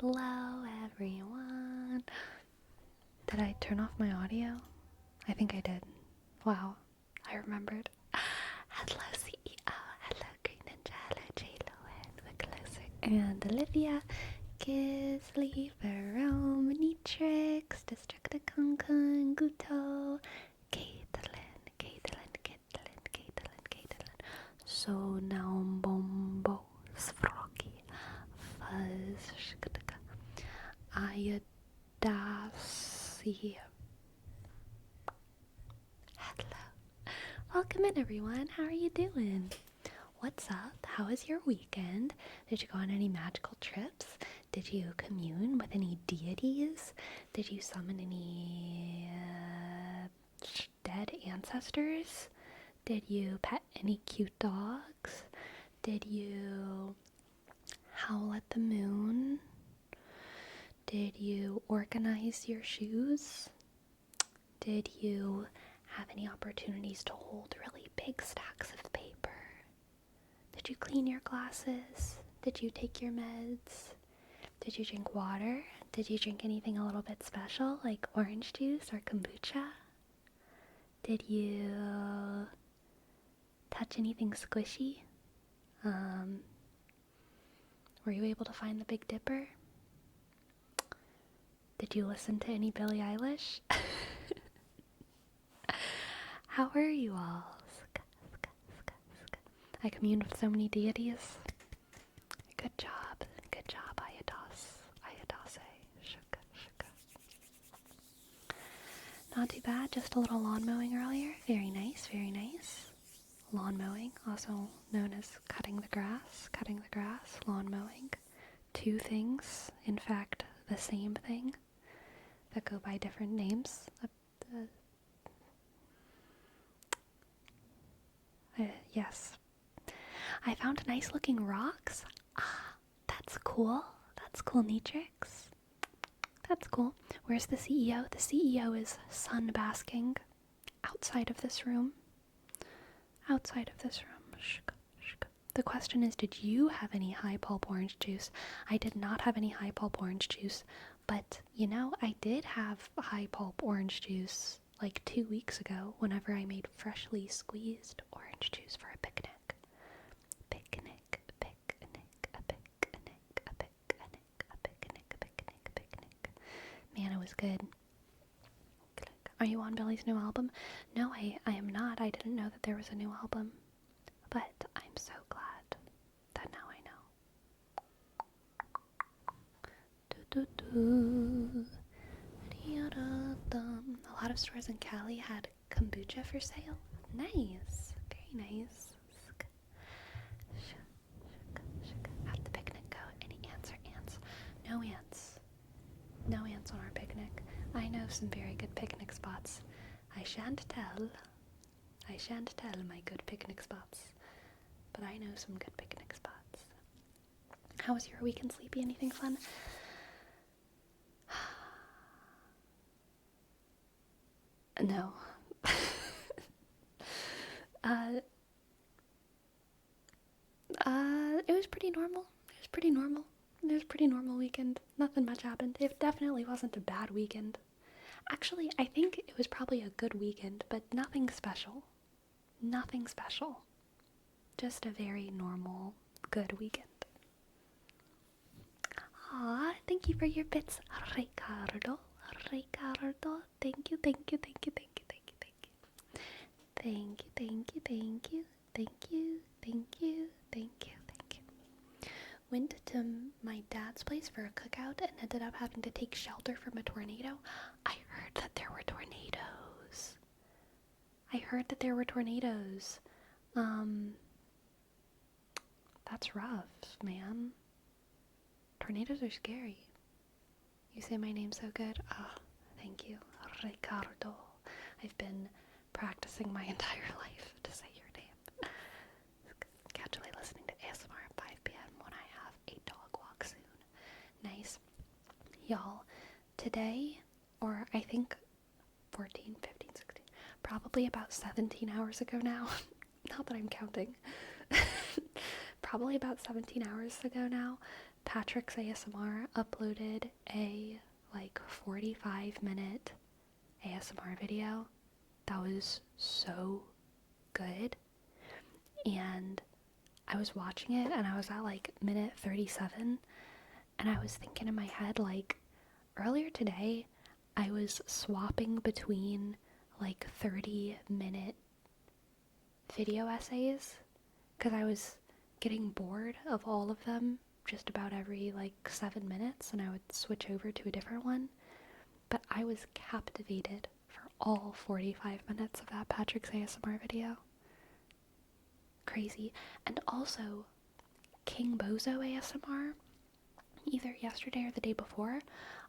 Hello, everyone. Did I turn off my audio? I think I did. Wow, I remembered. Hello, CEO. Hello, Green Ninja. Hello, JLo, and Wickloser. And Olivia. Kisley, Verome, Nitrix, Destructiconcon, Guto, Caitlin. So now Bombo, Sfrocky, Fuzz, Shkataka, Ayadasi. Hello. Welcome in, everyone. How are you doing? What's up? How was your weekend? Did you go on any magical trips? Did you commune with any deities? Did you summon any dead ancestors? Did you pet any cute dogs? Did you howl at the moon? Did you organize your shoes? Did you have any opportunities to hold really big stacks of paper? Did you clean your glasses? Did you take your meds? Did you drink water? Did you drink anything a little bit special like orange juice or kombucha? Did you touch anything squishy? Were you able to find the Big Dipper? Did you listen to any Billie Eilish? How are you all? I communed with so many deities. Good job, Ayadase. Shuka. Not too bad, just a little lawn mowing earlier. Very nice. Lawn mowing, also known as cutting the grass, lawn mowing. Two things, in fact, the same thing, that go by different names. Yes. I found nice looking rocks. Ah, that's cool. Neatrix. That's cool. Where's the CEO? The CEO is sun basking outside of this room. The question is, did you have any high pulp orange juice? I did not have any high pulp orange juice, but I did have high pulp orange juice like 2 weeks ago whenever I made freshly squeezed orange juice for a picnic. Man, it was good. Are you on Billy's new album? No, I am not. I didn't know that there was a new album. But I'm so glad that now I know. A lot of stores in Cali had kombucha for sale. Nice. Very nice. How'd the picnic go? Any ants or ants? No ants. No ants on our picnic. I know some very good picnic spots. I shan't tell my good picnic spots, but I know some good picnic spots. How was your weekend, Sleepy? Anything fun? No. It was pretty normal. It was a pretty normal weekend. Nothing much happened. It definitely wasn't a bad weekend. Actually, I think it was probably a good weekend, but nothing special. Just a very normal, good weekend. Aw, thank you for your bits, Ricardo. Thank you. Went to my dad's place for a cookout and ended up having to take shelter from a tornado. I heard that there were tornadoes. That's rough, man. Tornadoes are scary. You say my name so good. Ah, thank you, Ricardo. I've been practicing my entire life to say your name. Casually listening to ASMR at 5 p.m. when I have a dog walk soon. Nice. Y'all, today, or I think 14, 15, 16, probably about 17 hours ago now, not that I'm counting, probably about 17 hours ago now, Patrick's ASMR uploaded a like 45-minute ASMR video that was so good, and I was watching it and I was at like minute 37, and I was thinking in my head, like, earlier today I was swapping between like 30-minute video essays because I was getting bored of all of them just about every like 7 minutes, and I would switch over to a different one. But I was captivated for all 45 minutes of that Patrick's ASMR video. Crazy. And also, King Bozo ASMR, either yesterday or the day before,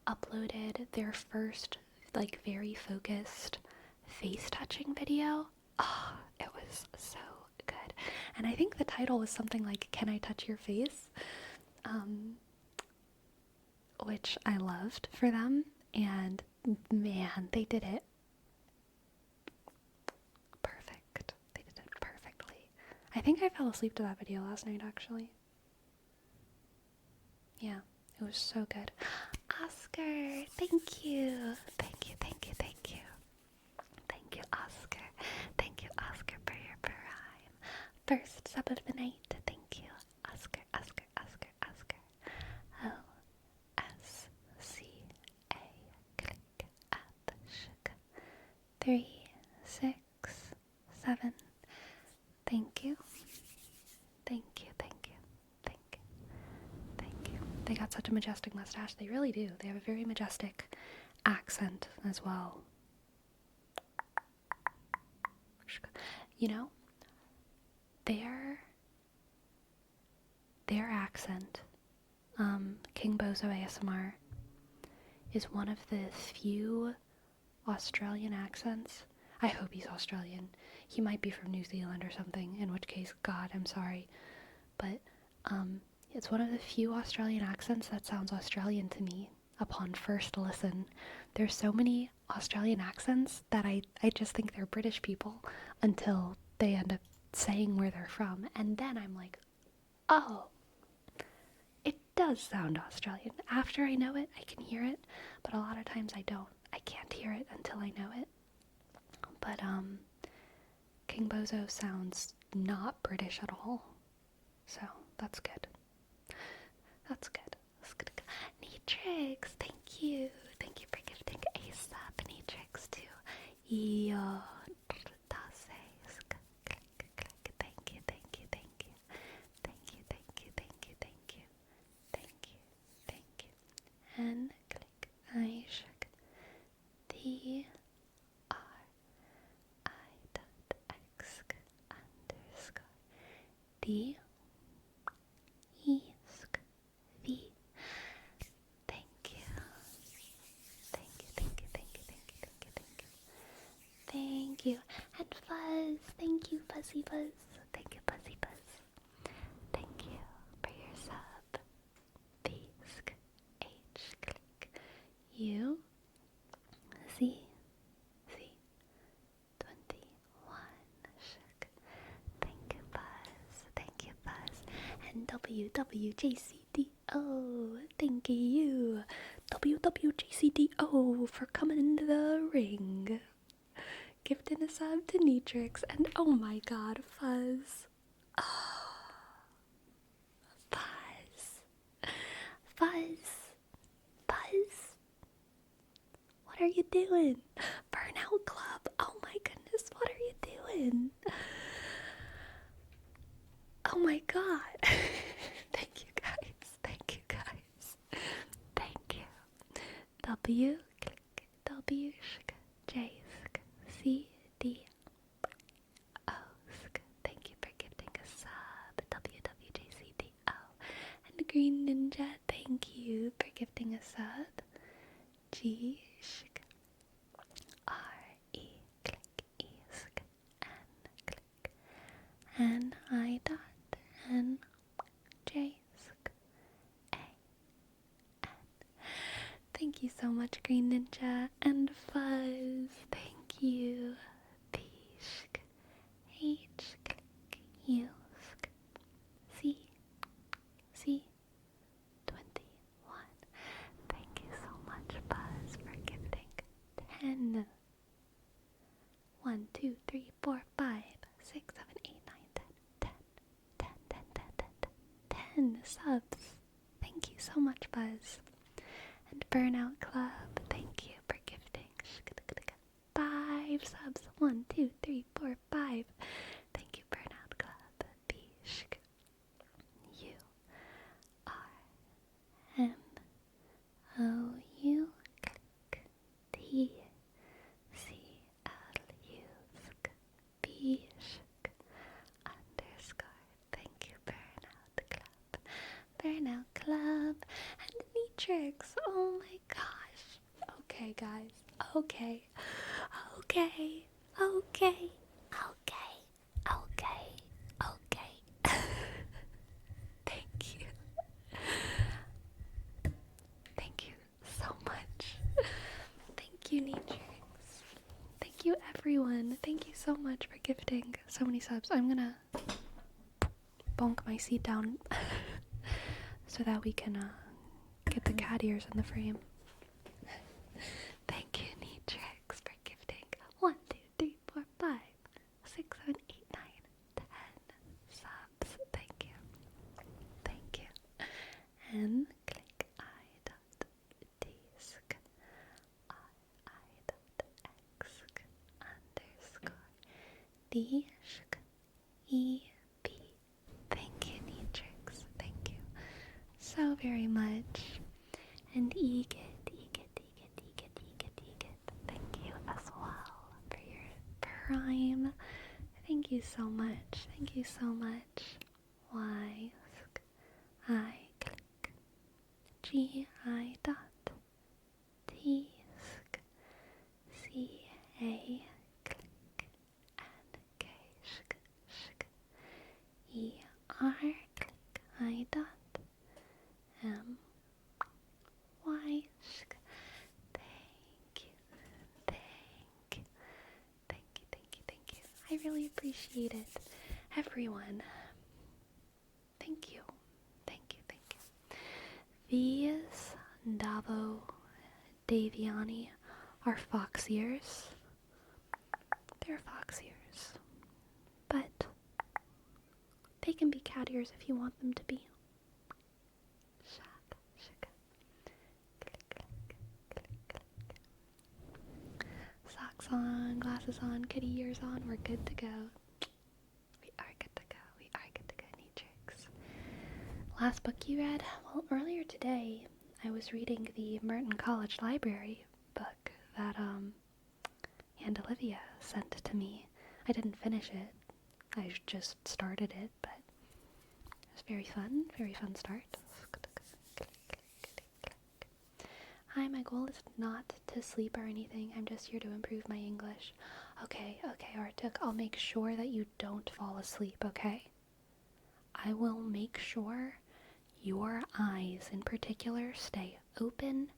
uploaded their first, like, very focused face touching video. Oh, it was so good. And I think the title was something like, "Can I touch your face?" Which I loved for them. And man, they did it perfect. They did it perfectly. I think I fell asleep to that video last night, actually. Yeah, it was so good. Oscar, thank you. Thank you, thank you, thank you. Thank you, Oscar. Thank you, Oscar, for your prime. First sub of the night. Thank you, Oscar, Oscar, Oscar, Oscar. OSCA. Click at the sugar. 3, 6, 7. Thank you. Thank you, thank you, thank you, thank you. They got such a majestic mustache. They really do. They have a very majestic accent as well. You know, their accent, King Bozo ASMR, is one of the few Australian accents. I hope he's Australian. He might be from New Zealand or something, in which case, God, I'm sorry. But it's one of the few Australian accents that sounds Australian to me upon first listen. There's so many Australian accents that I just think they're British people until they end up saying where they're from. And then I'm like, oh, it does sound Australian. After I know it, I can hear it, but a lot of times I don't. I can't hear it until I know it. But King Bozo sounds not British at all. So that's good. That's good. That's good. Neatrix, thank you. Thank you for gifting a sub, Neatrix, to Yo. Thank you, thank you, thank you. Thank you, thank you, thank you, thank you. Thank you, thank you. And click I shook the R.I.X underscore D Esk V. Thank you. Thank you, thank you, thank you, thank you, thank you, thank you. Thank you. And Fuzz, thank you, Fuzzy Fuzz. Thank you, Fuzzy Fuzz. Thank you for your sub. Besk H click U Z Z 21 shook. Thank you, Buzz. Thank you, Buzz. And WWJCDO. Thank you. WWJCDO for coming into the ring. Gifting a sub to Neatrix. And oh my god, Fuzz. Oh, Fuzz. Fuzz. Buzz. What are you doing? Burnout Club. Oh my goodness, what are you doing? Oh my god. Thank you guys. Thank you guys. Thank you. W click W sk J sk C D O sk. Thank you for gifting a sub. WWJCDO. And Green Ninja, thank you for gifting a sub. G sk R E click E sk N click N I dot N J sk A N. Thank you so much, Green Ninja and Fuzz. Thank you. Pishk H click U sk C C 1, 2, 3, 4, 5, 6, 7, 8, 9, 10, 10 subs. Thank you so much, Buzz. And Burnout Club, thank you for gifting 5 subs. 1, 2, 3, 4, 5. Thank you, Burnout Club. Bishk. U-R-N-O-U. T-C-L-U-S-K. Bishk. Underscore. Thank you, Burnout Club. Burnout Club. And Neatrix. Oh my gosh. Okay, guys. Okay. Thank you. Thank you so much. Thank you, Neatrix. Thank you, everyone. Thank you so much for gifting so many subs. I'm gonna bonk my seat down so that we can get the cat ears in the frame. Thank you, Neatrix, for gifting 1, 2, 3, 4, 5, 6, 7, 8, 9, 10 subs. Thank you. Thank you. And click I.Tsk I.X underscore Dishk EP. Thank you, Neatrix. Thank you so very much. And Eget. Thank you as well for your prime. Thank you so much. Thank you so much. Y I click G I dot T C A click N K shk E R click I dot M Y shk. Thank you. I really appreciate it. Everyone. Thank you. These Davo Daviani are fox ears. They're fox ears. But they can be cat ears if you want them to be. Socks on, glasses on, kitty ears on, we're good to go. We are good to go, Neatrix. Last book you read? Well, earlier today, I was reading the Merton College Library book that, Aunt Olivia sent to me. I didn't finish it. I just started it, but it was very fun start. Hi, my goal is not to sleep or anything. I'm just here to improve my English. Okay, Arctic. I'll make sure that you don't fall asleep, okay? I will make sure your eyes in particular stay open,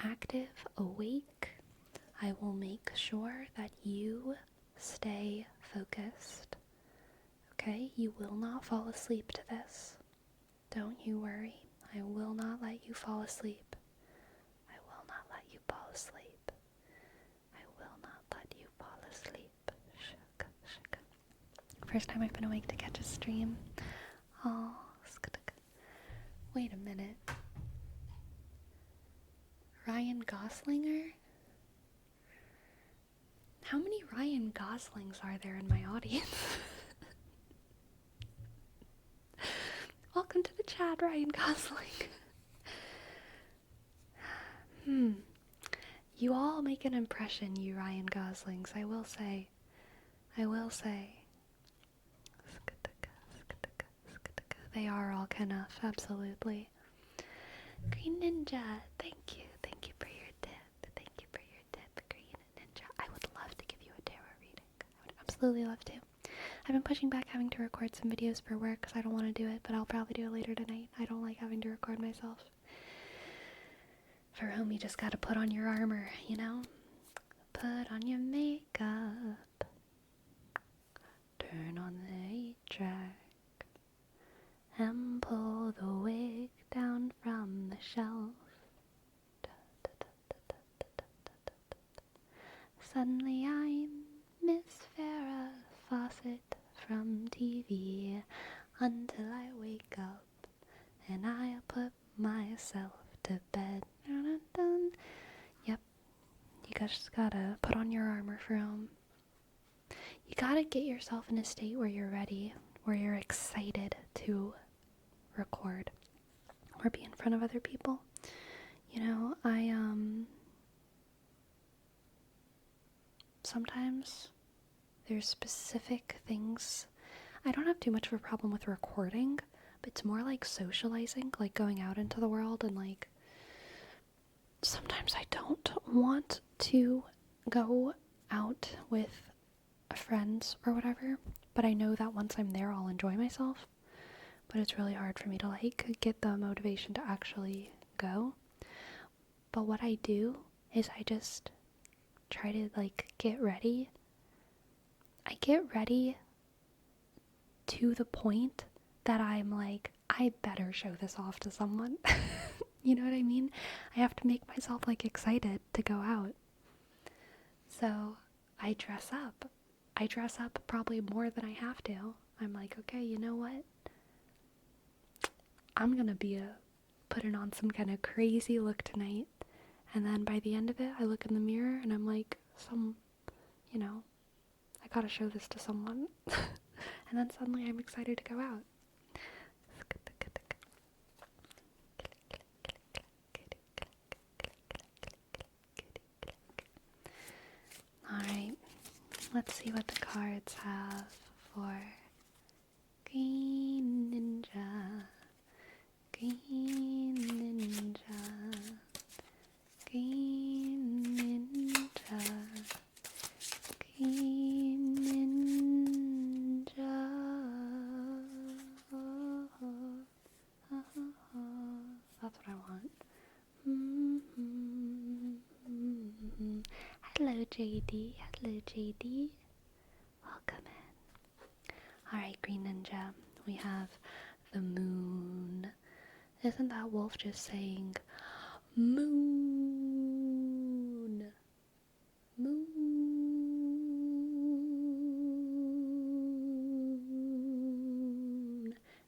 active, awake. I will make sure that you stay focused. Okay? You will not fall asleep to this. Don't you worry. I will not let you fall asleep. First time I've been awake to catch a stream. Oh, wait a minute. Ryan Goslinger? How many Ryan Goslings are there in my audience? Welcome to the chat, Ryan Gosling. You all make an impression, you Ryan Goslings, I will say. They are all Kenough, absolutely. Green Ninja, thank you for your tip. Green Ninja. I would love to give you a tarot reading. I would absolutely love to. I've been pushing back having to record some videos for work because I don't want to do it, but I'll probably do it later tonight. I don't like having to record myself. For whom you just gotta put on your armor, you know? Put on your makeup. Turn on the 8-track. And pull the wig down from the shelf. Suddenly I'm Miss gotta put on your armor for him. You gotta get yourself in a state where you're ready, where you're excited to record or be in front of other people. You know, sometimes there's specific things. I don't have too much of a problem with recording, but it's more like socializing, like going out into the world, and like sometimes I don't want to go out with friends or whatever, but I know that once I'm there I'll enjoy myself. But it's really hard for me to like get the motivation to actually go. But what I do is I just try to like get ready. I get ready to the point that I'm like, I better show this off to someone. You know what I mean? I have to make myself like excited to go out. So I dress up. I dress up probably more than I have to. I'm like, okay, you know what? I'm gonna be putting on some kind of crazy look tonight. And then by the end of it, I look in the mirror and I'm like, I gotta show this to someone. And then suddenly I'm excited to go out. Alright, let's see what the cards have for Green Ninja. Green Ninja. Green Ninja. Green Ninja. That's what I want. Hello, JD. Hello, JD. Welcome in. Alright, Green Ninja. We have the moon. Isn't that wolf just saying, moon? Moon.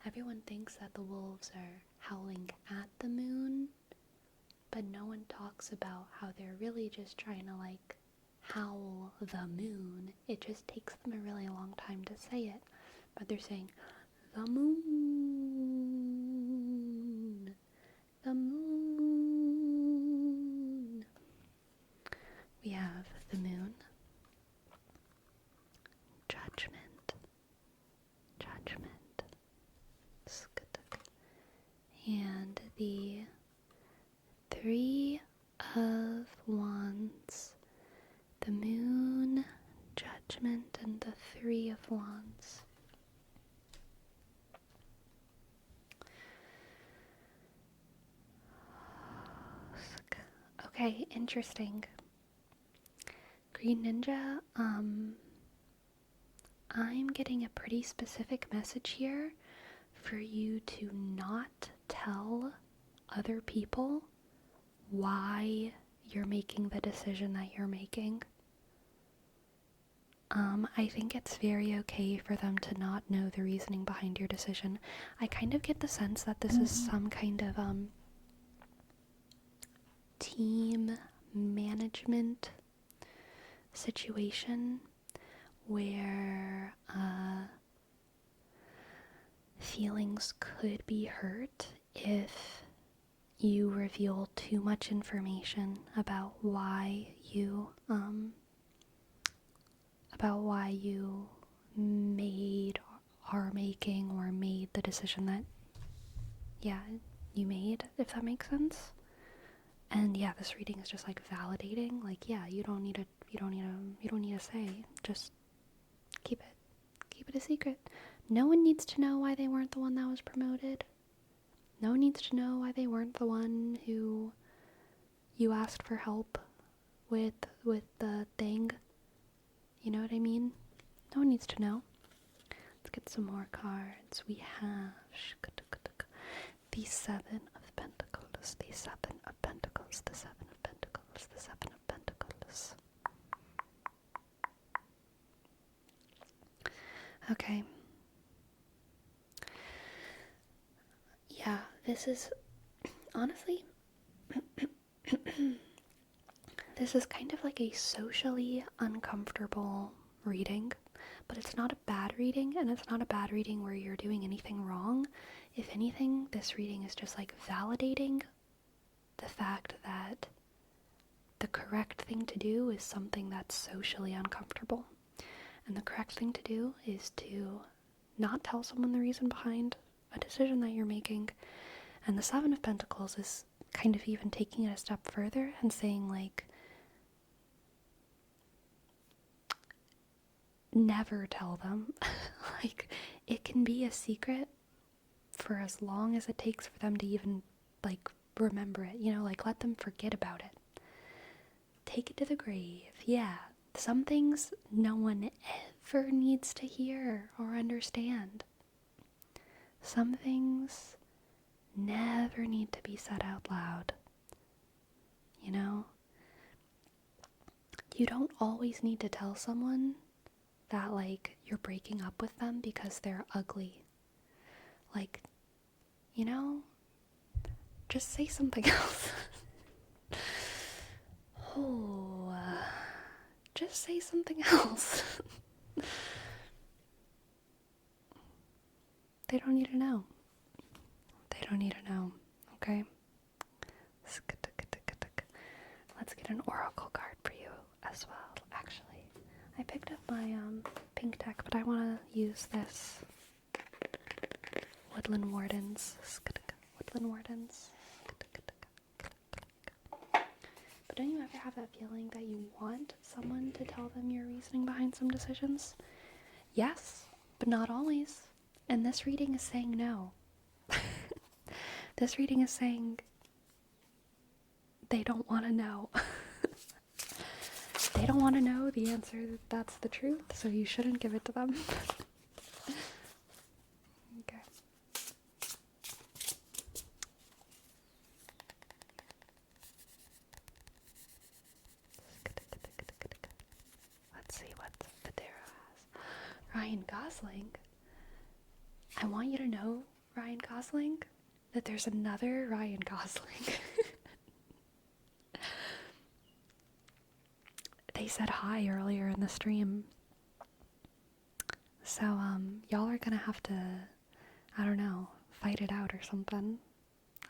Everyone thinks that the wolves are howling at the moon, but no one talks about how they're really just trying to like howl the moon. It just takes them a really long time to say it, but they're saying the moon, the moon. We have the moon, judgment, judgment, and the Three of Wands, the moon, judgment, and the Three of Wands. Okay, interesting. Green Ninja, I'm getting a pretty specific message here for you to not tell other people why you're making the decision that you're making. I think it's very okay for them to not know the reasoning behind your decision. I kind of get the sense that this is some kind of team management situation where feelings could be hurt if you reveal too much information about why you made, are making, or made the decision that you made, if that makes sense. And yeah, this reading is just like validating, like, yeah, you don't need to say, just keep it a secret. No one needs to know why they weren't the one that was promoted. No one needs to know why they weren't the one who you asked for help with the thing. You know what I mean? No one needs to know. Let's get some more cards. We have the Seven of Pentacles, the Seven of Pentacles, the Seven of Pentacles, the Seven of Pentacles. Okay. Yeah, this is, honestly, This is kind of like a socially uncomfortable reading, but it's not a bad reading, and it's not a bad reading where you're doing anything wrong. If anything, this reading is just like validating the fact that the correct thing to do is something that's socially uncomfortable. And the correct thing to do is to not tell someone the reason behind a decision that you're making. And the Seven of Pentacles is kind of even taking it a step further and saying, like, never tell them. Like, it can be a secret for as long as it takes for them to even, like, remember it. You know, like, let them forget about it. Take it to the grave. Yeah. Some things no one ever needs to hear or understand. Some things never need to be said out loud. You know? You don't always need to tell someone that, like, you're breaking up with them because they're ugly. Like, you know? Just say something else. Just say something else. They don't need to know. They don't need to know, okay? Let's get an oracle card for you as well, actually. I picked up my pink deck, but I want to use this. Woodland Wardens. Woodland Wardens. But don't you ever have that feeling that you want someone to tell them your reasoning behind some decisions? Yes, but not always. And this reading is saying no. This reading is saying they don't want to know. They don't want to know the answer that's the truth, so you shouldn't give it to them. Okay. Let's see what the tarot has. Ryan Gosling. I want you to know, Ryan Gosling, that there's another Ryan Gosling. They said hi earlier in the stream. So, y'all are gonna have to, I don't know, fight it out or something.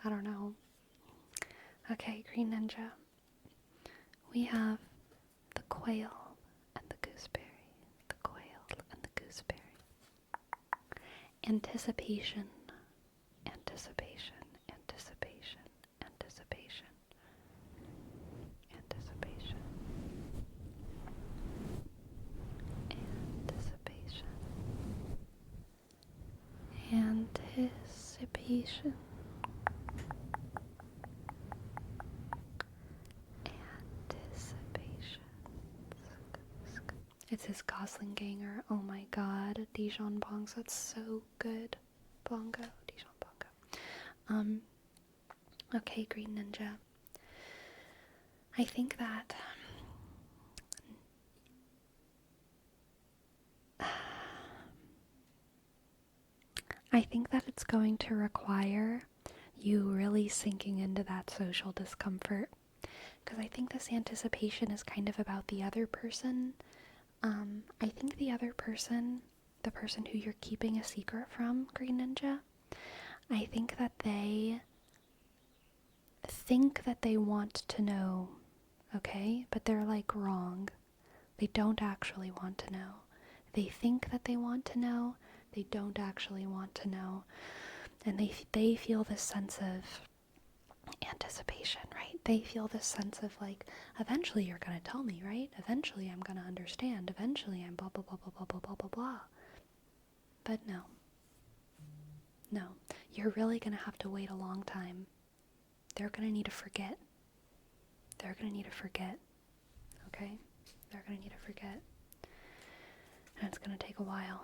I don't know. Okay, Green Ninja. We have the quail and the gooseberry. The quail and the gooseberry. Anticipation. Anticipation. Anticipation. Anticipation. Anticipation. Anticipation. Anticipation. Anticipation. It's his Gosling Ganger. Oh my god. Dijon Bongs. That's so good. Bongo. Dijon Bongo. Okay, Green Ninja. I think that it's going to require you really sinking into that social discomfort. Because I think this anticipation is kind of about the other person. I think the other person, the person who you're keeping a secret from, Green Ninja, I think that they think that they want to know, okay? But they're, like, wrong. They don't actually want to know. They think that they want to know. They don't actually want to know. And they feel this sense of anticipation, right? They feel this sense of, like, eventually you're gonna tell me, right? Eventually I'm gonna understand. Eventually I'm blah, blah, blah, blah, blah, blah, blah, blah, blah. But no. No. You're really gonna have to wait a long time. They're gonna need to forget. They're gonna need to forget. Okay? They're gonna need to forget. And it's gonna take a while.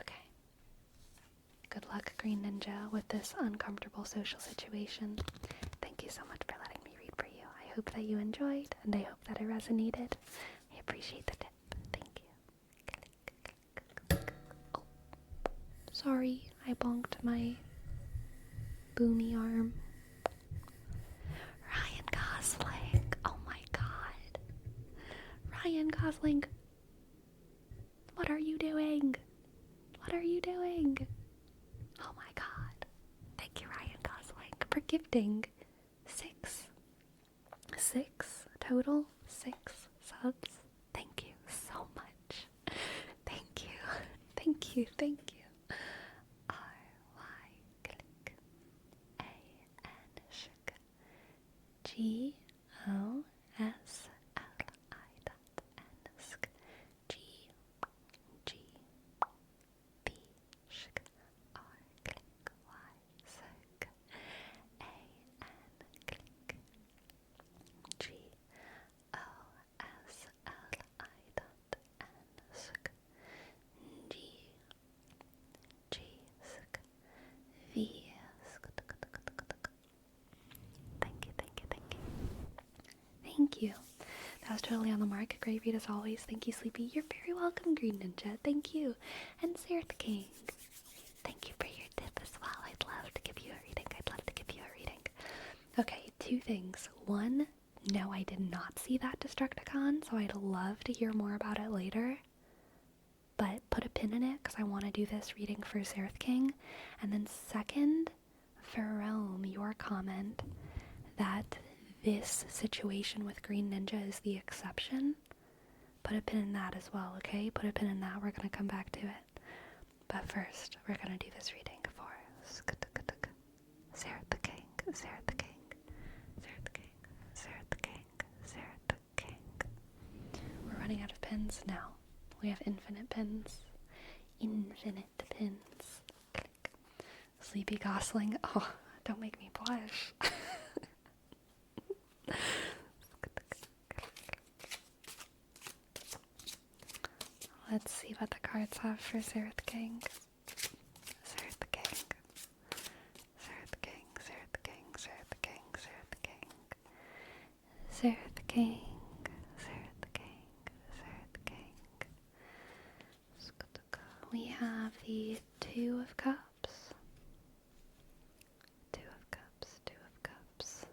Okay. Good luck, Green Ninja, with this uncomfortable social situation. Thank you so much for letting me read for you. I hope that you enjoyed, and I hope that it resonated. I appreciate the tip. Thank you. Oh, sorry, I bonked my boomy arm. Ryan Gosling. Oh my god. Gosling. What are you doing? What are you doing? Oh my god. Thank you, Ryan Gosling, for gifting 6 total 6 subs. Thank you so much. Thank you. Thank you. Thank you. R-Y click A-N G-O-S-L-I.N-S-K Thank you. That was totally on the mark. Great read as always. Thank you, Sleepy. You're very welcome, Green Ninja. Thank you. And Zerth King. Thank you for your tip as well. I'd love to give you a reading. Okay, 2 things. 1, no, I did not see that Destructicon, so I'd love to hear more about it later. But put a pin in it, because I want to do this reading for Zerth King. And then second, for Rome, your comment that this situation with Green Ninja is the exception. Put a pin in that as well, okay? Put a pin in that. We're going to come back to it. But first, we're going to do this reading for Zerth King, Zerth King, Zerth King, Zerth King, Zerth King. We're running out of pins now. We have infinite pins. Infinite pins. Click. Sleepy Gosling. Oh, don't make me blush. Let's see what the cards have for Zerth King. Zerth King. Zerth King. Zerth King. Zerth King. Zerth King. Zerth King. Zerth King. Zerth King. We have the 2 of Cups. 2 of Cups. 2 of Cups.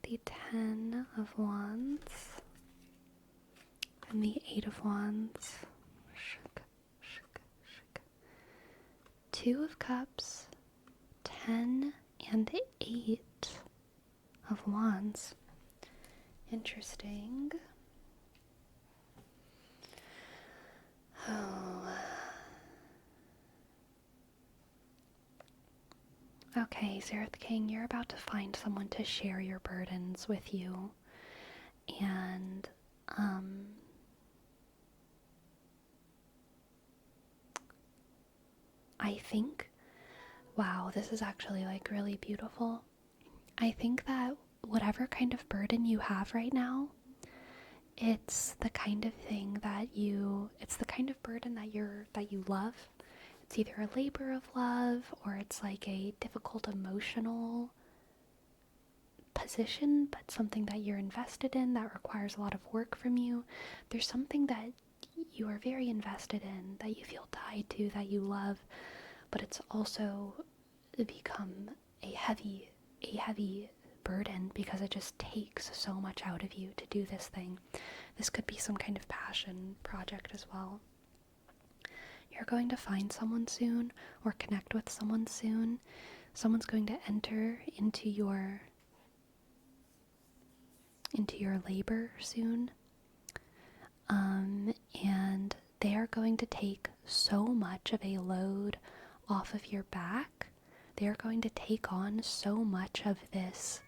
The 10 of Wands. And the 8 of Wands. 2 of Cups, 10 and 8 of Wands. Interesting. Oh. Okay, Zerth King, you're about to find someone to share your burdens with you. And, I think, wow, this is actually like really beautiful. I think that whatever kind of burden you have right now, it's the kind of thing that it's the kind of burden that you love. It's either a labor of love or it's like a difficult emotional position, but something that you're invested in that requires a lot of work from you. There's something that you are very invested in, that you feel tied to, that you love, but it's also become a heavy burden because it just takes so much out of you to do this thing. This could be some kind of passion project as well. You're going to find someone soon or connect with someone soon. Someone's going to enter into your labor soon. And they are going to take so much of a load off of your back. They are going to take on so much of this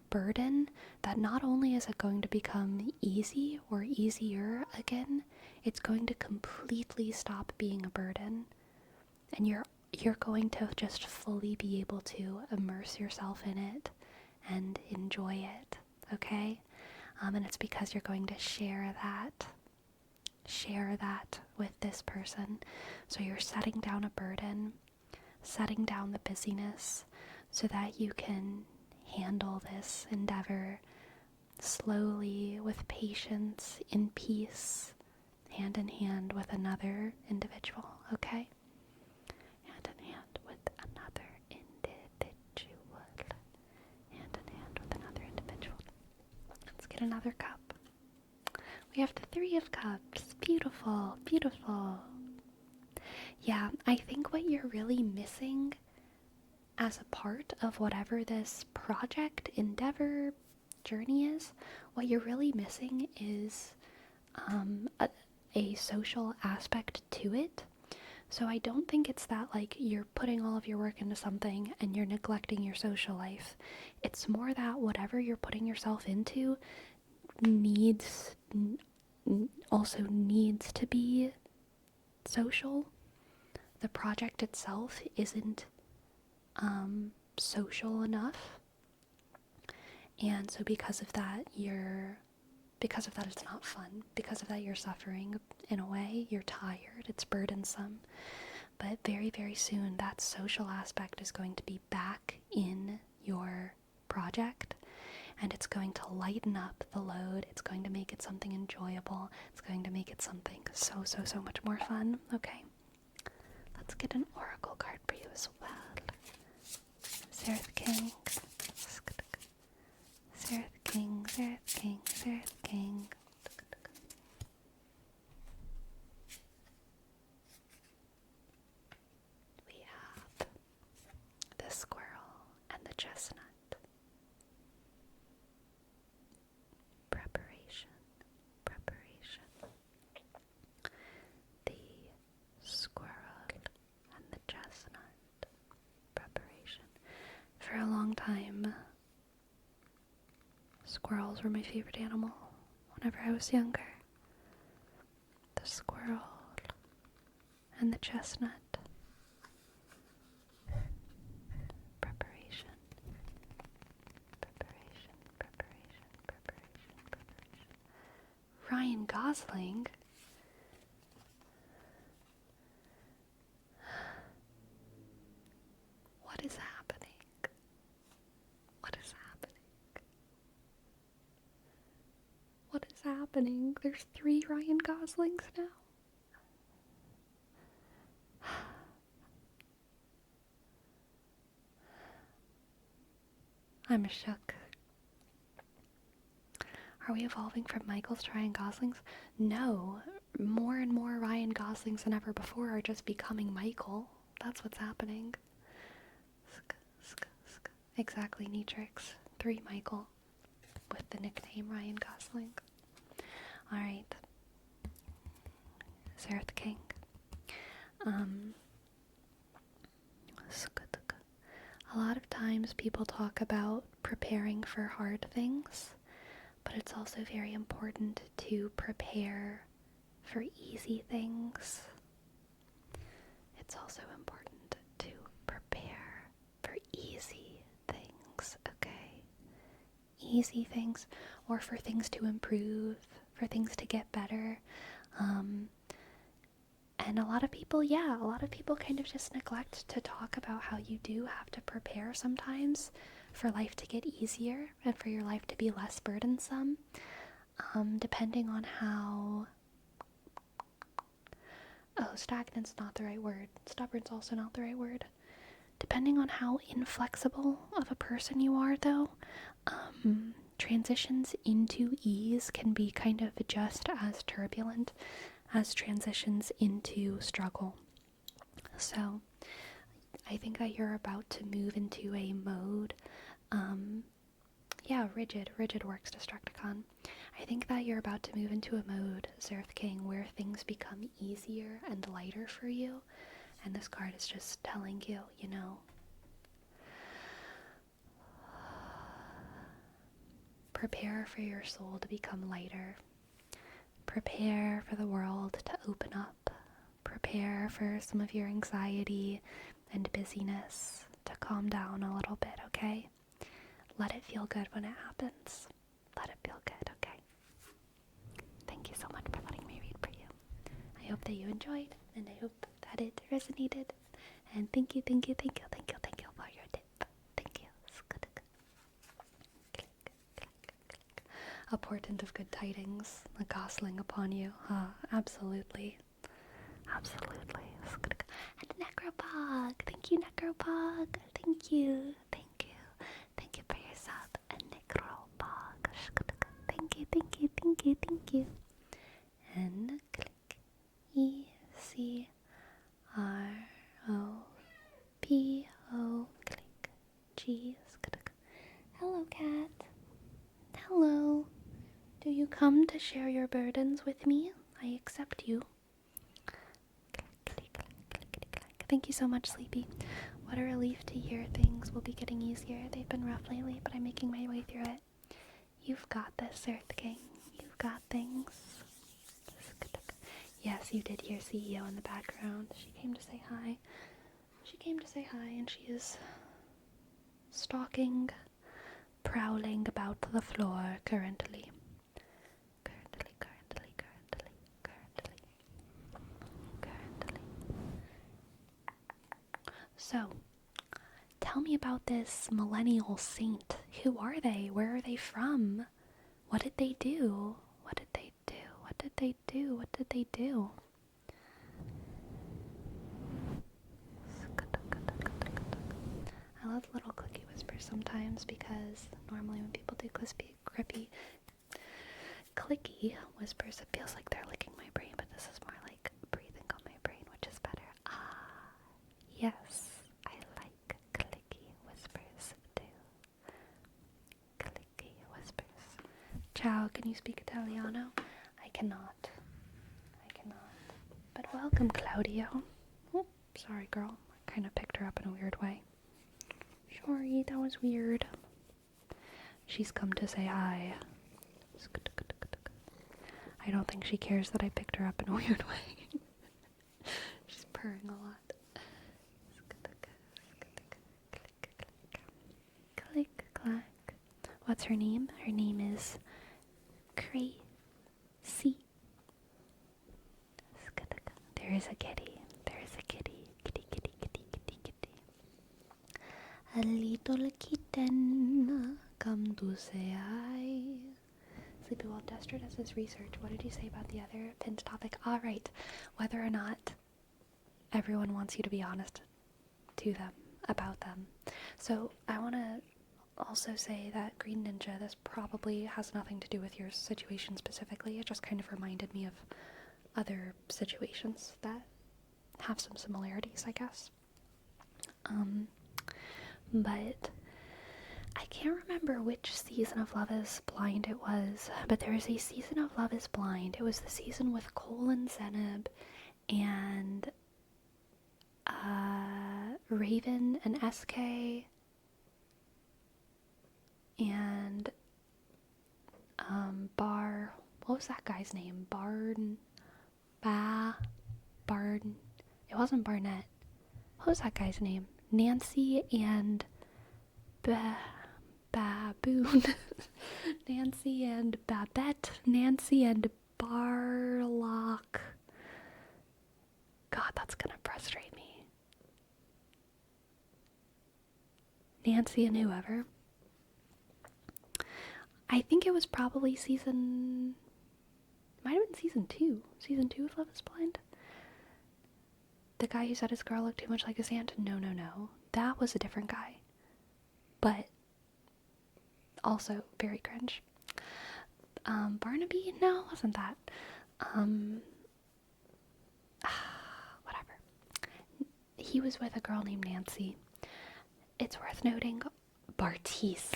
burden that not only is it going to become easy or easier again, it's going to completely stop being a burden. And you're going to just fully be able to immerse yourself in it and enjoy it, okay? And it's because you're going to share that with this person. So you're setting down a burden, setting down the busyness so that you can handle this endeavor slowly, with patience, in peace, hand in hand with another individual, okay? Hand in hand with another individual. Hand in hand with another individual. Let's get another cup. We have the Three of Cups. Beautiful, beautiful. Yeah, I think what you're really missing as a part of whatever this project, endeavor, journey is, what you're really missing is a social aspect to it. So I don't think it's that like you're putting all of your work into something and you're neglecting your social life. It's more that whatever you're putting yourself into also needs to be social. The project itself isn't social enough, and so because of that it's not fun. Because of that you're suffering in a way. You're tired, it's burdensome. But very, very soon that social aspect is going to be back in your project, and it's going to lighten up the load. It's going to make it something enjoyable. It's going to make it something so much more fun. Okay, let's get an oracle card for you as well. Zerth King. Zerth King, Zerth King, Zerth King. We have the squirrel and the chestnut. Preparation, preparation. The squirrel and the chestnut. Preparation. For a long time, squirrels were my favorite animal whenever I was younger. The squirrel and the chestnut. Preparation. Preparation, preparation, preparation, preparation. Ryan Gosling? What is happening? What is happening? What is happening? There's 3 Ryan Goslings now? I'm shook. Are we evolving from Michaels to Ryan Goslings? No. More and more Ryan Goslings than ever before are just becoming Michael. That's what's happening. Exactly, Neatrix. 3 Michael. With the nickname Ryan Gosling. Alright. Zerth King. A lot of times people talk about preparing for hard things, but it's also very important to prepare for easy things. It's also important to prepare for easy things, okay? Easy things, or for things to improve, for things to get better. And a lot of people kind of just neglect to talk about how you do have to prepare sometimes for life to get easier and for your life to be less burdensome, depending on how... stagnant's not the right word. Stubborn's also not the right word. Depending on how inflexible of a person you are, though, transitions into ease can be kind of just as turbulent as transitions into struggle. So I think that you're about to move into a mode, rigid works Destructicon. I think that you're about to move into a mode, Zerth King, where things become easier and lighter for you, and this card is just telling you, prepare for your soul to become lighter. Prepare for the world to open up. Prepare for some of your anxiety and busyness to calm down a little bit, okay? Let it feel good when it happens. Let it feel good, okay? Thank you so much for letting me read for you. I hope that you enjoyed, and I hope that it resonated. And thank you for your tip. Thank you. A portent of good tidings, a gosling upon you. Absolutely. Absolutely. And Necropog. Thank you, Necropog. Thank you. Thank you. Thank you for your sub, and Necropog. Thank you. N, click, E, C, R, O, P, O, click, G, click. Hello, cat. Hello. Do you come to share your burdens with me? I accept you. Thank you so much, Sleepy. What a relief to hear things will be getting easier. They've been rough lately, but I'm making my way through it. You've got this, Zerth King. You've got things. Yes, you did hear CEO in the background. She came to say hi. And she is stalking, prowling about the floor currently. So, tell me about this millennial saint. Who are they? Where are they from? What did they do? I love little clicky whispers sometimes because normally when people do clicky whispers, it feels like they're licking my brain, but this is more like breathing on my brain, which is better. Yes, I like clicky whispers too. Clicky whispers. Ciao, can you speak Italiano? I cannot. But welcome, Claudio. Oh, sorry, girl. I kind of picked her up in a weird way. Sorry, that was weird. She's come to say hi. I don't think she cares that I picked her up in a weird way. She's purring a lot. Click, clack. What's her name? Her name is Crazy. There is a kitty. Kitty. A little kitten, come to say hi. Sleepy, well, Destro does his research. What did you say about the other pinned topic? All right, whether or not everyone wants you to be honest to them, about them. So I want to also say that Green Ninja, this probably has nothing to do with your situation specifically. It just kind of reminded me of other situations that have some similarities, I guess. But I can't remember which season of Love is Blind it was, but there is a season of Love is Blind. It was the season with Cole and Zenib and Raven and SK and what was that guy's name? Barn. It wasn't Barnett. What was that guy's name? Nancy and Baboon. Nancy and Babette. Nancy and Barlock. God, that's gonna frustrate me. Nancy and whoever. I think it was probably might have been season 2. Season 2 of Love is Blind. The guy who said his girl looked too much like his aunt? No. That was a different guy. But also very cringe. Barnaby? No, it wasn't that. Whatever. He was with a girl named Nancy. It's worth noting, Bartice.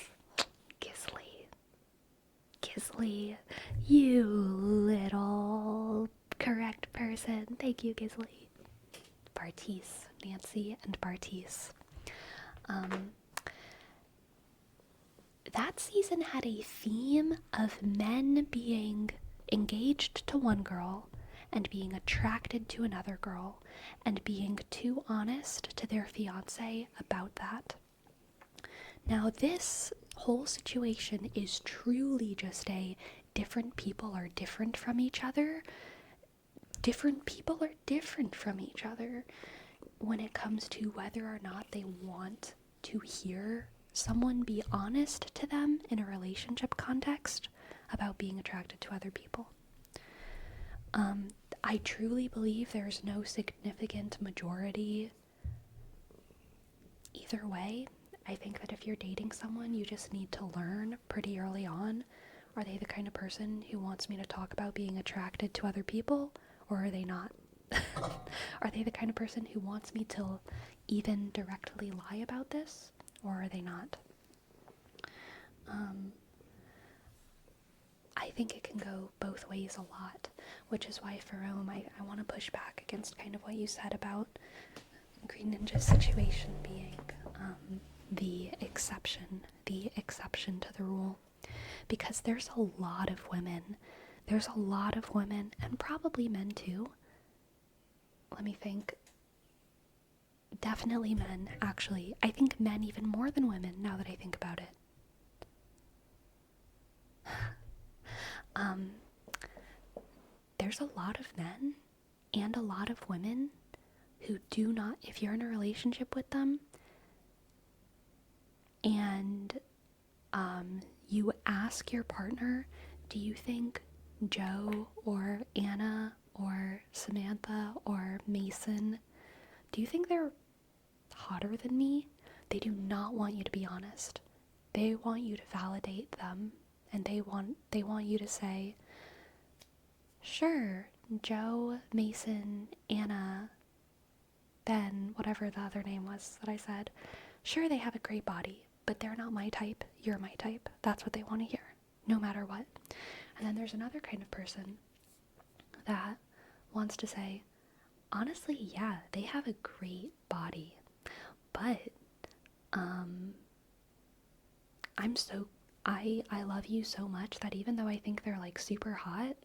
Gisley. You little correct person. Thank you, Gisley. Bartice. Nancy and Bartice. That season had a theme of men being engaged to one girl and being attracted to another girl and being too honest to their fiancé about that. Now, this whole situation is truly just a different people are different from each other. Different people are different from each other when it comes to whether or not they want to hear someone be honest to them in a relationship context about being attracted to other people. I truly believe there's no significant majority either way. I think that if you're dating someone, you just need to learn pretty early on, Are they the kind of person who wants me to talk about being attracted to other people, or are they not? Are they the kind of person who wants me to even directly lie about this, or are they not? I think it can go both ways a lot, which is why for Rome, I want to push back against kind of what you said about Green Ninja's situation being the exception to the rule. Because there's a lot of women, and probably men too. Let me think. Definitely men, actually. I think men even more than women, now that I think about it. There's a lot of men and a lot of women who do not, if you're in a relationship with them and you ask your partner, do you think Joe or Anna or Samantha or Mason, do you think they're hotter than me? They do not want you to be honest. They want you to validate them, and they want you to say, sure, Joe, Mason, Anna, Ben, whatever the other name was that I said, sure, they have a great body, but they're not my type, you're my type. That's what they want to hear, no matter what. And then there's another kind of person that wants to say, honestly, yeah, they have a great body, but I love you so much that even though I think they're like super hot,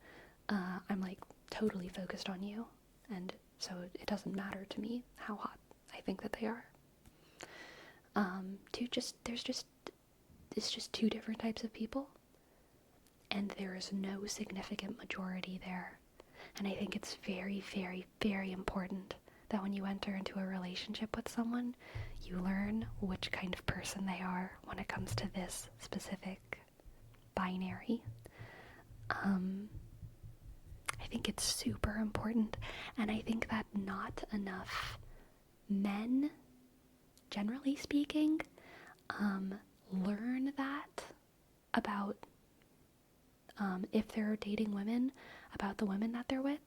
I'm like totally focused on you, and so it doesn't matter to me how hot I think that they are. It's just two different types of people, and there is no significant majority there. And I think it's very, very, very important that when you enter into a relationship with someone, you learn which kind of person they are when it comes to this specific binary. I think it's super important, and I think that not enough men, generally speaking, learn that about, if they're dating women, about the women that they're with.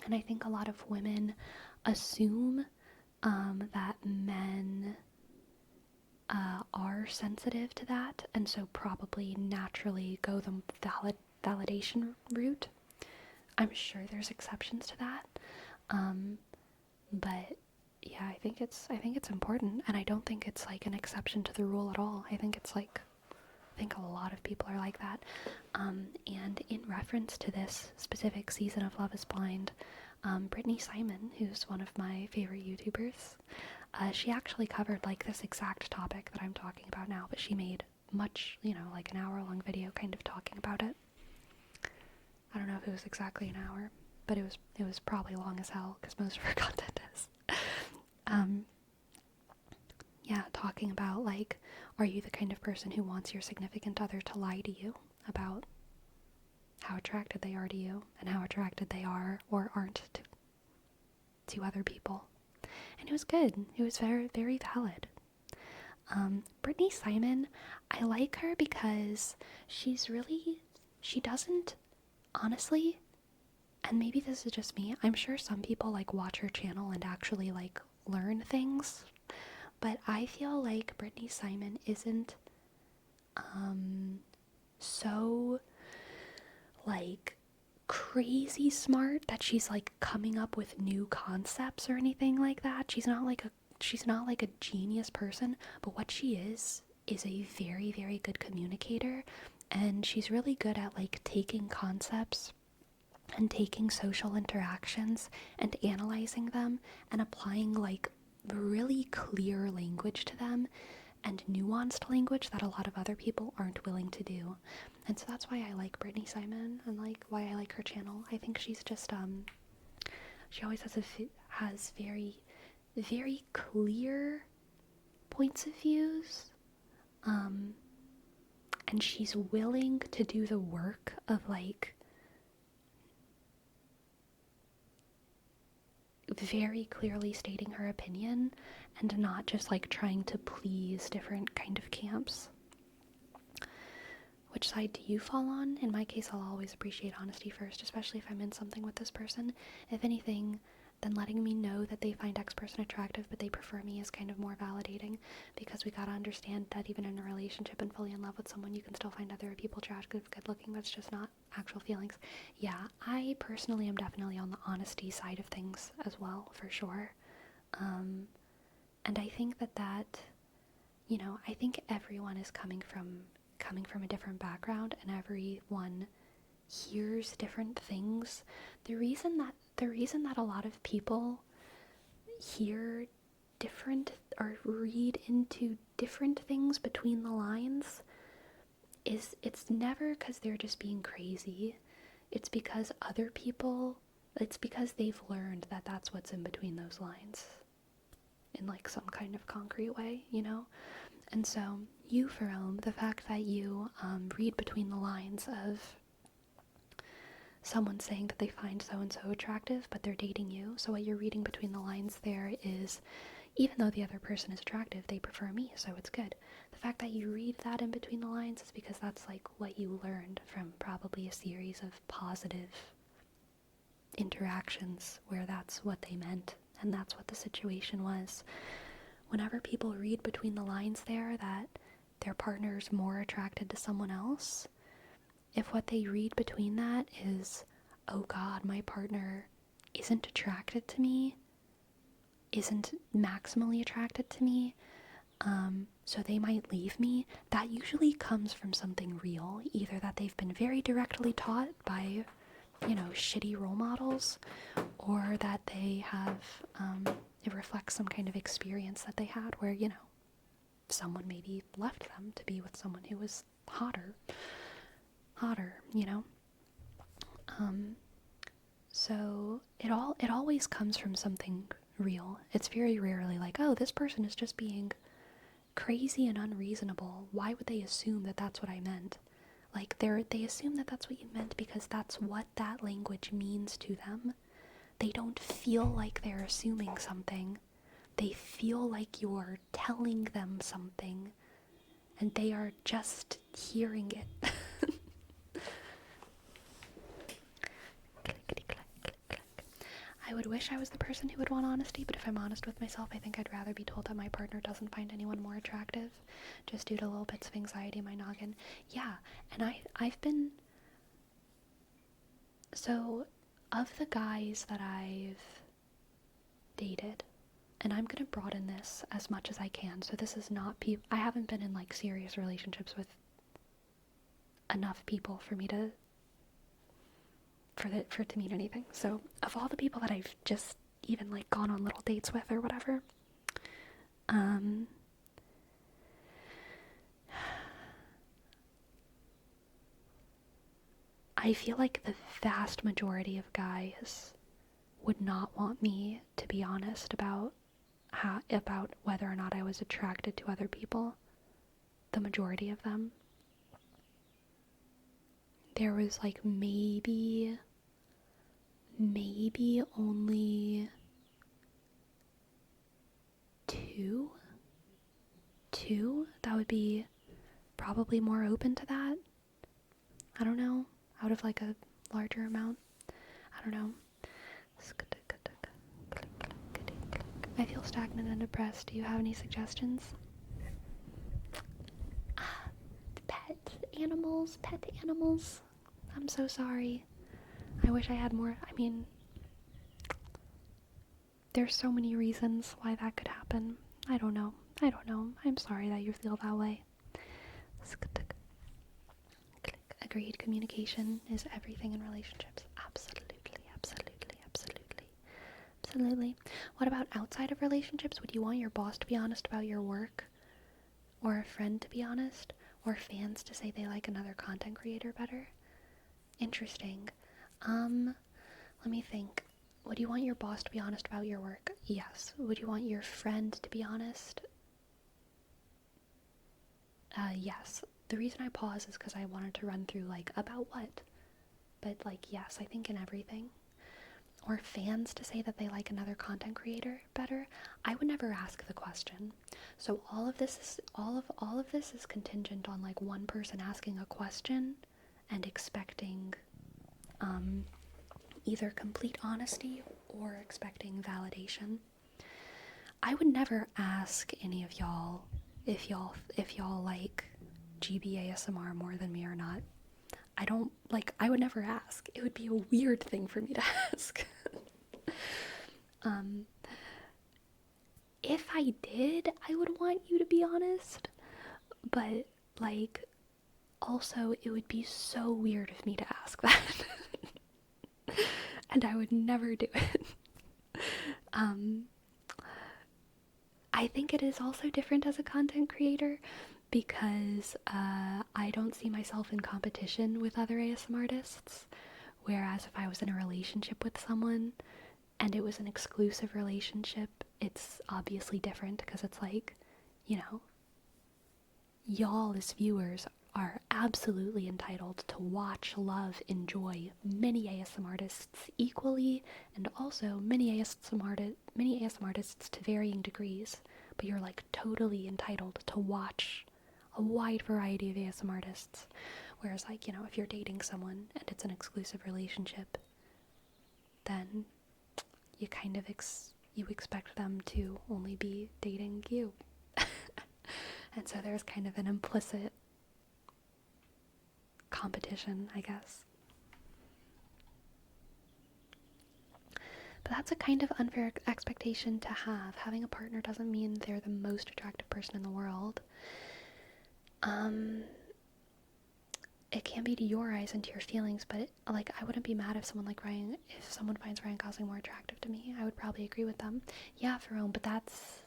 And I think a lot of women assume that men are sensitive to that, and so probably naturally go the validation route. I'm sure there's exceptions to that, but yeah, I think it's important, and I don't think it's like an exception to the rule at all. I think a lot of people are like that. And in reference to this specific season of Love is Blind, Brittany Simon, who's one of my favorite YouTubers, she actually covered like this exact topic that I'm talking about now, but she made much, like an hour-long video kind of talking about it. I don't know if it was exactly an hour, but it was probably long as hell, because most of her content is. Yeah, talking about like, are you the kind of person who wants your significant other to lie to you about how attracted they are to you and how attracted they are or aren't to other people? And it was good. It was very, very valid. Brittany Simon, I like her because she doesn't, honestly, and maybe this is just me, I'm sure some people like watch her channel and actually like learn things, but I feel like Brittany Simon isn't so like crazy smart that she's like coming up with new concepts or anything like that. She's not like a genius person, but what she is a very, very good communicator, and she's really good at like taking concepts and taking social interactions and analyzing them and applying like really clear language to them and nuanced language that a lot of other people aren't willing to do. And so that's why I like Brittany Simon and like why I like her channel. I think she's just she always has very, very clear points of views, and she's willing to do the work of like very clearly stating her opinion and not just like trying to please different kind of camps, which side do you fall on? In my case, I'll always appreciate honesty first, especially if I'm in something with this person. If anything, then letting me know that they find X person attractive but they prefer me is kind of more validating, because we gotta understand that even in a relationship and fully in love with someone, you can still find other people attractive, good looking. That's just not actual feelings. Yeah, I personally am definitely on the honesty side of things as well, for sure. And I think that, you know, I think everyone is coming from a different background, and everyone hears different things. The reason that a lot of people hear different or read into different things between the lines is, it's never because they're just being crazy. It's because they've learned that that's what's in between those lines in like some kind of concrete way, you know? And so you, Jerome, the fact that you read between the lines of someone saying that they find so-and-so attractive, but they're dating you. So what you're reading between the lines there is, even though the other person is attractive, they prefer me, so it's good. The fact that you read that in between the lines is because that's like what you learned from probably a series of positive interactions where that's what they meant and that's what the situation was. Whenever people read between the lines there that their partner's more attracted to someone else, if what they read between that is, oh God, my partner isn't attracted to me, isn't maximally attracted to me, so they might leave me, that usually comes from something real. Either that they've been very directly taught by, you know, shitty role models, or that they have, it reflects some kind of experience that they had where, you know, someone maybe left them to be with someone who was hotter, you know? So it always comes from something real. It's very rarely like, oh, this person is just being crazy and unreasonable. Why would they assume that that's what I meant? Like, they assume that that's what you meant because that's what that language means to them. They don't feel like they're assuming something. They feel like you're telling them something, and they are just hearing it. I would wish I was the person who would want honesty, but if I'm honest with myself, I think I'd rather be told that my partner doesn't find anyone more attractive, just due to little bits of anxiety in my noggin. Yeah, and I've been... So, of the guys that I've dated, and I'm gonna broaden this as much as I can, so this is not I haven't been in, like, serious relationships with enough people for me to... for it to mean anything. So, of all the people that I've just even, like, gone on little dates with or whatever, I feel like the vast majority of guys would not want me to be honest about whether or not I was attracted to other people. The majority of them. There was like maybe only two that would be probably more open to that. I don't know, out of like a larger amount. I don't know. I feel stagnant and depressed. Do you have any suggestions? Pet animals. I'm so sorry. I wish I had more. I mean, there's so many reasons why that could happen. I don't know. I'm sorry that you feel that way. Agreed. Communication is everything in relationships. Absolutely. What about outside of relationships? Would you want your boss to be honest about your work? Or a friend to be honest? Or fans to say they like another content creator better? Interesting. Let me think. Would you want your boss to be honest about your work? Yes. Would you want your friend to be honest? Yes. The reason I pause is because I wanted to run through, like, about what? But, like, yes, I think in everything. or fans to say that they like another content creator better, I would never ask the question. So all of this is contingent on like one person asking a question and expecting either complete honesty or expecting validation. I would never ask any of y'all if y'all like GBASMR more than me or not. I would never ask. It would be a weird thing for me to ask. If I did, I would want you to be honest. But, like, also, it would be so weird of me to ask that. And I would never do it. I think it is also different as a content creator because I don't see myself in competition with other ASMR artists. Whereas if I was in a relationship with someone and it was an exclusive relationship, it's obviously different because it's like, you know, y'all as viewers are absolutely entitled to watch, love, enjoy many ASMR artists equally, and also many ASMR artists to varying degrees. But you're like totally entitled to watch a wide variety of ASMR artists. Whereas, like, you know, if you're dating someone and it's an exclusive relationship, then you kind of you expect them to only be dating you. And so there's kind of an implicit competition, I guess. But that's a kind of unfair expectation to have. Having a partner doesn't mean they're the most attractive person in the world. It can be to your eyes and to your feelings, but like I wouldn't be mad if someone finds Ryan Gosling more attractive to me. I would probably agree with them. Yeah, Ferone, but that's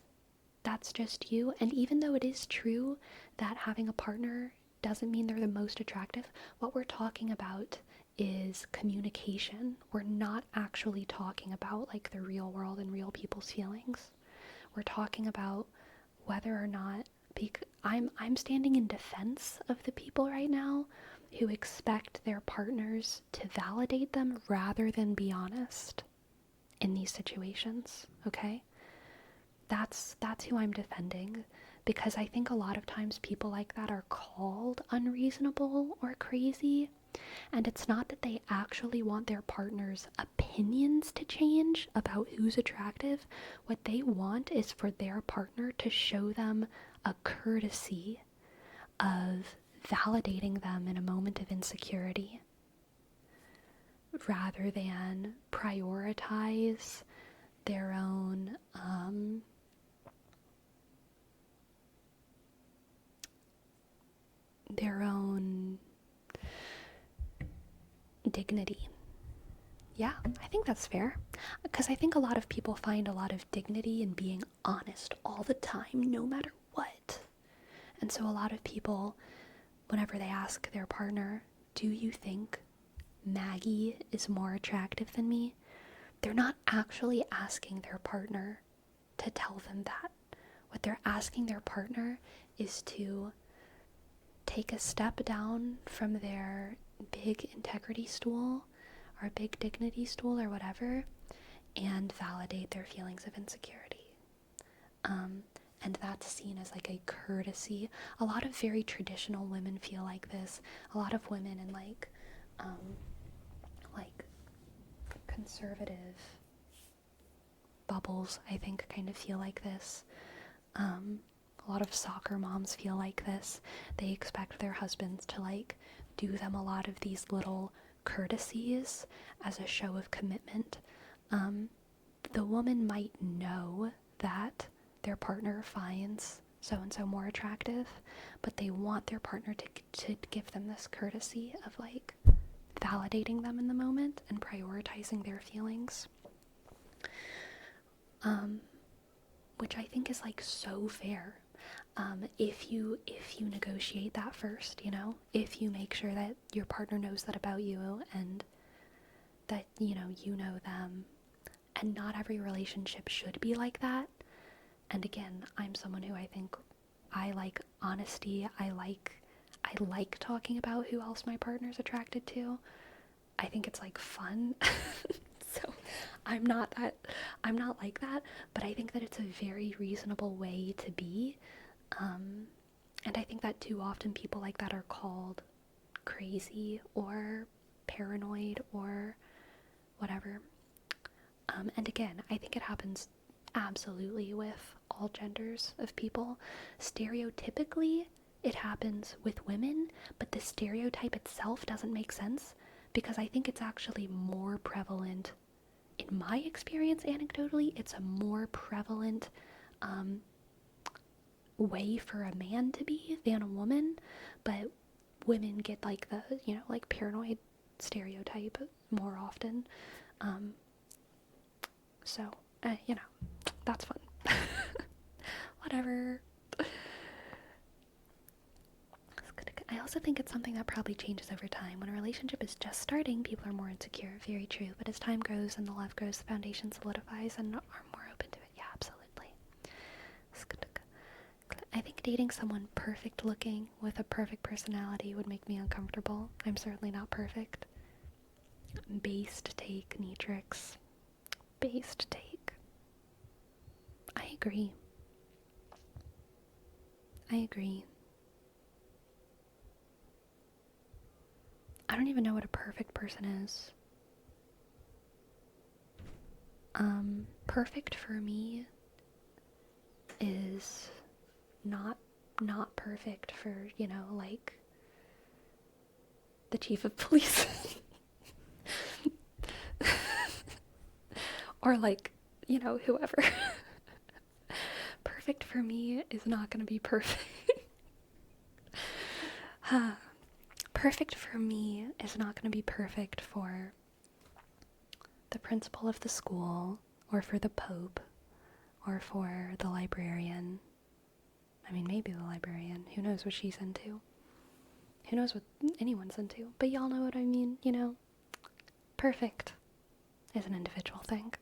just you. And even though it is true that having a partner doesn't mean they're the most attractive, what we're talking about is communication. We're not actually talking about like the real world and real people's feelings. We're talking about whether or not I'm standing in defense of the people right now who expect their partners to validate them rather than be honest in these situations, okay? That's who I'm defending, because I think a lot of times people like that are called unreasonable or crazy, and it's not that they actually want their partner's opinions to change about who's attractive. What they want is for their partner to show them a courtesy of validating them in a moment of insecurity, rather than prioritize their own dignity. Yeah, I think that's fair. Because I think a lot of people find a lot of dignity in being honest all the time, no matter what. And so a lot of people, whenever they ask their partner, do you think Maggie is more attractive than me? They're not actually asking their partner to tell them that. What they're asking their partner is to take a step down from their big integrity stool or big dignity stool or whatever and validate their feelings of insecurity. And that's seen as like a courtesy. A lot of very traditional women feel like this. A lot of women in like conservative bubbles, I think, kind of feel like this. A lot of soccer moms feel like this. They expect their husbands to like do them a lot of these little courtesies as a show of commitment. The woman might know that their partner finds so-and-so more attractive, but they want their partner to give them this courtesy of like validating them in the moment and prioritizing their feelings. Which I think is like so fair. If you negotiate that first, you know, if you make sure that your partner knows that about you and that, you know them, and not every relationship should be like that. And again, I'm someone who I think I like honesty. I like talking about who else my partner's attracted to. I think it's like fun. So I'm not like that, but I think that it's a very reasonable way to be. And I think that too often people like that are called crazy or paranoid or whatever. And again, I think it happens absolutely with all genders of people. Stereotypically, it happens with women, but the stereotype itself doesn't make sense because I think it's actually more prevalent. In my experience, anecdotally, it's a more prevalent way for a man to be than a woman, but women get like the, like paranoid stereotype more often. So, that's fun. Whatever. I also think it's something that probably changes over time. When a relationship is just starting, people are more insecure. Very true. But as time grows and the love grows, the foundation solidifies and are more open to it. Yeah, absolutely. I think dating someone perfect looking with a perfect personality would make me uncomfortable. I'm certainly not perfect. Based take, Neatrix. Based take. I agree. I don't even know what a perfect person is. Perfect for me is not perfect for, like the chief of police. Or like, whoever. Perfect for me is not going to be perfect. Perfect for me is not going to be perfect for the principal of the school, or for the Pope, or for the librarian. I mean, maybe the librarian. Who knows what she's into? Who knows what anyone's into? But y'all know what I mean, Perfect is an individual thing.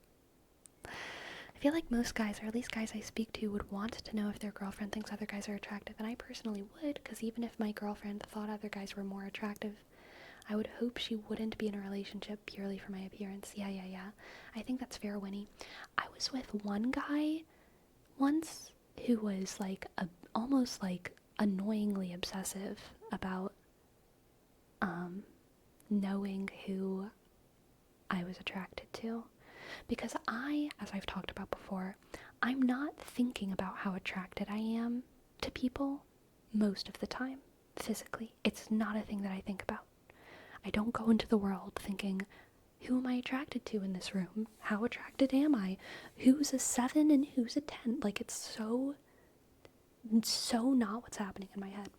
I feel like most guys, or at least guys I speak to, would want to know if their girlfriend thinks other guys are attractive, and I personally would, because even if my girlfriend thought other guys were more attractive, I would hope she wouldn't be in a relationship purely for my appearance. Yeah. I think that's fair, Winnie. I was with one guy once who was like almost like annoyingly obsessive about knowing who I was attracted to. Because as I've talked about before, I'm not thinking about how attracted I am to people most of the time, physically. It's not a thing that I think about. I don't go into the world thinking, who am I attracted to in this room? How attracted am I? Who's a 7 and who's a 10? Like, it's so not what's happening in my head.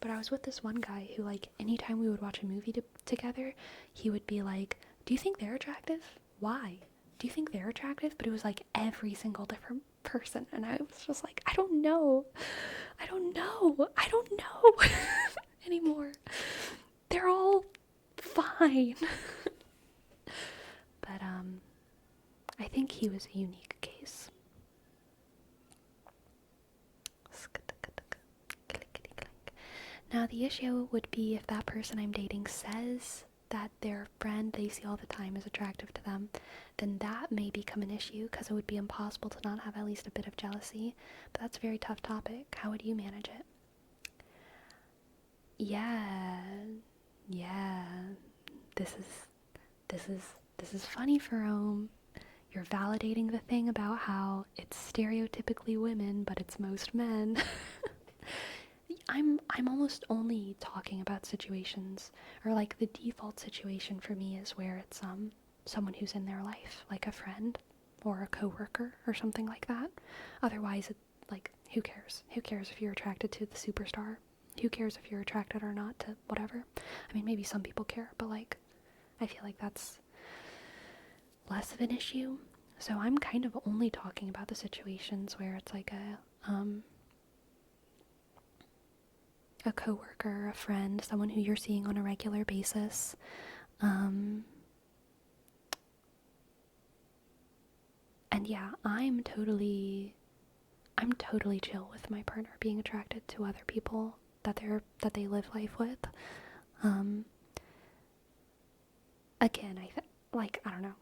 But I was with this one guy who, like, anytime we would watch a movie together, he would be like, do you think they're attractive? Why? Do you think they're attractive? But it was like every single different person. And I was just like, I don't know anymore. They're all fine. But I think he was a unique case. Now the issue would be if that person I'm dating says that their friend they see all the time is attractive to them, then that may become an issue, because it would be impossible to not have at least a bit of jealousy. But that's a very tough topic. How would you manage it? Yeah. This is funny, Jerome. You're validating the thing about how it's stereotypically women, but it's most men. I'm almost only talking about situations, or like the default situation for me is where it's someone who's in their life, like a friend or a coworker or something like that. Otherwise, like, who cares? Who cares if you're attracted to the superstar? Who cares if you're attracted or not to whatever? I mean, maybe some people care, but like, I feel like that's less of an issue. So I'm kind of only talking about the situations where it's like a coworker, a friend, someone who you're seeing on a regular basis. And yeah, I'm totally chill with my partner being attracted to other people that they live life with. Again, I don't know.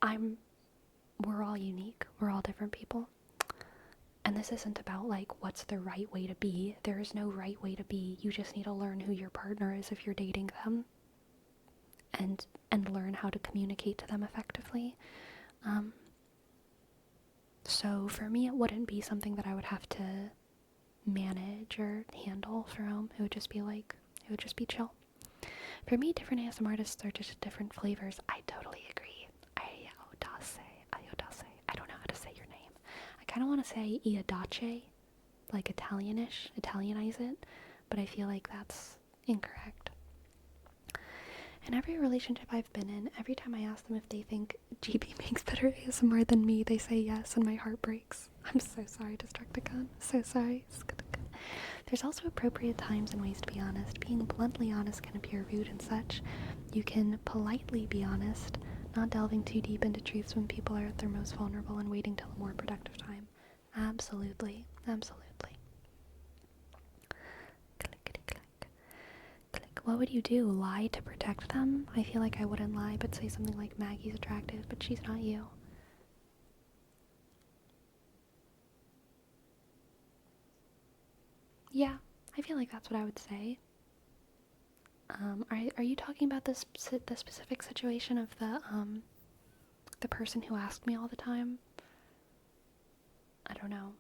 we're all unique. We're all different people. And this isn't about like what's the right way to be. There is no right way to be. You just need to learn who your partner is if you're dating them, and learn how to communicate to them effectively. So for me, it wouldn't be something that I would have to manage or handle for him. It would just be chill. For me, different ASMR artists are just different flavors. I totally agree. Ayodase. I don't know how to say your name. I kind of want to say Iodace, like Italianize it, but I feel like that's incorrect. In every relationship I've been in, every time I ask them if they think GB makes better ASMR than me, they say yes, and my heart breaks. I'm so sorry, Destructicon. So sorry. There's also appropriate times and ways to be honest. Being bluntly honest can appear rude and such. You can politely be honest, not delving too deep into truths when people are at their most vulnerable and waiting till a more productive time. Absolutely. Click. What would you do? Lie to protect them? I feel like I wouldn't lie, but say something like Maggie's attractive, but she's not you. Yeah, I feel like that's what I would say. Are you talking about the specific situation of the person who asked me all the time? I don't know.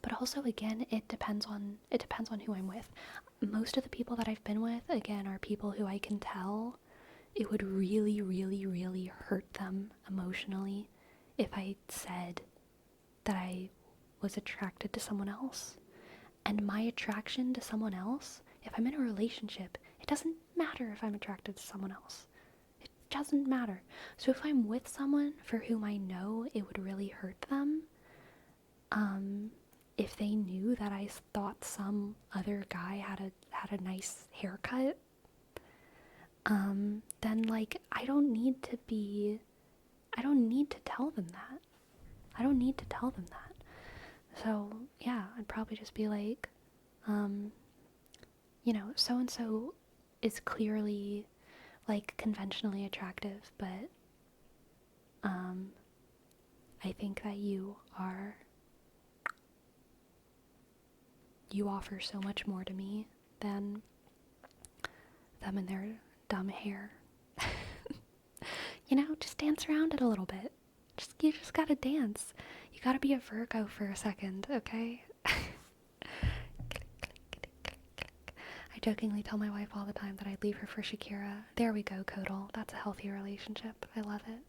But also again, it depends on who I'm with. Most of the people that I've been with, again, are people who I can tell it would really, really, really hurt them emotionally if I said that I was attracted to someone else. And my attraction to someone else, if I'm in a relationship, it doesn't matter if I'm attracted to someone else. It doesn't matter. So if I'm with someone for whom I know it would really hurt them, if they knew that I thought some other guy had a nice haircut, then like I don't need to tell them that. I don't need to tell them that. So yeah, I'd probably just be like, so and so is clearly like conventionally attractive, but I think that you offer so much more to me than them and their dumb hair. Just dance around it a little bit. You just gotta dance. You gotta be a Virgo for a second, okay? I jokingly tell my wife all the time that I'd leave her for Shakira. There we go, Kodal. That's a healthy relationship. I love it.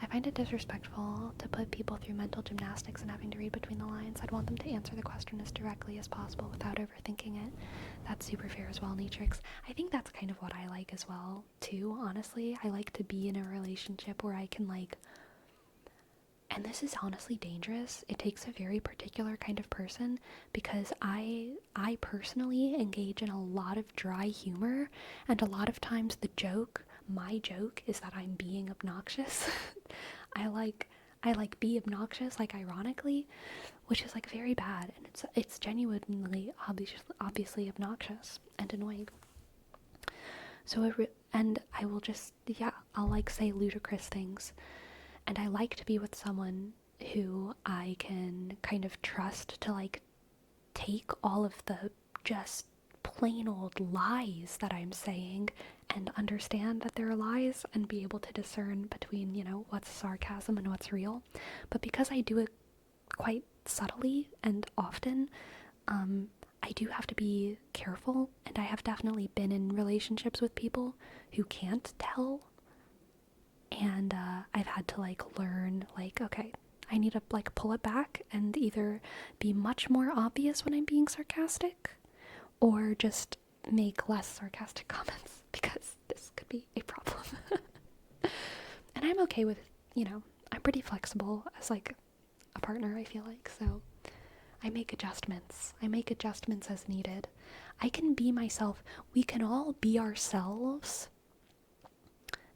I find it disrespectful to put people through mental gymnastics and having to read between the lines. I'd want them to answer the question as directly as possible without overthinking it. That's super fair as well, Natrix. I think that's kind of what I like as well, too, honestly. I like to be in a relationship where I can, like... And this is honestly dangerous. It takes a very particular kind of person, because I personally engage in a lot of dry humor, and a lot of times my joke is that I'm being obnoxious. I like be obnoxious, like ironically, which is like very bad, and it's genuinely obviously obnoxious and annoying. So and I will just I'll like say ludicrous things, and I like to be with someone who I can kind of trust to like take all of the just plain old lies that I'm saying and understand that they're lies and be able to discern between, what's sarcasm and what's real. But because I do it quite subtly and often, I do have to be careful, and I have definitely been in relationships with people who can't tell, and I've had to like learn, like, okay, I need to like pull it back and either be much more obvious when I'm being sarcastic, or just make less sarcastic comments, because this could be a problem. And I'm okay with, I'm pretty flexible as like a partner, I feel like, so I make adjustments as needed. I can be myself. We can all be ourselves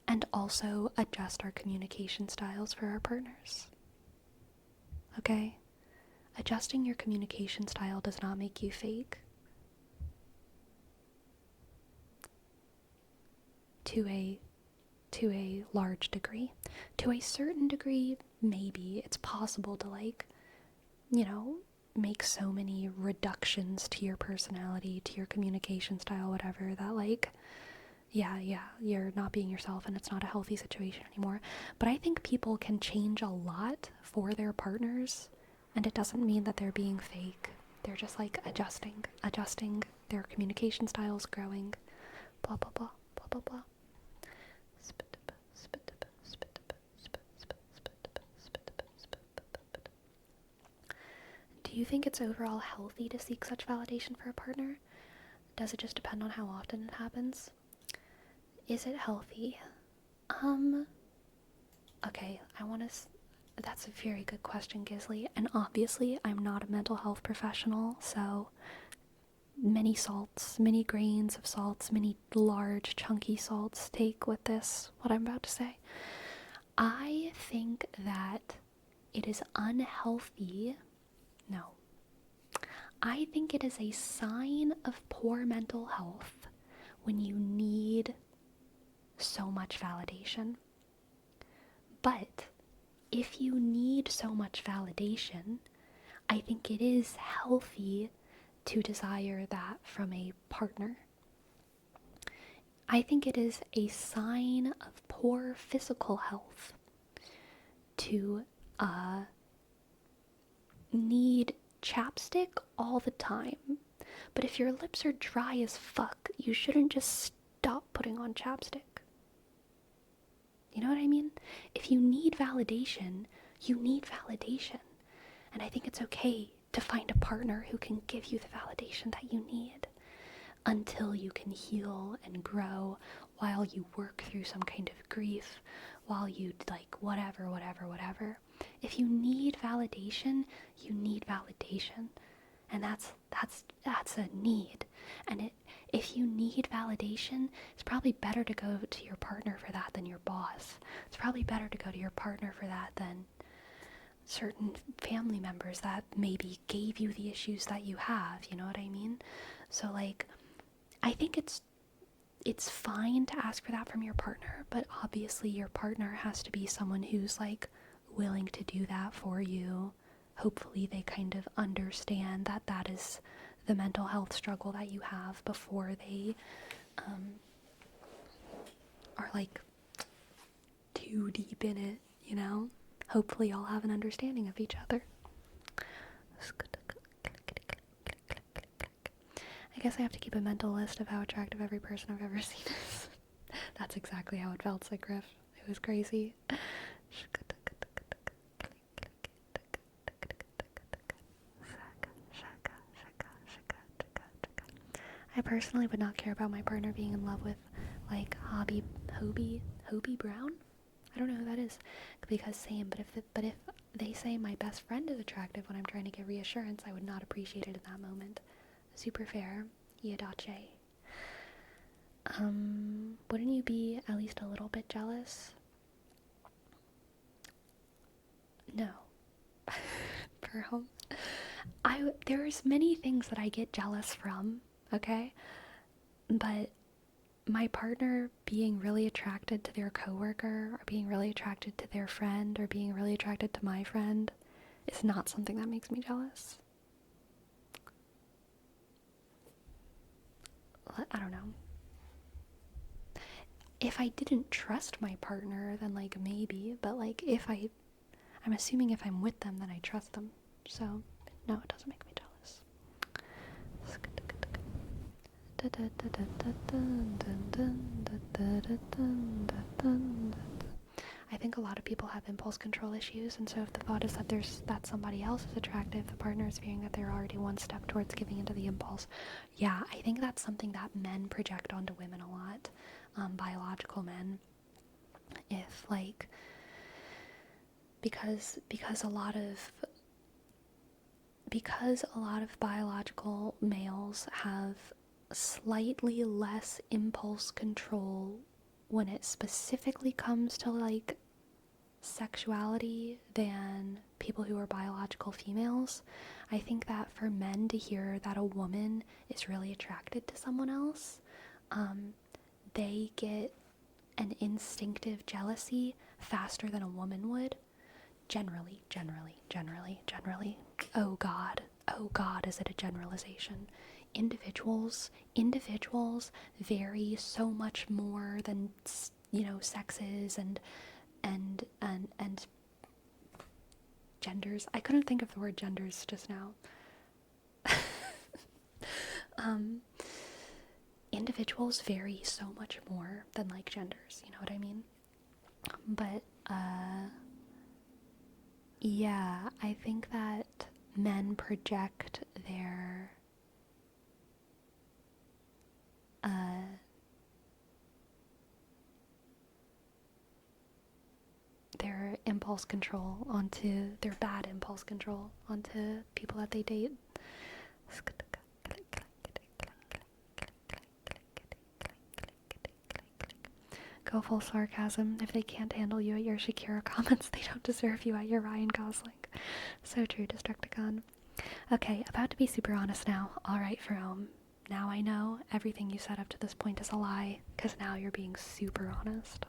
and also adjust our communication styles for our partners. Okay? Adjusting your communication style does not make you fake. to a large degree. To a certain degree, maybe it's possible to, like, you know, make so many reductions to your personality, to your communication style, whatever, that, like, yeah, you're not being yourself and it's not a healthy situation anymore. But I think people can change a lot for their partners, and it doesn't mean that they're being fake. They're just, like, adjusting their communication styles, growing, blah, blah, blah, blah, blah, blah. Do you think it's overall healthy to seek such validation for a partner? Does it just depend on how often it happens? Is it healthy? Okay, that's a very good question, Gisley. And obviously, I'm not a mental health professional, so many salts, many grains of salts, many large, chunky salts take with this, what I'm about to say. I think that it is unhealthy. No. I think it is a sign of poor mental health when you need so much validation. But if you need so much validation, I think it is healthy to desire that from a partner. I think it is a sign of poor physical health to need chapstick all the time. But if your lips are dry as fuck, you shouldn't just stop putting on chapstick. You know what I mean? If you need validation, you need validation. And I think it's okay to find a partner who can give you the validation that you need until you can heal and grow, while you work through some kind of grief, while you, like, whatever. If you need validation, you need validation. And that's a need. And if you need validation, it's probably better to go to your partner for that than your boss. It's probably better to go to your partner for that than certain family members that maybe gave you the issues that you have, you know what I mean? So, like, I think it's fine to ask for that from your partner, but obviously your partner has to be someone who's, like, willing to do that for you. Hopefully they kind of understand that that is the mental health struggle that you have before they are, like, too deep in it, you know? Hopefully y'all have an understanding of each other. I guess I have to keep a mental list of how attractive every person I've ever seen is. That's exactly how it felt, like, Griff. It was crazy. I personally would not care about my partner being in love with, like, Hobie Brown? I don't know who that is, because same, but if they say my best friend is attractive when I'm trying to get reassurance, I would not appreciate it in that moment. Super fair. Yadache. Wouldn't you be at least a little bit jealous? No. Girl. There's many things that I get jealous from, okay? But my partner being really attracted to their coworker, or being really attracted to their friend, or being really attracted to my friend is not something that makes me jealous. I don't know. If I didn't trust my partner, then, like, maybe, but, like, I'm assuming if I'm with them, then I trust them. So, no, it doesn't make me jealous. I think a lot of people have impulse control issues, and so if the thought is that somebody else is attractive, the partner is fearing that they're already one step towards giving into the impulse. Yeah, I think that's something that men project onto women a lot, biological men. If, like, because a lot of biological males have slightly less impulse control when it specifically comes to, like, sexuality than people who are biological females. I think that for men to hear that a woman is really attracted to someone else, they get an instinctive jealousy faster than a woman would. Generally. Oh God, is it a generalization? Individuals vary so much more than, sexes and genders. I couldn't think of the word genders just now. Individuals vary so much more than like genders, you know what I mean? But yeah, I think that men project their impulse control onto their bad impulse control onto people that they date. Go full sarcasm. If they can't handle you at your Shakira comments, they don't deserve you at your Ryan Gosling. So true, Destructicon. Okay, about to be super honest now. Alright, Jerome. Now I know everything you said up to this point is a lie, because now you're being super honest.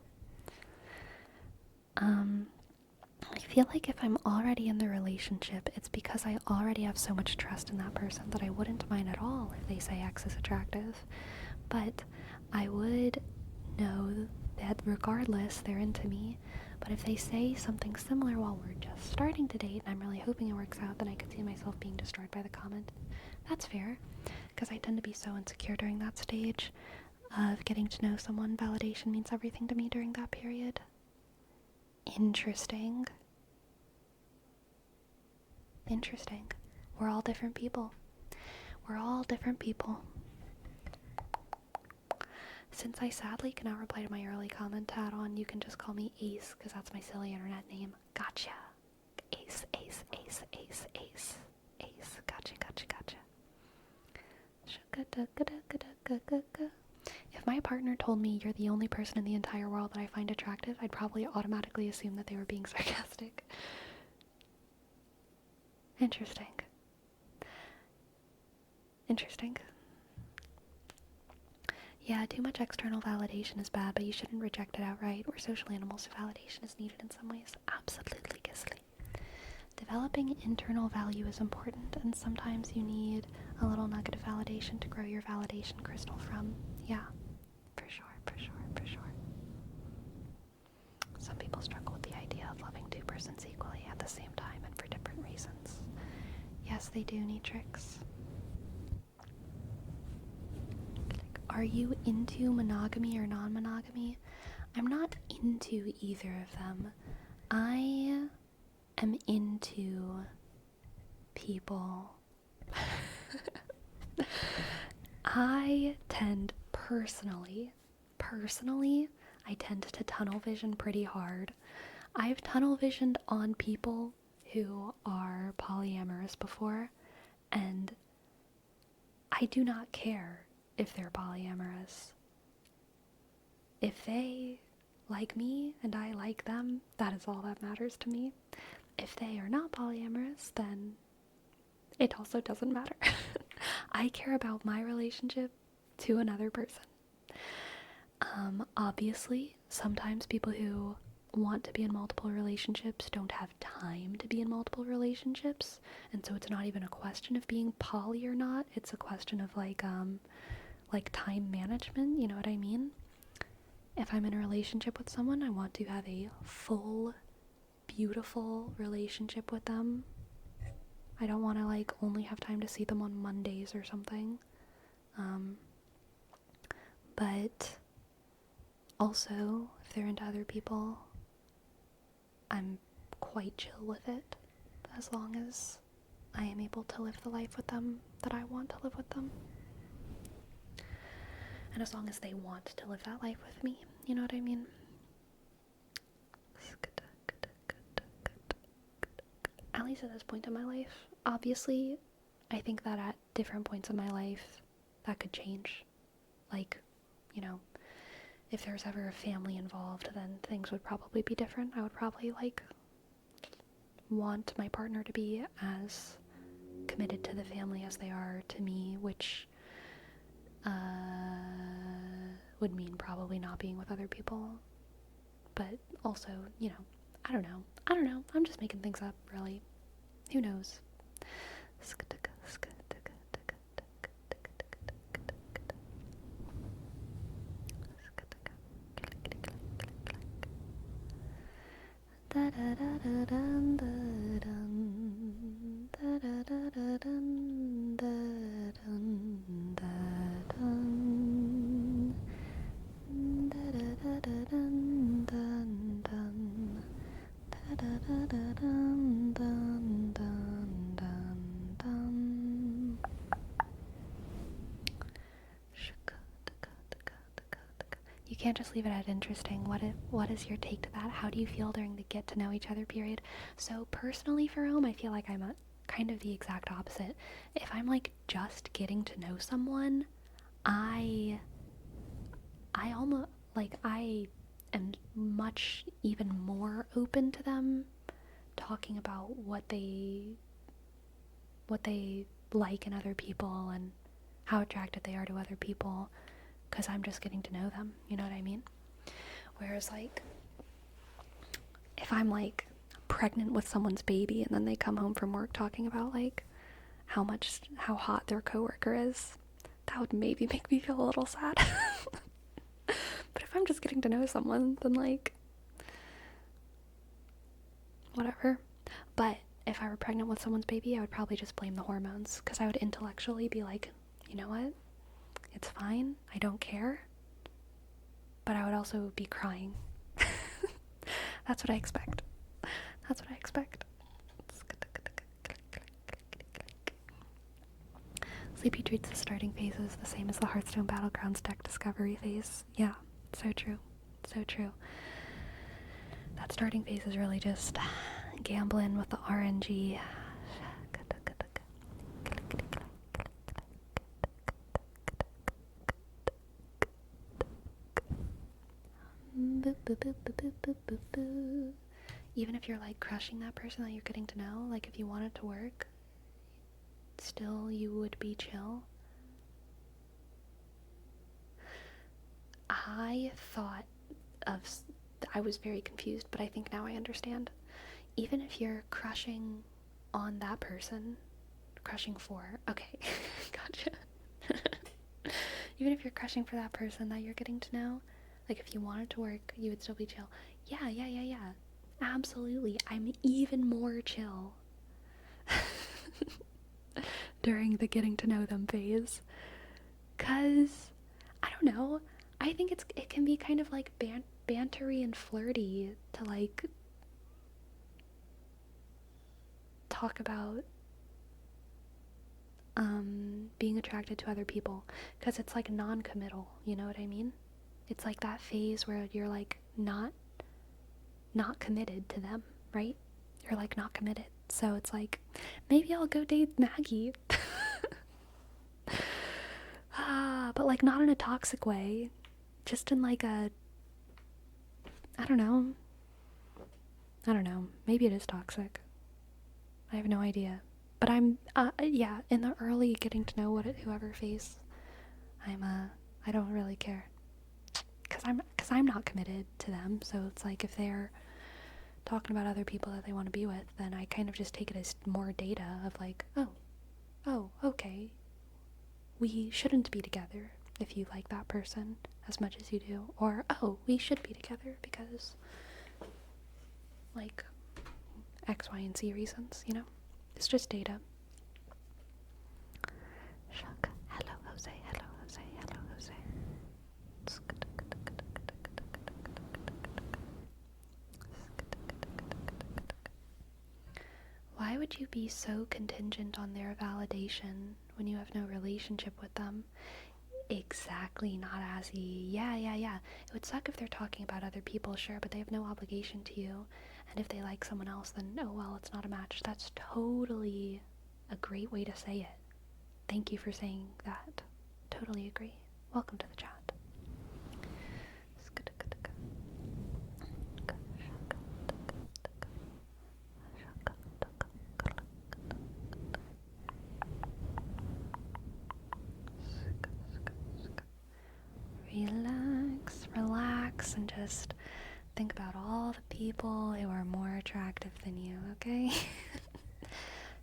I feel like if I'm already in the relationship, it's because I already have so much trust in that person that I wouldn't mind at all if they say X is attractive. But I would know that regardless, they're into me. But if they say something similar while we're just starting to date, and I'm really hoping it works out, then I could see myself being destroyed by the comment. That's fair, because I tend to be so insecure during that stage of getting to know someone. Validation means everything to me during that period. Interesting. We're all different people. Since I sadly cannot reply to my early comment tab on, you can just call me Ace, because that's my silly internet name. Gotcha. Ace. Gotcha. If my partner told me you're the only person in the entire world that I find attractive, I'd probably automatically assume that they were being sarcastic. Interesting. Yeah, too much external validation is bad, but you shouldn't reject it outright. We're social animals, so validation is needed in some ways. Absolutely, Gisley. Developing internal value is important, and sometimes you need a little nugget of validation to grow your validation crystal from. Yeah, for sure. Some people struggle with the idea of loving two persons equally at the same time and for different reasons. Yes, they do need tricks. Are you into monogamy or non-monogamy? I'm not into either of them. I am into people. I tend personally, I tend to tunnel vision pretty hard. I've tunnel visioned on people who are polyamorous before, and I do not care if they're polyamorous. If they like me and I like them, that is all that matters to me. If they are not polyamorous, then it also doesn't matter. I care about my relationship to another person. Obviously, sometimes people who want to be in multiple relationships don't have time to be in multiple relationships, and so it's not even a question of being poly or not. It's a question of like time management, you know what I mean? If I'm in a relationship with someone, I want to have a full, beautiful relationship with them. I don't want to only have time to see them on Mondays or something. But also, if they're into other people, I'm quite chill with it, as long as I am able to live the life with them that I want to live with them. And as long as they want to live that life with me, you know what I mean? At least at this point in my life. Obviously, I think that at different points in my life, that could change. If there's ever a family involved, then things would probably be different. I would probably, want my partner to be as committed to the family as they are to me, which would mean probably not being with other people. But also, I don't know. I'm just making things up, really. Who knows? You can't just leave it at interesting. What is your take to that? How do you feel during the get to know each other period? So personally for Rome, I feel like I'm kind of the exact opposite. If I'm like just getting to know someone, I almost like I am much even more open to them talking about what they like in other people and how attracted they are to other people, because I'm just getting to know them, you know what I mean? Whereas like if I'm like pregnant with someone's baby and then they come home from work talking about like how hot their coworker is, that would maybe make me feel a little sad. But if I'm just getting to know someone, then like whatever. But if I were pregnant with someone's baby, I would probably just blame the hormones, because I would intellectually be like, you know what? It's fine. I don't care. But I would also be crying. That's what I expect. Sleepy treats the starting phases the same as the Hearthstone Battlegrounds deck discovery phase. Yeah, so true. So true. That starting phase is really just gambling with the RNG. Even if you're like crushing that person that you're getting to know, like if you want it to work, still you would be chill. I was very confused, but I think now I understand. Even if you're crushing on that person, crushing for, okay, gotcha. Even if you're crushing for that person that you're getting to know, like if you want it to work, you would still be chill. Yeah. Absolutely. I'm even more chill during the getting to know them phase. 'Cause, I don't know, I think it can be kind of like bantery and flirty to like talk about being attracted to other people, because it's like non-committal, you know what I mean? It's like that phase where you're like not committed to them, right? You're like not committed. So it's like, maybe I'll go date Maggie. But like not in a toxic way. Just in like a, I don't know. Maybe it is toxic. I have no idea. But I'm, yeah, in the early getting to know whoever phase, I don't really care. Cause I'm not committed to them. So it's like if they're talking about other people that they want to be with, then I kind of just take it as more data of like, oh, okay. We shouldn't be together if you like that person as much as you do. Or, oh, we should be together because, like, X, Y, and Z reasons, you know? It's just data. Shuck. Hello, Jose. Why would you be so contingent on their validation when you have no relationship with them? Exactly, not as yeah. It would suck if they're talking about other people, sure, but they have no obligation to you. And if they like someone else, then oh well, it's not a match. That's totally a great way to say it. Thank you for saying that. Totally agree. Welcome to the chat. Relax. just think about all the people who are more attractive than you, okay?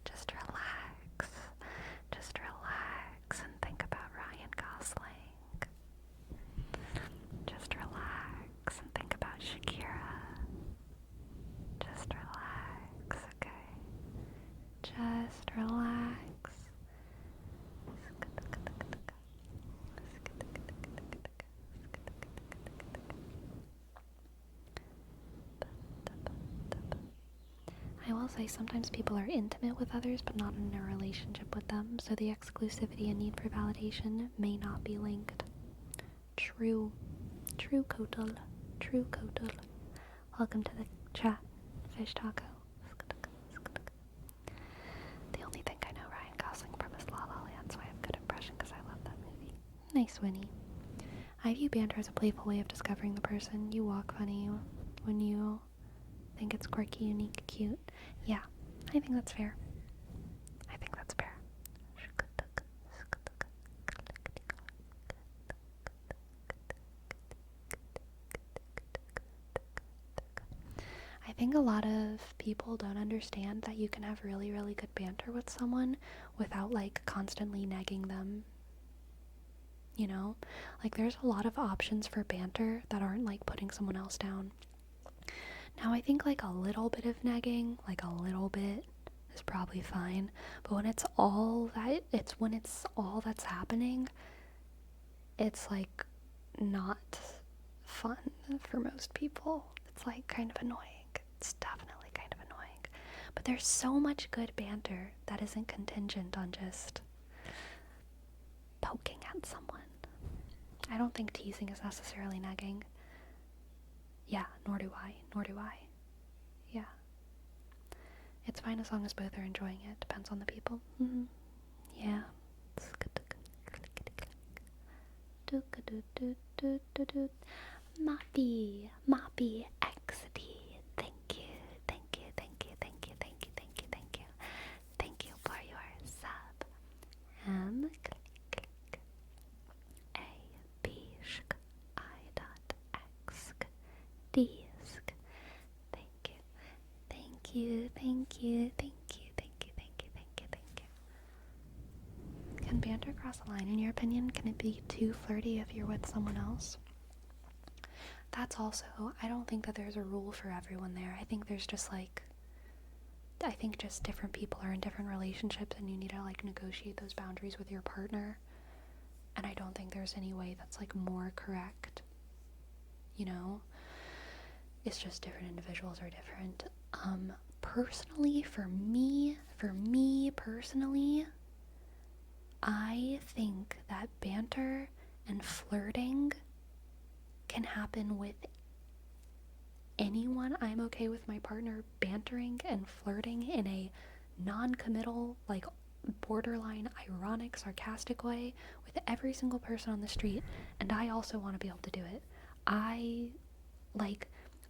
Just relax. Just relax and think about Ryan Gosling. Just relax and think about Shakira. Just relax, okay? Just relax. I will say sometimes people are intimate with others but not in a relationship with them, so the exclusivity and need for validation may not be linked. True. True, Kotal. True, Kotal. Welcome to the chat, Fish Taco. The only thing I know Ryan Gosling from is La La Land, so I have good impression because I love that movie. Nice, Winnie. I view banter as a playful way of discovering the person. You walk funny when you think it's quirky, unique, cute. Yeah, I think that's fair. I think that's fair. I think a lot of people don't understand that you can have really, really good banter with someone without, like, constantly nagging them. You know? Like, there's a lot of options for banter that aren't, like, putting someone else down. Now, I think, like, a little bit of nagging, like, a little bit is probably fine. But when it's all that's happening, it's, like, not fun for most people. It's, like, kind of annoying. It's definitely kind of annoying. But there's so much good banter that isn't contingent on just poking at someone. I don't think teasing is necessarily nagging. Yeah, nor do I. Yeah. It's fine as long as both are enjoying it. Depends on the people. Mm-hmm. Yeah. Moppy XD. Thank you for your sub. Click A B shk I dot X disk. Thank you. Can banter cross a line in your opinion? Can it be too flirty if you're with someone else? That's also, I don't think that there's a rule for everyone there. I think there's just just different people are in different relationships and you need to like negotiate those boundaries with your partner. And I don't think there's any way that's like more correct. You know? It's just different individuals are different. Personally, for me personally, I think that banter and flirting can happen with anyone. I'm okay with my partner bantering and flirting in a non-committal, like borderline ironic, sarcastic way with every single person on the street, and I also want to be able to do it.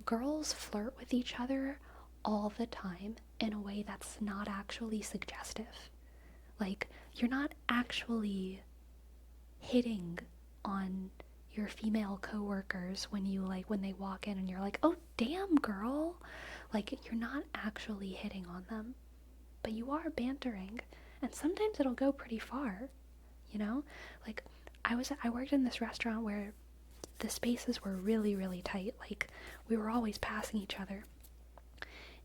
Girls flirt with each other all the time in a way that's not actually suggestive. Like, you're not actually hitting on your female coworkers when they walk in and you're like, oh damn girl, like you're not actually hitting on them, but you are bantering, and sometimes it'll go pretty far, you know? Like I worked in this restaurant where the spaces were really, really tight, like we were always passing each other,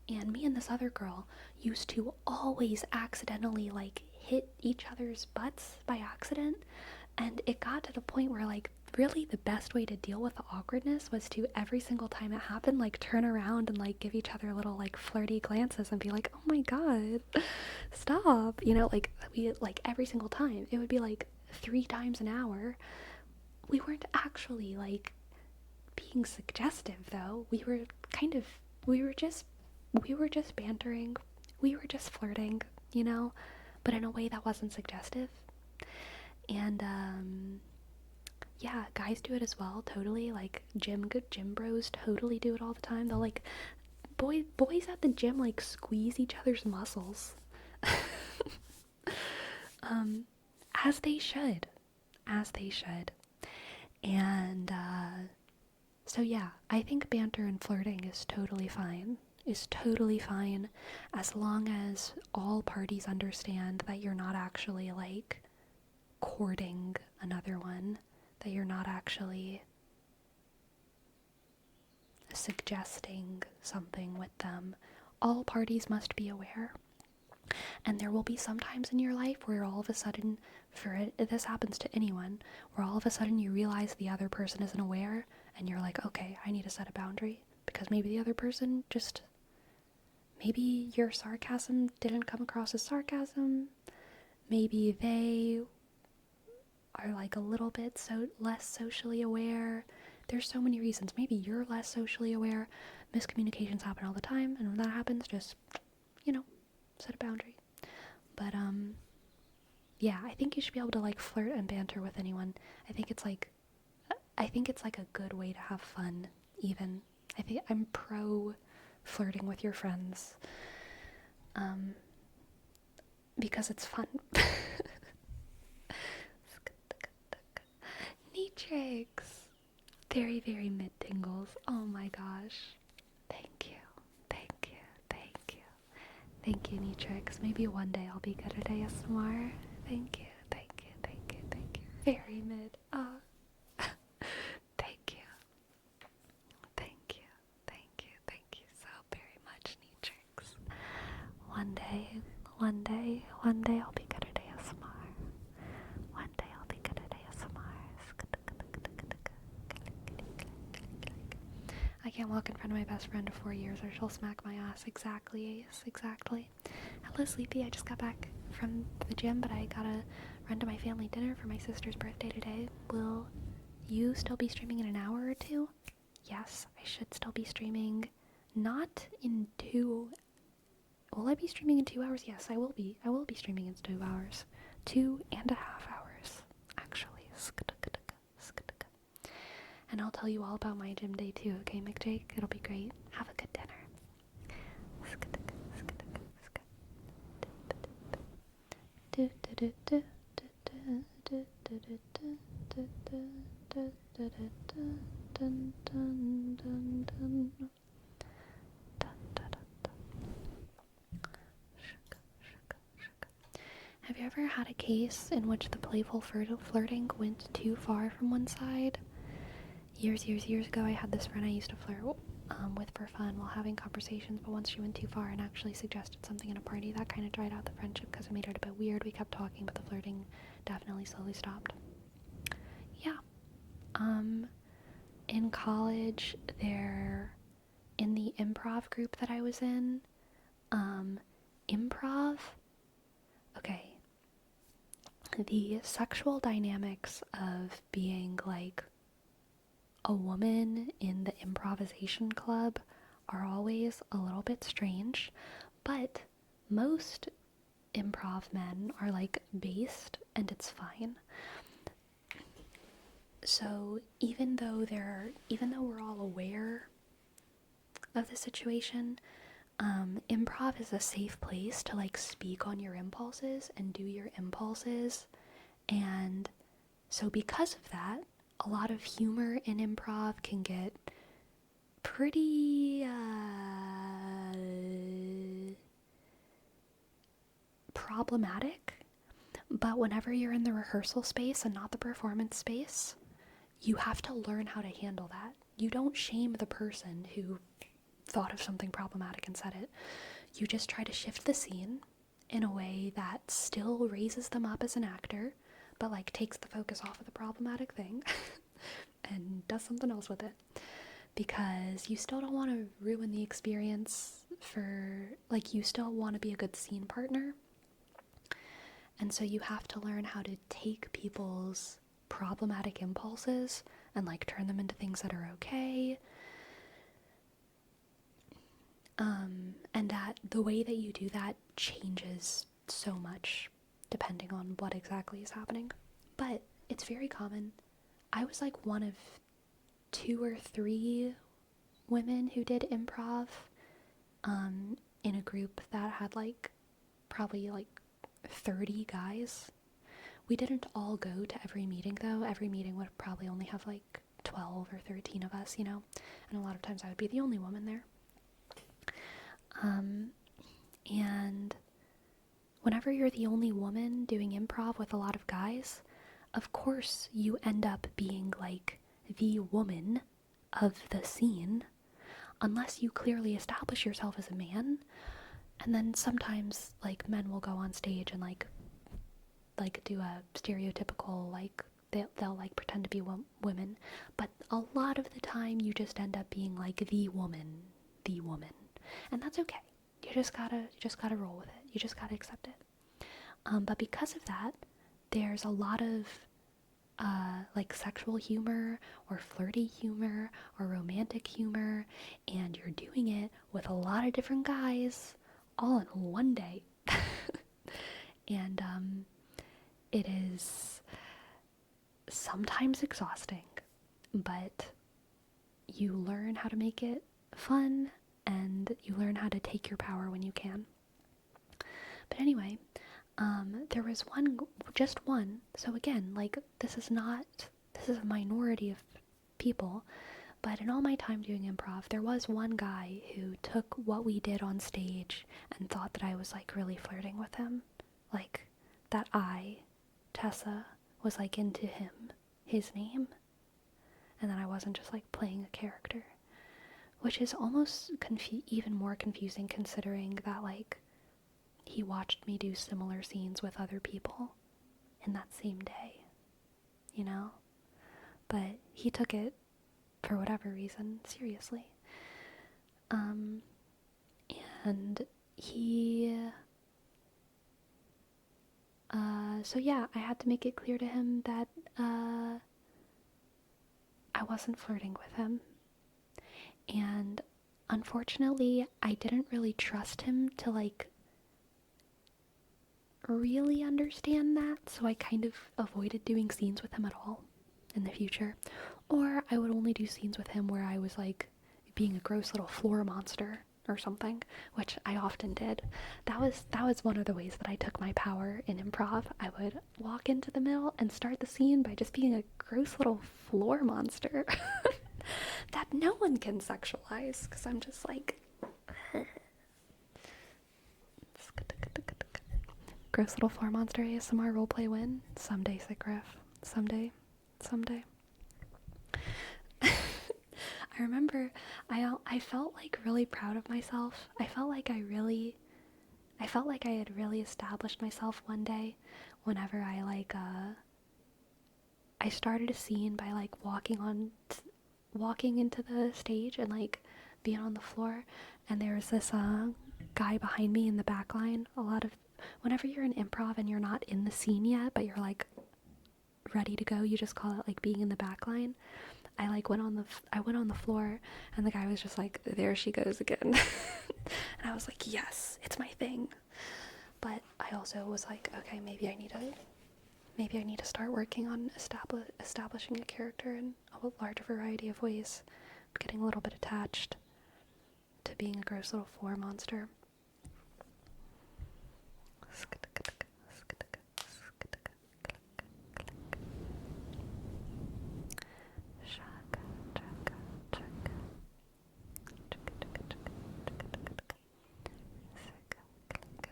and me and this other girl used to always accidentally like hit each other's butts by accident. And it got to the point where, like, really the best way to deal with the awkwardness was to, every single time it happened, like, turn around and, like, give each other little, like, flirty glances and be like, oh my god, stop. You know, like, every single time. It would be, like, 3 times an hour. We weren't actually, like, being suggestive, though. We were just bantering. We were just flirting, you know? But in a way that wasn't suggestive. And yeah, guys do it as well, totally. Like gym bros totally do it all the time. They'll like boys at the gym like squeeze each other's muscles. As they should. And So yeah, I think banter and flirting is totally fine. Is totally fine as long as all parties understand that you're not actually like courting another one, that you're not actually suggesting something with them. All parties must be aware. And there will be some times in your life where all of a sudden, this happens to anyone, where all of a sudden you realize the other person isn't aware, and you're like, okay, I need to set a boundary, because maybe the other person maybe your sarcasm didn't come across as sarcasm, maybe they are like a little bit less socially aware. There's so many reasons. Maybe you're less socially aware. Miscommunications happen all the time, and when that happens, just, set a boundary. But yeah, I think you should be able to like flirt and banter with anyone. I think it's like a good way to have fun. Even I think I'm pro flirting with your friends, because it's fun. Neatrix, very very mid tingles. Oh my gosh, thank you, thank you, thank you. Thank you, Neatrix. Maybe one day I'll be good at ASMR. Thank you, thank you, thank you, thank you. Very mid. Oh. Thank you. Thank you. Thank you. Thank you so very much, Neatrix. One day I'll be good at ASMR. One day I'll be good at ASMR. I can't walk in front of my best friend of 4 years or she'll smack my ass. Exactly, Ace. Exactly. Hello, Sleepy. I just got back from the gym, but I gotta run to my family dinner for my sister's birthday today. Will you still be streaming in an hour or two? Yes, I should still be streaming. Not in 2... Will I be streaming in 2 hours? Yes, I will be. I will be streaming in 2 hours. 2.5 hours, actually. And I'll tell you all about my gym day too, okay, McJake? It'll be great. Have a good dinner. Have you ever had a case in which the playful flirting went too far from one side? Years ago, I had this friend I used to flirt with for fun while having conversations, but once she went too far and actually suggested something in a party, that kind of dried out the friendship because it made it a bit weird. We kept talking, but the flirting definitely slowly stopped. Yeah. In college, in the improv group that I was in, improv, okay, the sexual dynamics of being like a woman in the improvisation club are always a little bit strange, but most improv men are like based and it's fine. So even though we're all aware of the situation, improv is a safe place to like speak on your impulses and do your impulses. And so because of that, a lot of humor in improv can get pretty problematic. But whenever you're in the rehearsal space and not the performance space, you have to learn how to handle that. You don't shame the person who thought of something problematic and said it. You just try to shift the scene in a way that still raises them up as an actor, but like takes the focus off of the problematic thing and does something else with it. Because you still don't want to ruin the experience you still want to be a good scene partner. And so you have to learn how to take people's problematic impulses and like turn them into things that are okay. And that the way that you do that changes so much depending on what exactly is happening. But it's very common. I was like one of 2 or 3 women who did improv in a group that had like probably like 30 guys. We didn't all go to every meeting though. Every meeting would probably only have like 12 or 13 of us, and a lot of times I would be the only woman there. And whenever you're the only woman doing improv with a lot of guys, of course you end up being like the woman of the scene, unless you clearly establish yourself as a man. And then sometimes like men will go on stage and like do a stereotypical, like they'll like pretend to be women, but a lot of the time you just end up being like the woman, and that's okay. You just gotta roll with it. You just gotta accept it. But because of that, there's a lot of like sexual humor or flirty humor or romantic humor, and you're doing it with a lot of different guys all in one day. And it is sometimes exhausting, but you learn how to make it fun, and you learn how to take your power when you can. But anyway, there was just one. So again, like, this is a minority of people, but in all my time doing improv, there was one guy who took what we did on stage and thought that I was like really flirting with him. Like, that Tessa, was like into his name, and that I wasn't just like playing a character, which is almost even more confusing, considering that like he watched me do similar scenes with other people in that same day, but he took it, for whatever reason, seriously. And he so yeah, I had to make it clear to him that I wasn't flirting with him. And unfortunately, I didn't really trust him to like really understand that, so I kind of avoided doing scenes with him at all in the future. Or I would only do scenes with him where I was like being a gross little floor monster or something, which I often did. That was one of the ways that I took my power in improv. I would walk into the middle and start the scene by just being a gross little floor monster that no one can sexualize, because I'm just like gross little floor monster ASMR roleplay win. Someday, sick riff. Someday. I remember I felt like really proud of myself. I felt like I had really established myself one day whenever I started a scene by like walking into the stage and like being on the floor, and there was this guy behind me in the back line. Whenever you're in improv and you're not in the scene yet, but you're like ready to go, you just call it like being in the back line. I went on the floor, and the guy was just like, there she goes again. And I was like, yes, it's my thing. But I also was like, okay, maybe I need to start working on establishing a character in a larger variety of ways. I'm getting a little bit attached to being a gross little floor monster.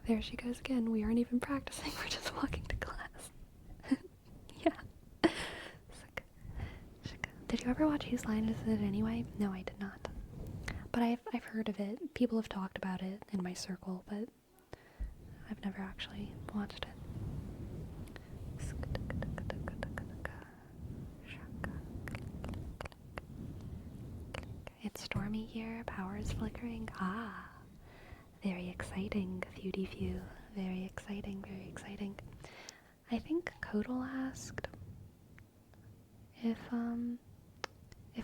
There she goes again. We aren't even practicing. We're just walking to class. Yeah. Did you ever watch Whose Line Is It Anyway? No, I did not. But I've heard of it. People have talked about it in my circle, but I've never actually watched it. It's stormy here. Power is flickering. Ah. Very exciting, Feudy Few. Very exciting, very exciting. I think Kodal asked if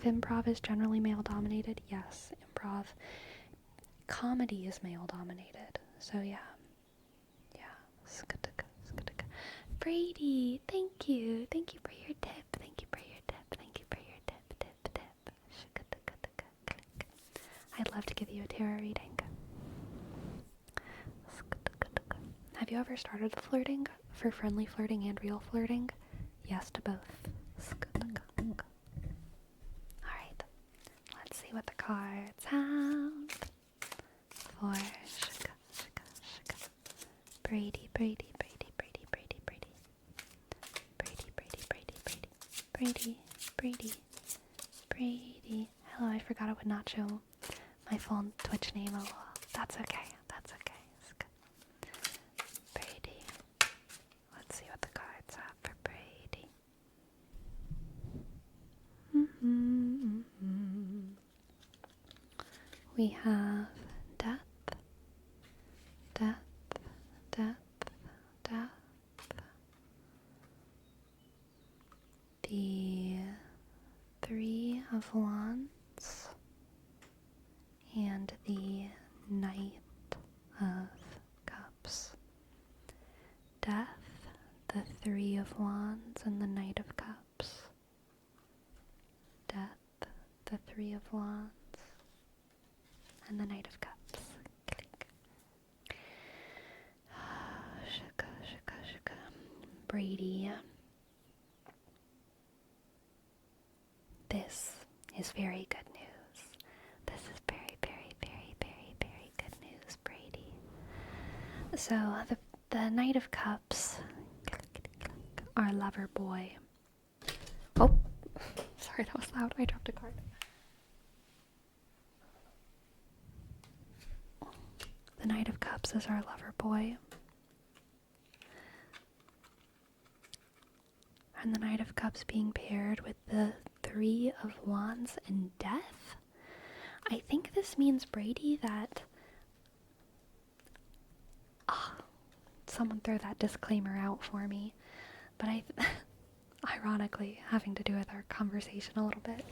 improv is generally male-dominated. Yes, improv. Comedy is male-dominated. So yeah. Brady, thank you. Thank you for your tip. I'd love to give you a tarot reading. Have you ever started flirting? For friendly flirting and real flirting? Yes to both. cards out for Brady, Brady, Brady, Brady, Brady, Brady, Brady, Brady, Brady, Brady, Brady, Brady, Brady. Hello, I forgot it would not show my full Twitch name. Oh, that's okay. That's okay. It's good. Brady. Let's see what the cards have for Brady. We have death, death, death, death. The Three of Wands and the Knight of Cups. Death, the Three of Wands, and the Knight of Cups. Death, the Three of Wands, and the Knight of Cups. Click. Shaka. Brady. This is very good news. This is very, very, very, very, very good news, Brady. So, the Knight of Cups, our lover boy. Oh, sorry, that was loud. I dropped a card. The Knight of Cups is our lover boy. And the Knight of Cups being paired with the Three of Wands and Death. I think this means, Brady, that... someone throw that disclaimer out for me. But ironically, having to do with our conversation a little bit.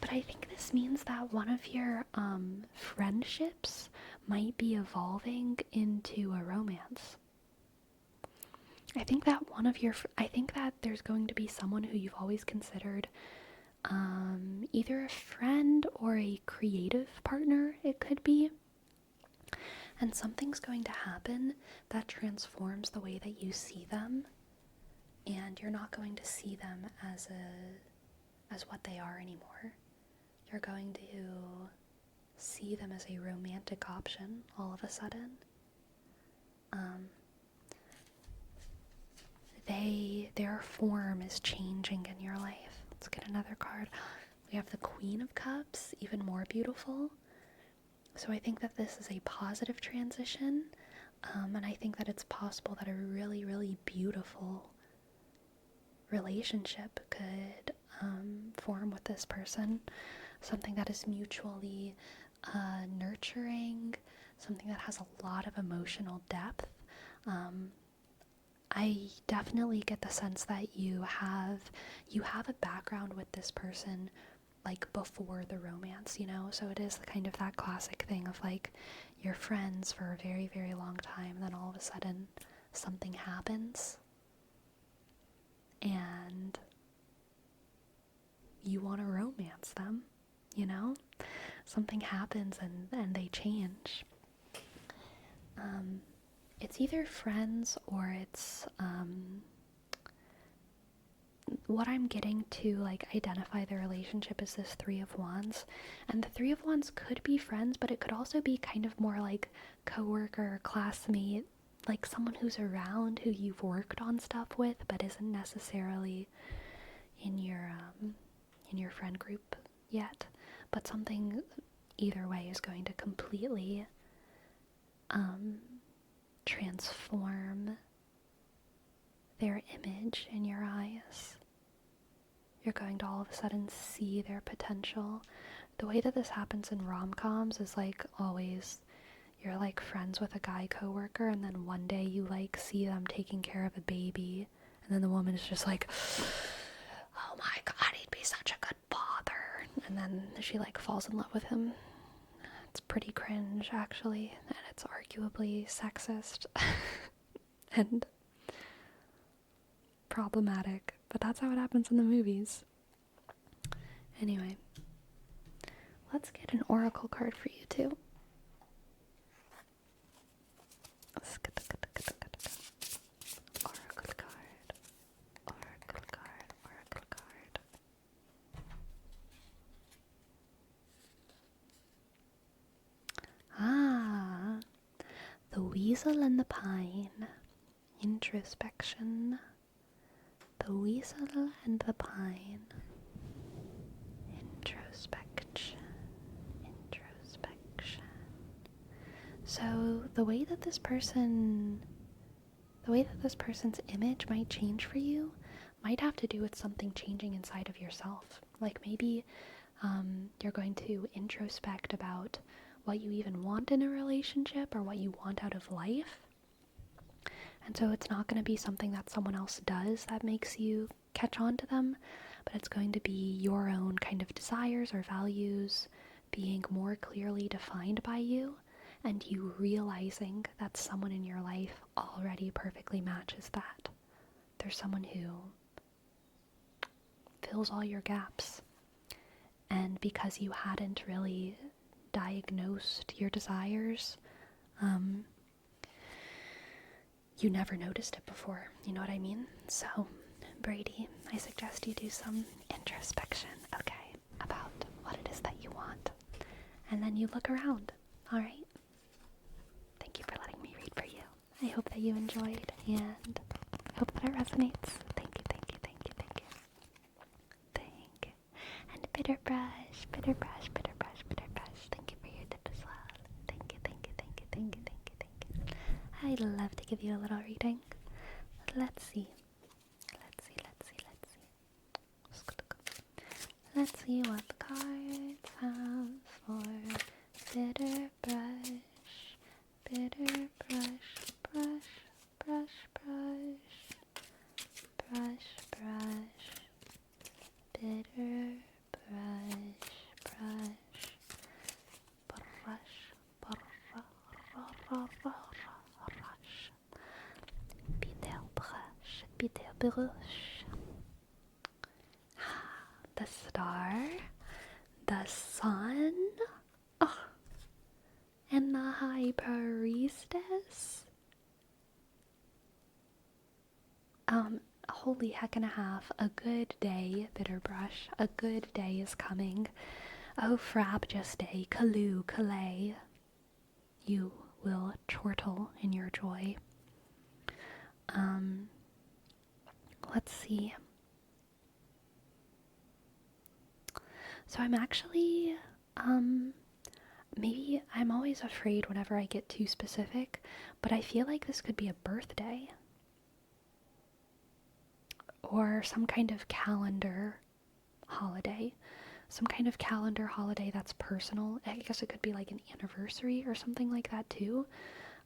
But I think this means that one of your friendships might be evolving into a romance. I think that I think that there's going to be someone who you've always considered either a friend or a creative partner, it could be. And something's going to happen that transforms the way that you see them, and you're not going to see them as what they are anymore. You're going to see them as a romantic option all of a sudden. Their form is changing in your life. Let's get another card. We have the Queen of Cups, even more beautiful. So I think that this is a positive transition, and I think that it's possible that a really, really beautiful relationship could form with this person. Something that is mutually nurturing, something that has a lot of emotional depth. I definitely get the sense that you have a background with this person, like, before the romance, you know? So it is kind of that classic thing of, like, you're friends for a very, very long time, and then all of a sudden something happens, and you want to romance them, you know? Something happens and they change. It's either friends or it's, what I'm getting to, like, identify the relationship is this Three of Wands. And the Three of Wands could be friends, but it could also be kind of more like coworker, classmate, like someone who's around who you've worked on stuff with, but isn't necessarily in your friend group yet. But something, either way, is going to completely transform their image in your eyes. You're going to all of a sudden see their potential. The way that this happens in rom-coms is, like, always you're, like, friends with a guy coworker, and then one day you, like, see them taking care of a baby, and then the woman is just like, oh my god, he'd be such a good father. And then she, like, falls in love with him. It's pretty cringe, actually, and it's arguably sexist and problematic, but that's how it happens in the movies. Anyway, let's get an oracle card for you too. Oracle card, oracle card, oracle card. The weasel and the pine. Introspection. The weasel and the pine. Introspection. Introspection. So the way that this person's image might change for you might have to do with something changing inside of yourself. Like maybe you're going to introspect about what you even want in a relationship or what you want out of life. And so it's not going to be something that someone else does that makes you catch on to them, but it's going to be your own kind of desires or values being more clearly defined by you, and you realizing that someone in your life already perfectly matches that. There's someone who fills all your gaps. And because you hadn't really diagnosed your desires, you never noticed it before. You know what I mean? So, Brady, I suggest you do some introspection, okay, about what it is that you want. And then you look around, alright? Thank you for letting me read for you. I hope that you enjoyed, and I hope that it resonates. Thank you, thank you, thank you, thank you. Thank you. And bitter brush, bitter brush, bitter brush, bitter brush. Thank you for your tip as well. Thank you, thank you, thank you, thank you, thank you, thank you. I'd love to give you a little reading. Let's see. Let's see, let's see, let's see. Let's see what the cards have for bitter brush. Bitter brush, brush, brush, brush. Brush, brush. Bitter brush, brush. Brush, brush. Bitter brush, bitter brush. The star, the sun, oh, and the high priestess. Holy heck and a half, a good day, Bitterbrush, a good day is coming. Oh, frab just day, Kaloo, Kalay. You will chortle in your joy. Let's see. So I'm actually, maybe I'm always afraid whenever I get too specific, but I feel like this could be a birthday. Or some kind of calendar holiday. Some kind of calendar holiday that's personal. I guess it could be like an anniversary or something like that too.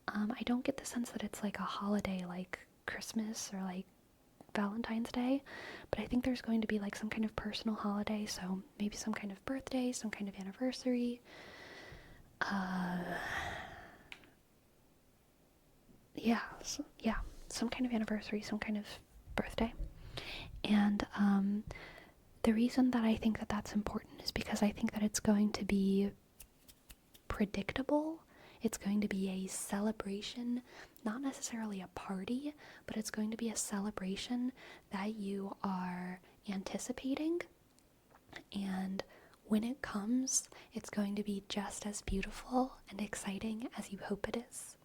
I don't get the sense that it's like a holiday like Christmas or like Valentine's Day, but I think there's going to be like some kind of personal holiday, so maybe some kind of birthday, some kind of anniversary. Yeah, some kind of anniversary, some kind of birthday. And the reason that I think that that's important is because I think that it's going to be predictable. It's going to be a celebration, not necessarily a party, but it's going to be a celebration that you are anticipating. And when it comes, it's going to be just as beautiful and exciting as you hope it is.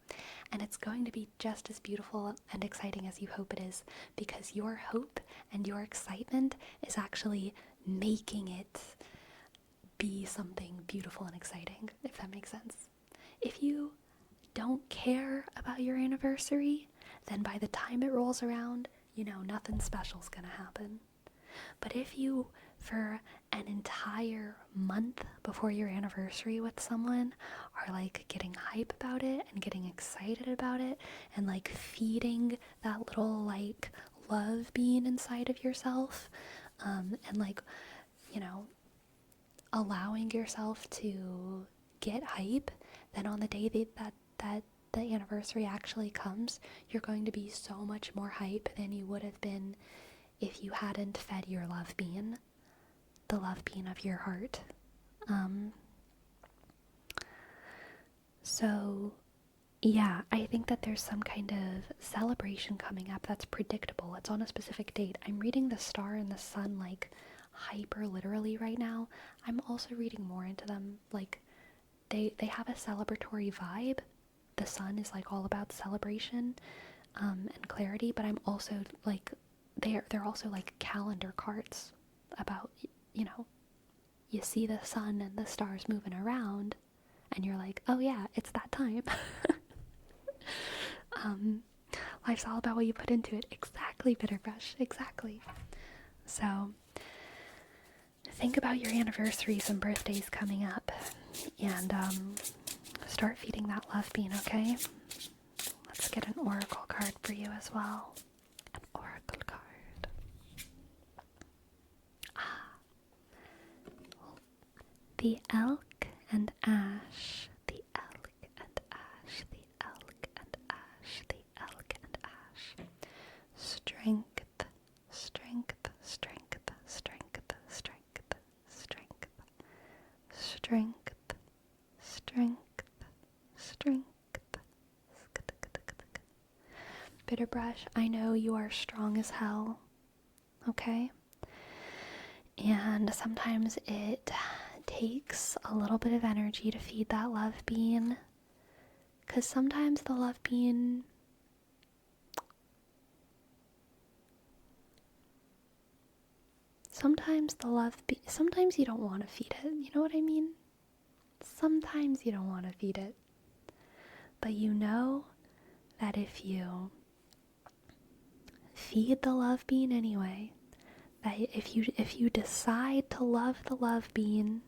And it's going to be just as beautiful and exciting as you hope it is, because your hope and your excitement is actually making it be something beautiful and exciting, if that makes sense. If you don't care about your anniversary, then by the time it rolls around, you know, nothing special's gonna happen. But if you, for an entire month before your anniversary with someone, are like getting hype about it and getting excited about it and like feeding that little like love being inside of yourself, and like, you know, allowing yourself to get hype, then on the day that the anniversary actually comes, you're going to be so much more hype than you would have been if you hadn't fed your love bean, the love bean of your heart. So yeah, I think that there's some kind of celebration coming up that's predictable. It's on a specific date. I'm reading the star and the sun like hyper literally right now. I'm also reading more into them. Like they have a celebratory vibe the sun is like all about celebration and clarity, but I'm also like, they're also like calendar cards about, you know, you see the sun and the stars moving around and you're like, oh yeah, it's that time. Life's all about what you put into it. Exactly, Bitterbrush, exactly. So think about your anniversaries and birthdays coming up, and start feeding that love bean, okay? Let's get an oracle card for you as well. An oracle card. The elk and ash. The elk and ash. The elk and ash. The elk and ash. Strength, strength, strength, strength, strength, strength, strength, strength, strength. Bitterbrush, I know you are strong as hell, okay? And sometimes it takes a little bit of energy to feed that love bean, because sometimes the love bean sometimes you don't want to feed it, you know what I mean? Sometimes you don't want to feed it, but you know that if you feed the love bean anyway, that if you decide to love the love bean,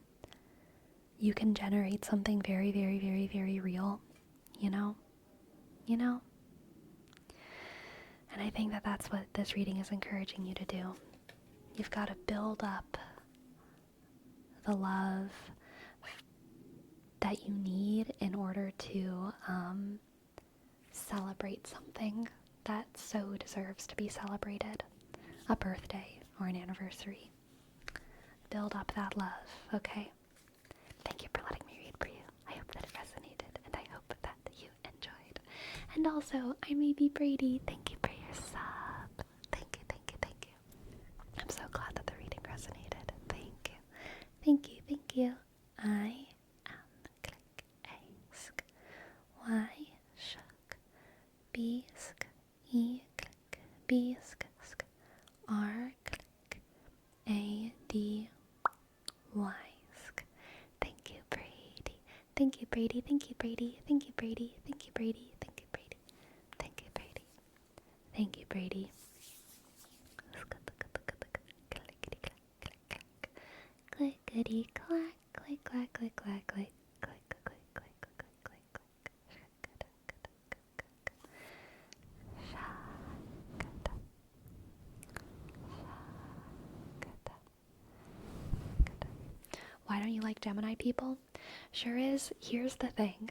you can generate something very, very, very, very real, you know? And I think that that's what this reading is encouraging you to do. You've got to build up the love that you need in order to celebrate something that so deserves to be celebrated. A birthday or an anniversary. Build up that love, okay? Thank you for letting me read for you. I hope that it resonated, and I hope that you enjoyed. And also, I may be Brady. Thank you for your sub. Thank you, thank you, thank you. I'm so glad that the reading resonated. Thank you. Thank you, thank you. I am click ask. Y shook. B sk. E click. B sk sk. R click. A D Y sk. Thank you, Brady. Thank you, Brady. Thank you, Brady. Thank you, Brady. Thank you, Brady. Thank you, Brady. Thank you, Brady. Thank you, Brady. Clickety clack, click clack, click clack, click click click click click click click. Why don't you like Gemini people? Sure is. Here's the thing.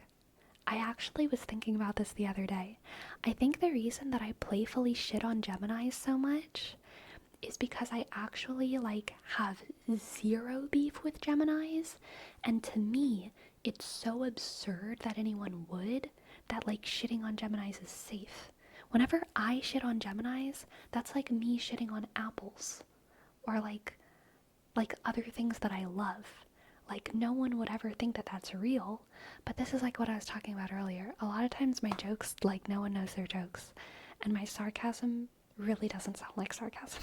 I actually was thinking about this the other day. I think the reason that I playfully shit on Geminis so much is because I actually have zero beef with Geminis, and to me it's so absurd that anyone would, that shitting on Geminis is safe. Whenever I shit on Geminis, that's like me shitting on apples or like other things that I love. No one would ever think that that's real, but this is what I was talking about earlier. A lot of times my jokes, no one knows their jokes, and my sarcasm really doesn't sound like sarcasm.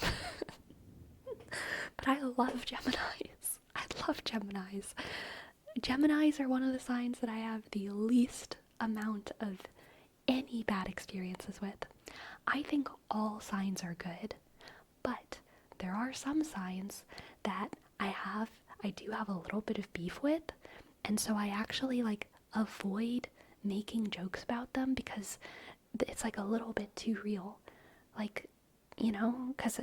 But I love Geminis. I love Geminis. Geminis are one of the signs that I have the least amount of any bad experiences with. I think all signs are good, but there are some signs that I do have a little bit of beef with, and so I actually avoid making jokes about them because it's a little bit too real. Because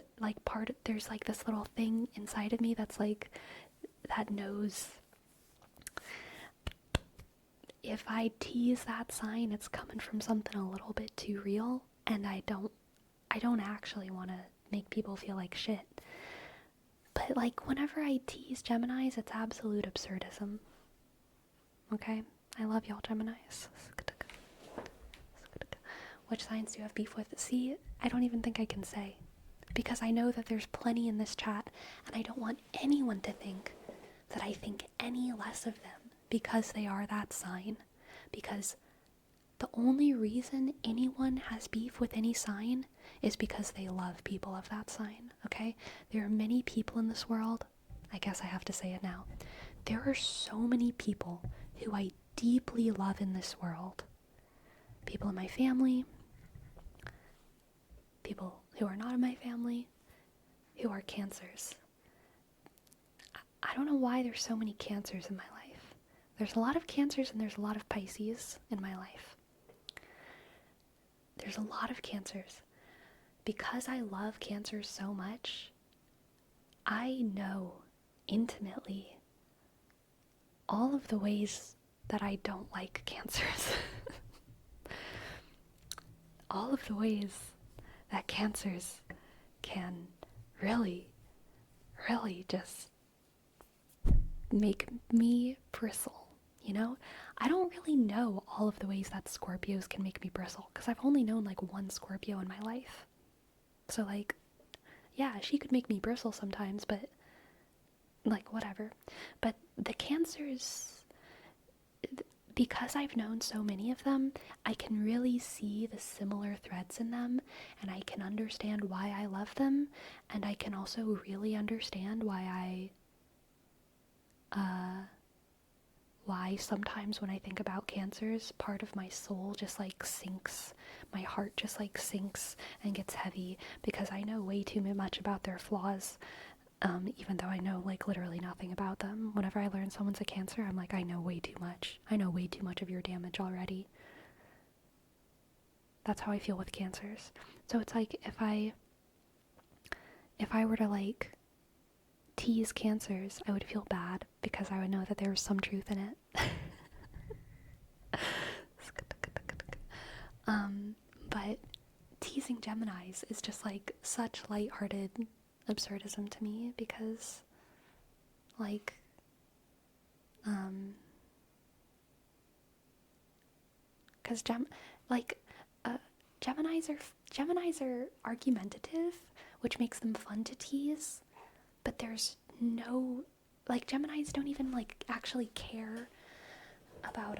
there's this little thing inside of me that's that knows if I tease that sign, it's coming from something a little bit too real, and I don't actually want to make people feel like shit. But whenever I tease Geminis, it's absolute absurdism. Okay? I love y'all, Geminis. Which signs do you have beef with? See, I don't even think I can say, because I know that there's plenty in this chat, and I don't want anyone to think that I think any less of them because they are that sign. Because The only reason anyone has beef with any sign is because they love people of that sign, okay? There are many people in this world, I guess I have to say it now. There are so many people who I deeply love in this world. People in my family, people who are not in my family, who are Cancers. I don't know why there's so many Cancers in my life. There's a lot of Cancers and there's a lot of Pisces in my life. There's a lot of Cancers. Because I love Cancers so much, I know intimately all of the ways that I don't like Cancers. All of the ways that Cancers can really, really just make me bristle, you know? I don't really know all of the ways that Scorpios can make me bristle, because I've only known like one Scorpio in my life. So like, yeah, she could make me bristle sometimes, but like whatever. But the Cancers, because I've known so many of them, I can really see the similar threads in them, and I can understand why I love them, and I can also really understand why sometimes when I think about Cancers, part of my soul just like sinks, my heart just like sinks and gets heavy, because I know way too much about their flaws, even though I know like literally nothing about them. Whenever I learn someone's a Cancer, I'm like, I know way too much. I know way too much of your damage already. That's how I feel with Cancers. So it's like if I were to like tease Cancers, I would feel bad because I would know that there was some truth in it. But teasing Geminis is just like such lighthearted absurdism to me, because like because Geminis are argumentative, which makes them fun to tease, but there's no, like, Geminis don't even like actually care about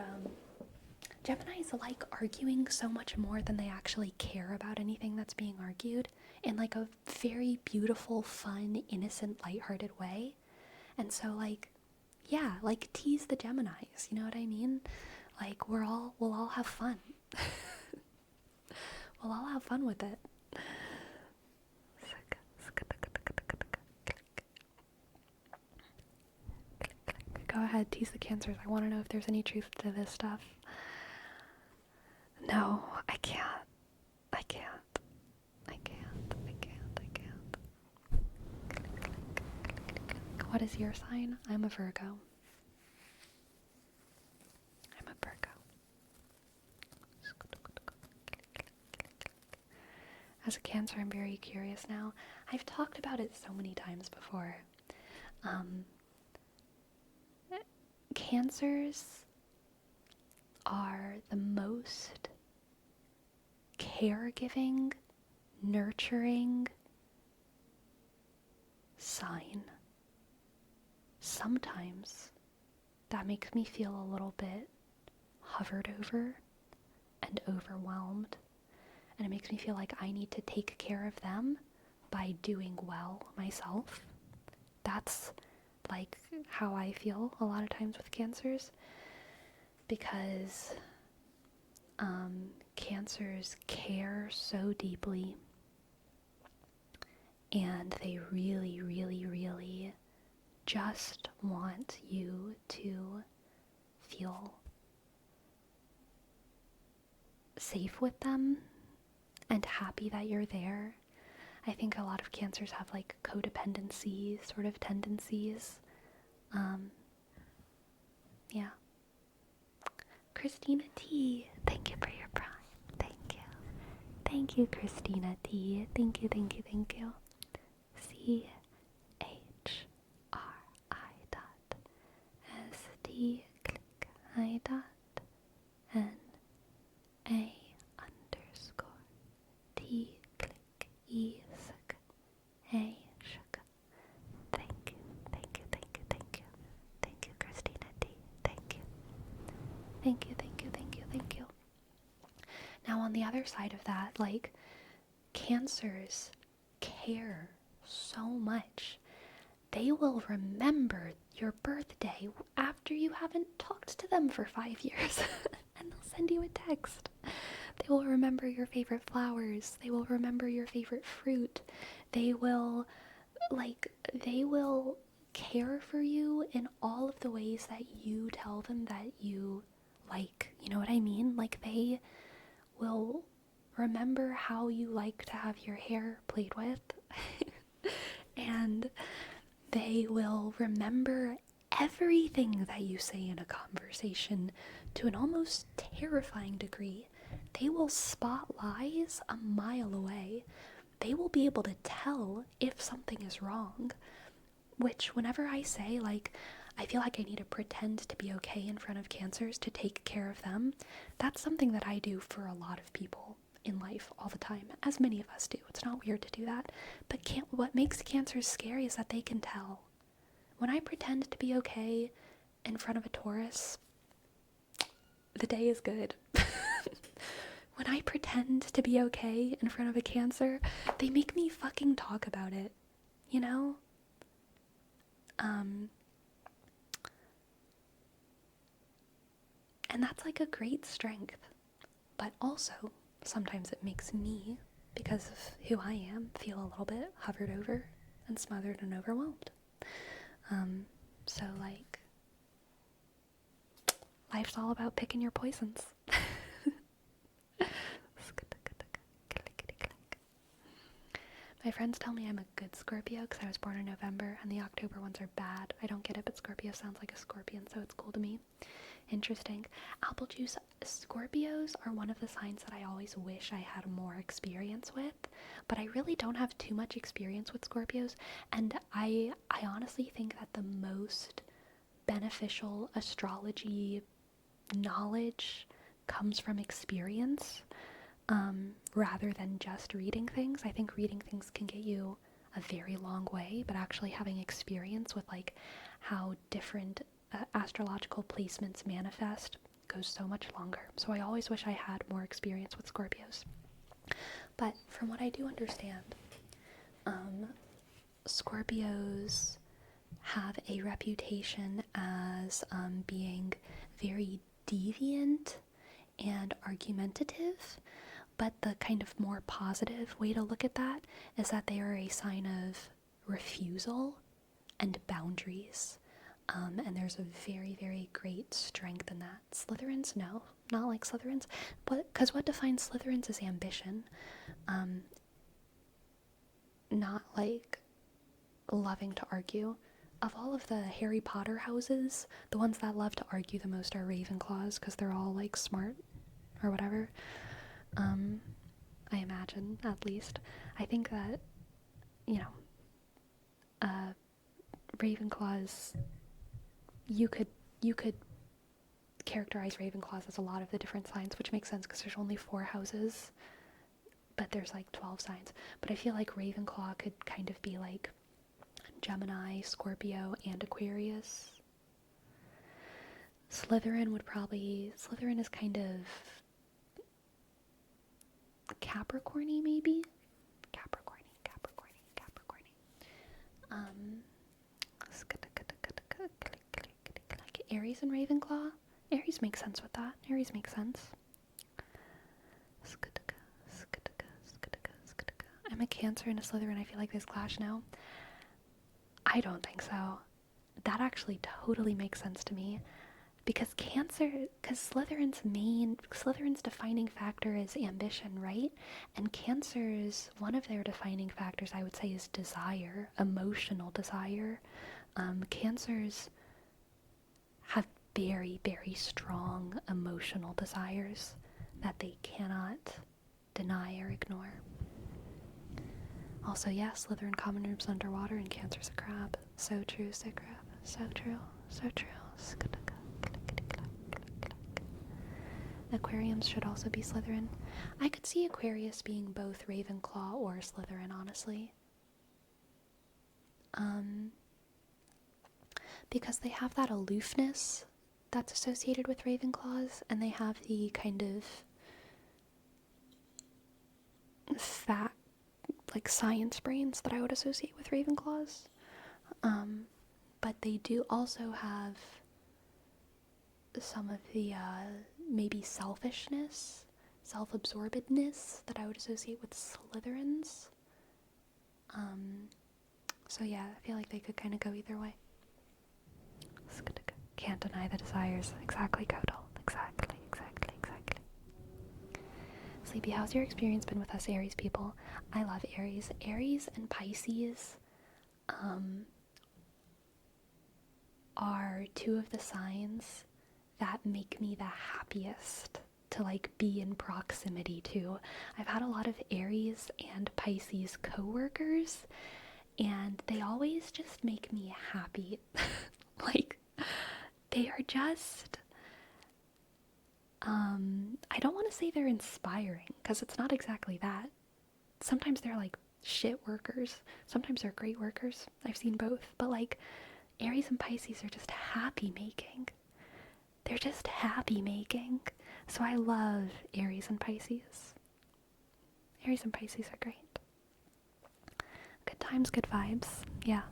Geminis like arguing so much more than they actually care about anything that's being argued, in like a very beautiful, fun, innocent, lighthearted way. And so like, yeah, like tease the Geminis, you know what I mean? Like we'll all have fun. We'll all have fun with it. Go ahead, tease the Cancers. I want to know if there's any truth to this stuff. No, I can't. I can't. What is your sign? I'm a Virgo. As a Cancer, I'm very curious now. I've talked about it so many times before. Cancers are the most caregiving, nurturing sign. Sometimes that makes me feel a little bit hovered over and overwhelmed, and it makes me feel like I need to take care of them by doing well myself. That's like how I feel a lot of times with Cancers, because Cancers care so deeply, and they really, really, really just want you to feel safe with them and happy that you're there. I think a lot of Cancers have like codependency sort of tendencies. Yeah. Christina T, thank you for your prime. Thank you. Thank you, Christina T. Thank you. CHRI.ST click I dot NA underscore T click E sick A shook. Thank you, Christina D. Thank you. on the other side of that, like, Cancers care so much. They will remember your birthday after you haven't talked to them for 5 years. And they'll send you a text. They will remember your favorite flowers. They will remember your favorite fruit. They will, they will care for you in all of the ways that you tell them that you like. You know what I mean? Like, they will remember how you like to have your hair played with. And they will remember everything that you say in a conversation to an almost terrifying degree. They will spot lies a mile away. They will be able to tell if something is wrong. Which, whenever I say, like, I feel like I need to pretend to be okay in front of Cancers to take care of them, that's something that I do for a lot of people in life all the time, as many of us do. It's not weird to do that. But what makes Cancers scary is that they can tell. When I pretend to be okay in front of a Taurus, the day is good. When I pretend to be okay in front of a Cancer, they make me fucking talk about it, you know? And that's like a great strength. But also, sometimes it makes me, because of who I am, feel a little bit hovered over and smothered and overwhelmed. So, like, life's all about picking your poisons. My friends tell me I'm a good Scorpio because I was born in November, and the October ones are bad. I don't get it, but Scorpio sounds like a scorpion, so it's cool to me. Interesting. Apple juice. Scorpios are one of the signs that I always wish I had more experience with, but I really don't have too much experience with Scorpios, and I honestly think that the most beneficial astrology knowledge comes from experience, rather than just reading things. I think reading things can get you a very long way, but actually having experience with, like, how different astrological placements manifest goes so much longer. So I always wish I had more experience with Scorpios. But from what I do understand, Scorpios have a reputation as being very deviant and argumentative, but the kind of more positive way to look at that is that they are a sign of refusal and boundaries. And there's a very, very great strength in that. Slytherins, no, not like Slytherins, but because what defines Slytherins is ambition, not like loving to argue. Of all of the Harry Potter houses, the ones that love to argue the most are Ravenclaws, because they're all, like, smart or whatever. I imagine, at least. I think that, you know, Ravenclaws, you could characterize Ravenclaws as a lot of the different signs, which makes sense because there's only 4 houses, but there's like 12 signs. But I feel like Ravenclaw could kind of be like Gemini, Scorpio, and Aquarius. Slytherin is kind of Capricorny, maybe? Capricorny. Aries and Ravenclaw? Aries makes sense with that. Aries makes sense. I'm a Cancer and a Slytherin. I feel like this clash now. I don't think so. That actually totally makes sense to me. Because Slytherin's defining factor is ambition, right? And Cancer's, one of their defining factors, I would say, is desire, emotional desire. Cancers have very, very strong emotional desires that they cannot deny or ignore. Also, yes, Slytherin common room's underwater and Cancer's a crab. So true, sick crab. So true, so true. Aquariums should also be Slytherin. I could see Aquarius being both Ravenclaw or Slytherin, honestly. Because they have that aloofness that's associated with Ravenclaws, and they have the kind of fat, like science brains that I would associate with Ravenclaws. But they do also have some of the maybe selfishness, self-absorbedness that I would associate with Slytherins. So yeah, I feel like they could kind of go either way. Can't deny the desires. Exactly, Kodal. Exactly. Sleepy, how's your experience been with us Aries people? I love Aries. Aries and Pisces are two of the signs that make me the happiest to like be in proximity to. I've had a lot of Aries and Pisces coworkers, and they always just make me happy. Like, they are just, I don't want to say they're inspiring, because it's not exactly that. Sometimes they're like shit workers, sometimes they're great workers. I've seen both, but like, Aries and Pisces are just happy making. They're just happy making. So I love Aries and Pisces. Aries and Pisces are great. Good times, good vibes. Yeah.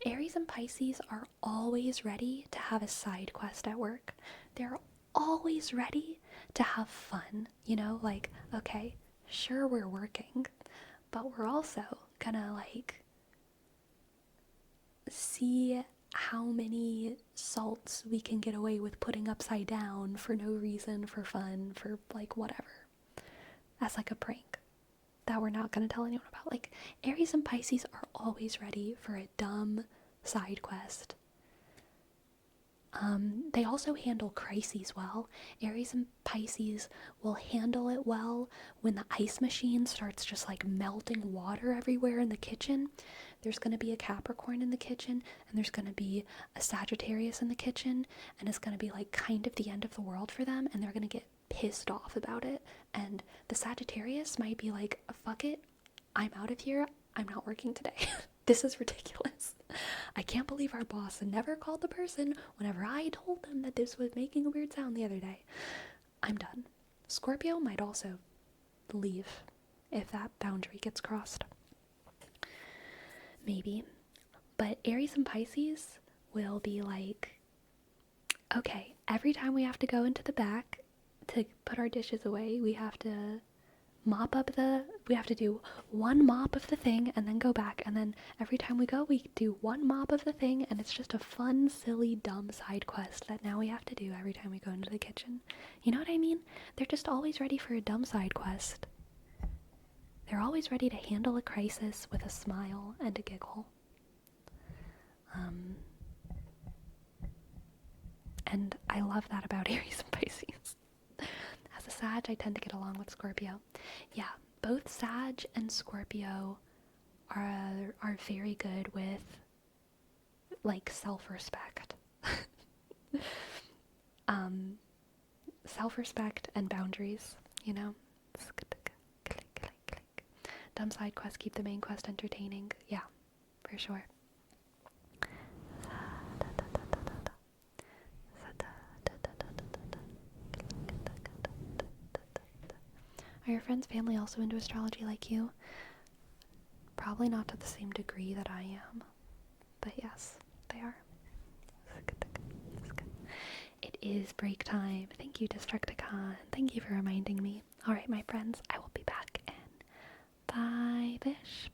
Aries and Pisces are always ready to have a side quest at work. They're always ready to have fun. You know, like, okay, sure, we're working, but we're also gonna like see how many salts we can get away with putting upside down for no reason, for fun, for like whatever. As like a prank that we're not going to tell anyone about. Like, Aries and Pisces are always ready for a dumb side quest. They also handle crises well. Aries and Pisces will handle it well when the ice machine starts just like melting water everywhere in the kitchen. There's going to be a Capricorn in the kitchen, and there's going to be a Sagittarius in the kitchen, and it's going to be like kind of the end of the world for them, and they're going to get pissed off about it. And the Sagittarius might be like, fuck it, I'm out of here, I'm not working today. This is ridiculous. I can't believe our boss never called the person whenever I told them that this was making a weird sound the other day. I'm done. Scorpio might also leave if that boundary gets crossed. Maybe. But Aries and Pisces will be like, okay, every time we have to go into the back to put our dishes away, we have to we have to do one mop of the thing and then go back, and then every time we go we do one mop of the thing, and it's just a fun, silly, dumb side quest that now we have to do every time we go into the kitchen. You know what I mean? They're just always ready for a dumb side quest. They're always ready to handle a crisis with a smile and a giggle. And I love that about Aries and Pisces. As a Sag, I tend to get along with Scorpio. Yeah, both Sag and Scorpio are very good with like self-respect. Self-respect and boundaries, you know? Dumb side quests keep the main quest entertaining. Yeah, for sure. Are your friends' family also into astrology like you? Probably not to the same degree that I am, but yes, they are. It is break time. Thank you, Destructicon. Thank you for reminding me. Alright, my friends, I will be back in five-ish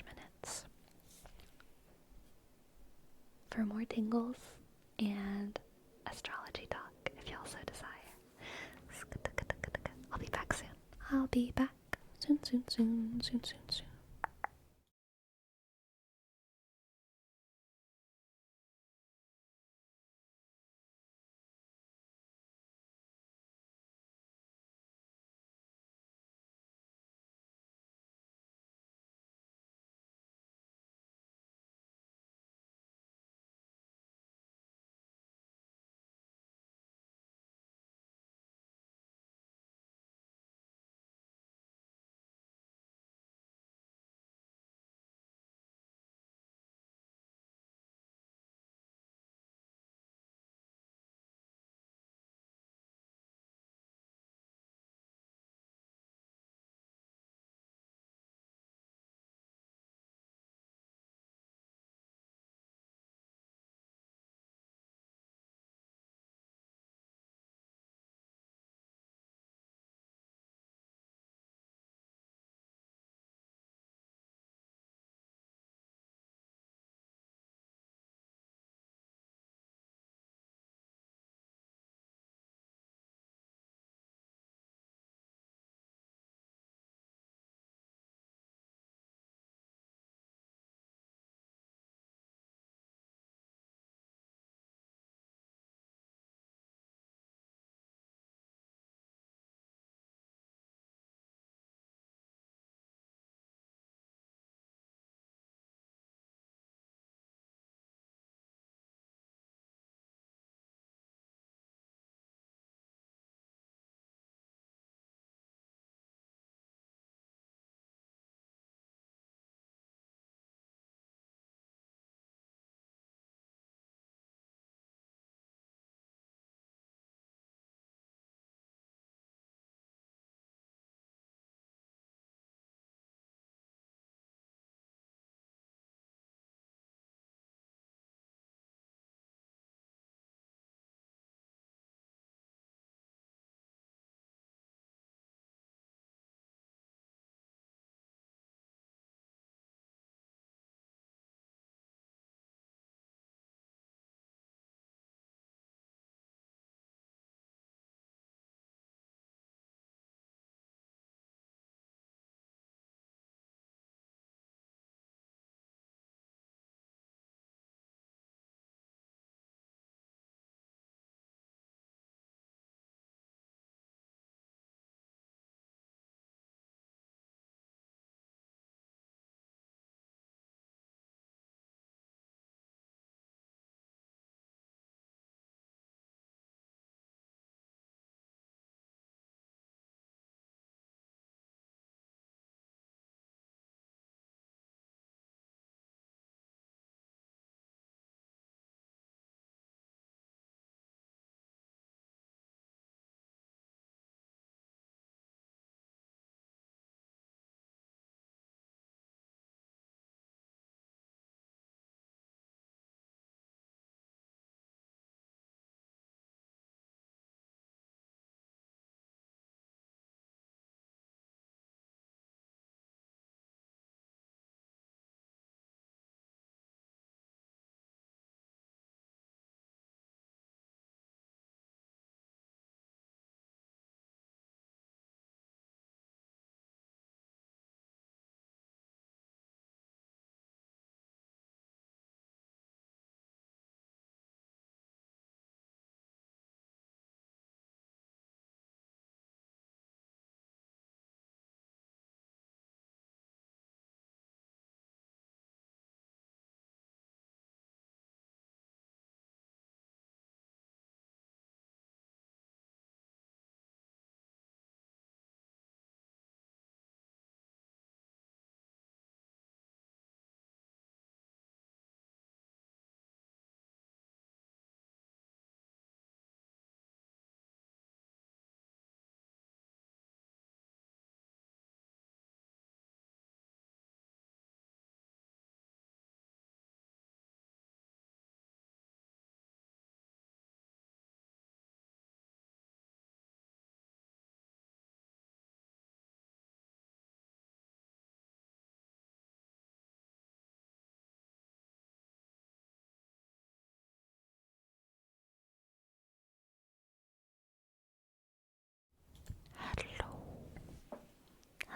minutes for more tingles and astrology talk, if y'all so desire. I'll be back soon. I'll be back soon.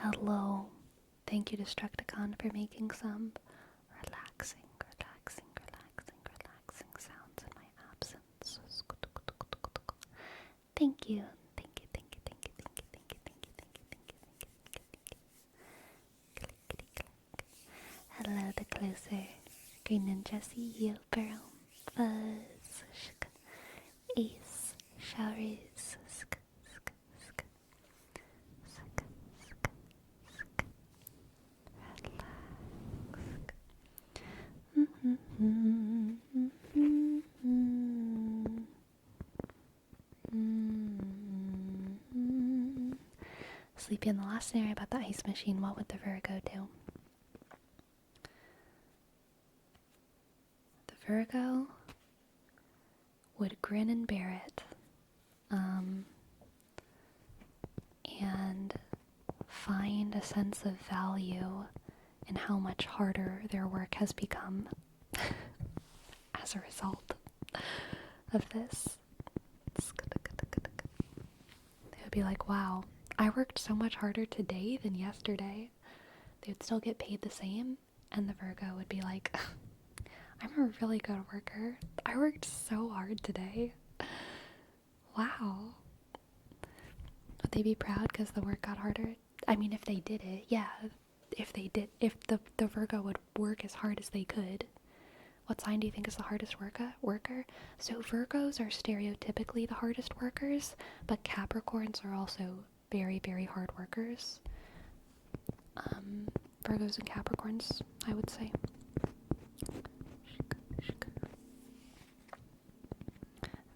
Hello. Thank you, Destructicon, for making some relaxing sounds in my absence. Thank you. Hello, the closer. Green Ninja, see you, Pearl. Fuzz. Ace. Showers. Sleepy, in the last scenario about the ice machine, what would the Virgo do? The Virgo would grin and bear it. And find a sense of value in how much harder their work has become as a result of this. They would be like, wow, I worked so much harder today than yesterday. They would still get paid the same, and the Virgo would be like, I'm a really good worker. I worked so hard today. Wow. Would they be proud because the work got harder? I mean, if they did it, yeah. If the Virgo would work as hard as they could. What sign do you think is the hardest worker? So Virgos are stereotypically the hardest workers, but Capricorns are also very, very hard workers. Virgos and Capricorns, I would say.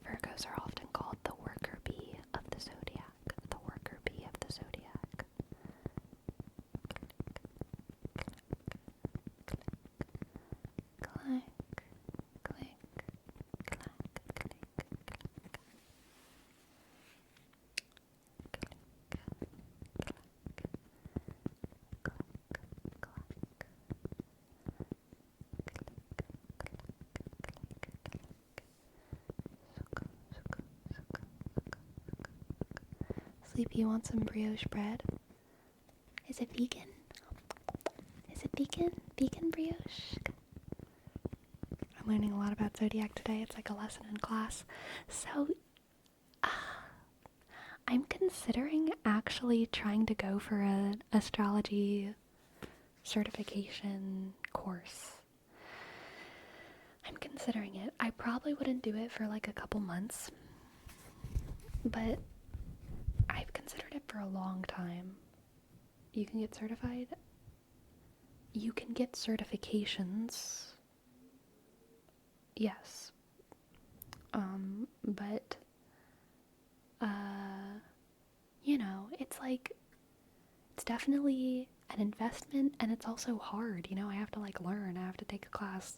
Virgos are often called the worker bee of the zodiac. The worker bee of the zodiac. Click, click, clack, click, clack. Sleepy, you want some brioche bread? Is it vegan? Is it vegan? Vegan brioche? I'm learning a lot about Zodiac today. It's like a lesson in class. So, I'm considering actually trying to go for an astrology certification course. I'm considering it. I probably wouldn't do it for like a couple months, but I've considered it for a long time. You can get certified. You can get certifications. Yes. But, you know, it's like, it's definitely an investment, and it's also hard, you know, I have to like learn, I have to take a class,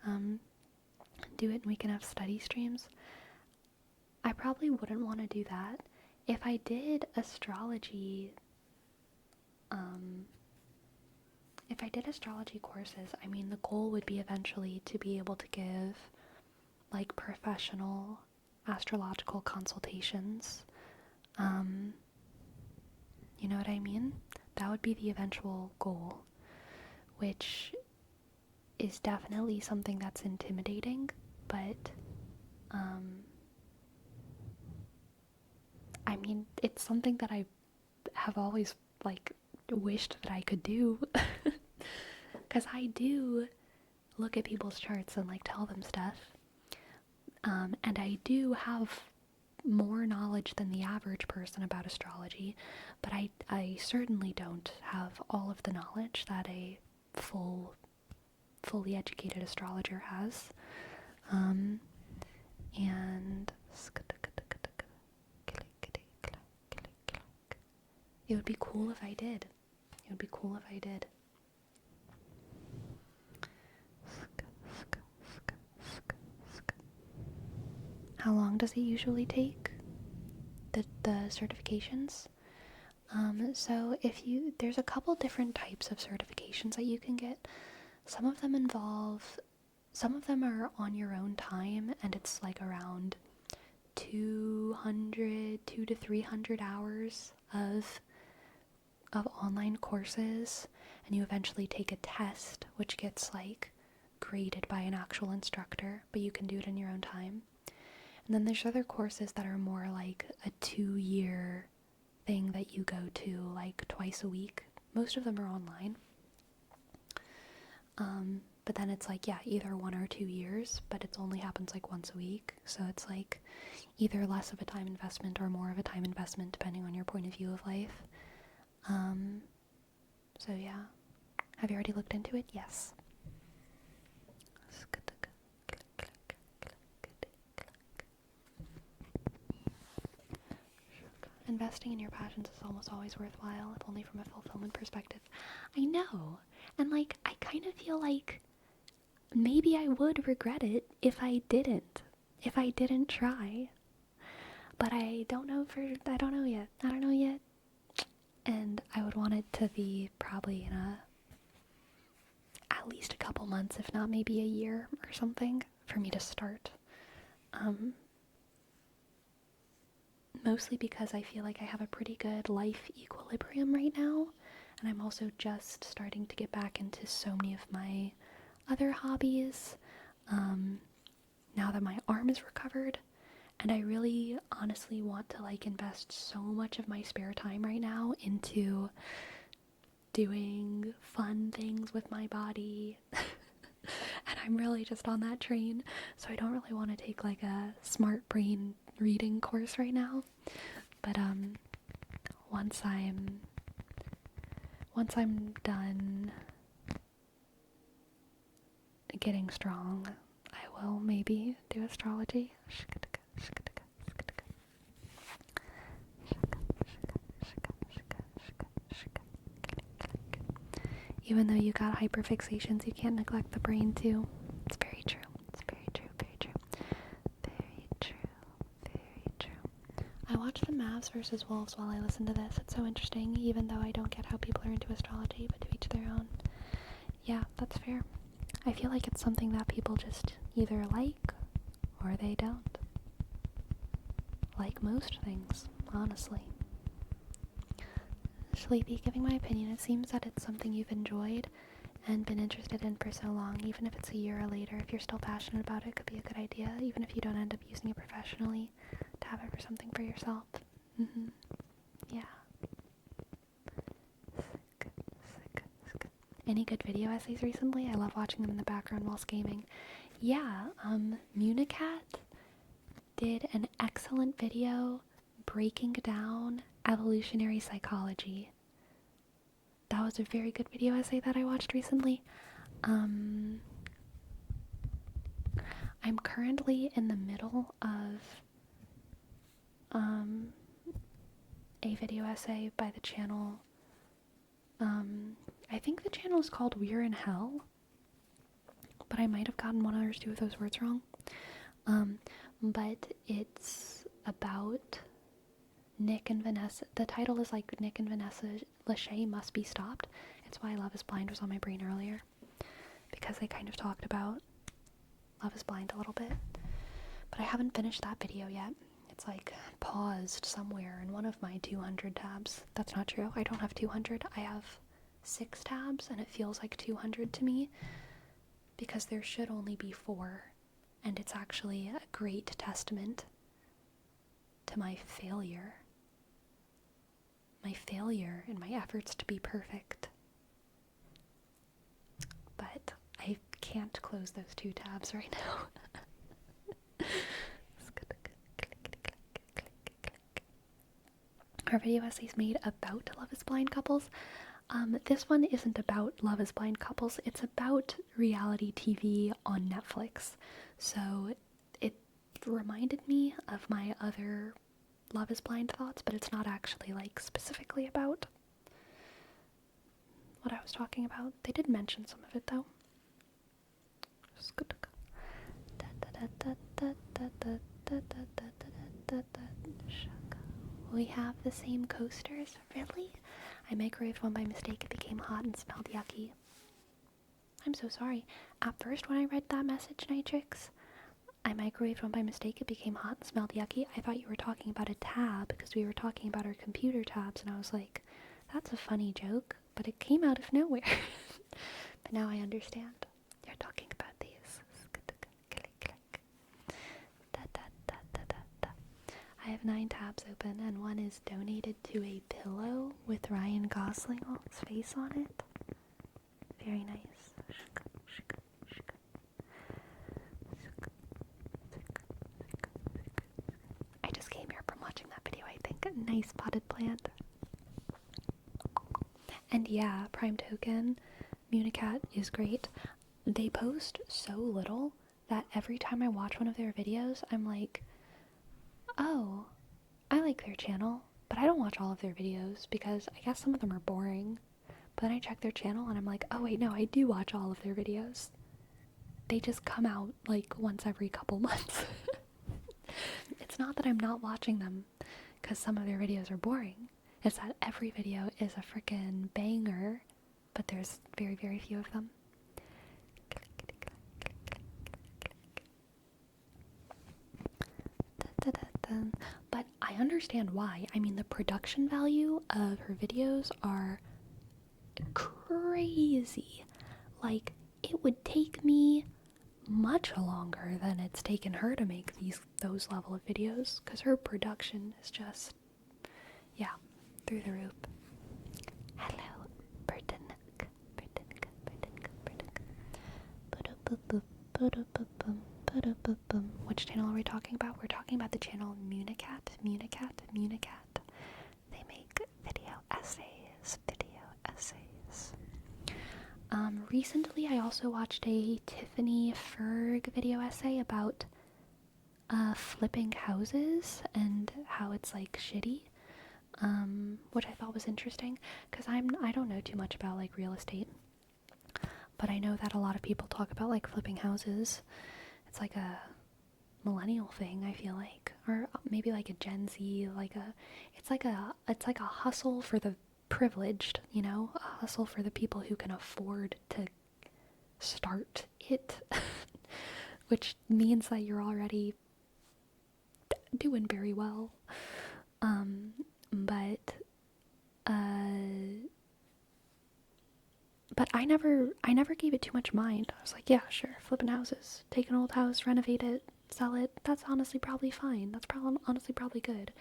do it, and we can have study streams. I probably wouldn't want to do that. If I did astrology, courses, I mean, the goal would be eventually to be able to give like professional astrological consultations. You know what I mean? That would be the eventual goal, which is definitely something that's intimidating, but I mean, it's something that I have always like wished that I could do. Because I do look at people's charts and like tell them stuff, and I do have more knowledge than the average person about astrology, but I certainly don't have all of the knowledge that a fully educated astrologer has. And it would be cool if I did. How long does it usually take? The certifications? So there's a couple different types of certifications that you can get. Some of them are on your own time, and it's like around 200 to 300 hours of of online courses, and you eventually take a test, which gets like graded by an actual instructor, but you can do it in your own time. And then there's other courses that are more like a 2-year thing that you go to like twice a week. Most of them are online. But then it's like, yeah, either 1 or 2 years, but it only happens like once a week. So it's like either less of a time investment or more of a time investment, depending on your point of view of life. So yeah. Have you already looked into it? Yes. Investing in your passions is almost always worthwhile, if only from a fulfillment perspective. I know. And like, I kind of feel like maybe I would regret it if I didn't try. But I don't know yet. And I would want it to be probably in at least a couple months, if not maybe a year or something, for me to start. Mostly because I feel like I have a pretty good life equilibrium right now, and I'm also just starting to get back into so many of my other hobbies, now that my arm is recovered, and I really honestly want to like invest so much of my spare time right now into doing fun things with my body. And I'm really just on that train, so I don't really want to take like a smart brain reading course right now. But once I'm done getting strong, I will maybe do astrology. Even though you got hyperfixations, you can't neglect the brain too. It's very true. It's very true, very true. Very true, very true. I watch the Mavs versus Wolves while I listen to this. It's so interesting, even though I don't get how people are into astrology, but to each their own. Yeah, that's fair. I feel like it's something that people just either like or they don't. Like most things, honestly. Sleepy, giving my opinion, it seems that it's something you've enjoyed and been interested in for so long. Even if it's a year or later, if you're still passionate about it, it could be a good idea, even if you don't end up using it professionally, to have it for something for yourself. Yeah. Any good video essays recently? I love watching them in the background whilst gaming. Yeah, Municat did an excellent video breaking down evolutionary psychology. That was a very good video essay that I watched recently. I'm currently in the middle of a video essay by the channel. I think the channel is called We're in Hell, but I might have gotten one or two of those words wrong. But it's about Nick and Vanessa. The title is like Nick and Vanessa Lachey Must Be Stopped. It's why Love is Blind was on my brain earlier, because they kind of talked about Love is Blind a little bit. But I haven't finished that video yet. It's like paused somewhere in one of my 200 tabs. That's not true. I don't have 200. I have 6 tabs, and it feels like 200 to me because there should only be 4, and it's actually a great testament to my failure in my efforts to be perfect. But I can't close those 2 tabs right now. Our video essays made about Love is Blind couples. This one isn't about Love is Blind couples, it's about reality TV on Netflix. So it reminded me of my other Love is Blind thoughts, but it's not actually like specifically about what I was talking about. They did mention some of it though. We have the same coasters? Really? I microwaved one by mistake. It became hot and smelled yucky. I'm so sorry. At first when I read that message, Nitrix, I microwaved one by mistake. It became hot and smelled yucky. I thought you were talking about a tab because we were talking about our computer tabs, and I was like, That's a funny joke, but it came out of nowhere. But now I understand. You're talking about these. I have 9 tabs open, and one is donated to a pillow with Ryan Gosling's face on it. Very nice. I just came here from watching that video, I think. A nice potted plant. And yeah, Prime Token, Municat is great. They post so little that every time I watch one of their videos, I'm like, oh, I like their channel, but I don't watch all of their videos because I guess some of them are boring. But then I check their channel and I'm like, oh wait, no, I do watch all of their videos. They just come out like once every couple months. It's not that I'm not watching them because some of their videos are boring. It's that every video is a freaking banger, but there's very, very few of them. But I understand why. I mean, the production value of her videos are crazy. Like, it would take me much longer than it's taken her to make those level of videos, because her production is just, yeah, through the roof. Hello, Burton. Which channel are we talking about? We're talking about the channel Municat. They make video essays. Recently I also watched a Tiffany Ferg video essay about flipping houses and how it's like shitty, which I thought was interesting, because I don't know too much about like real estate, but I know that a lot of people talk about like flipping houses. It's like a millennial thing, I feel like, or maybe like a Gen Z, it's like a hustle for the privileged, you know, a hustle for the people who can afford to start it, which means that you're already doing very well. But I never gave it too much mind. I was like, yeah, sure, flipping houses, take an old house, renovate it, sell it. That's honestly probably fine. That's honestly probably good.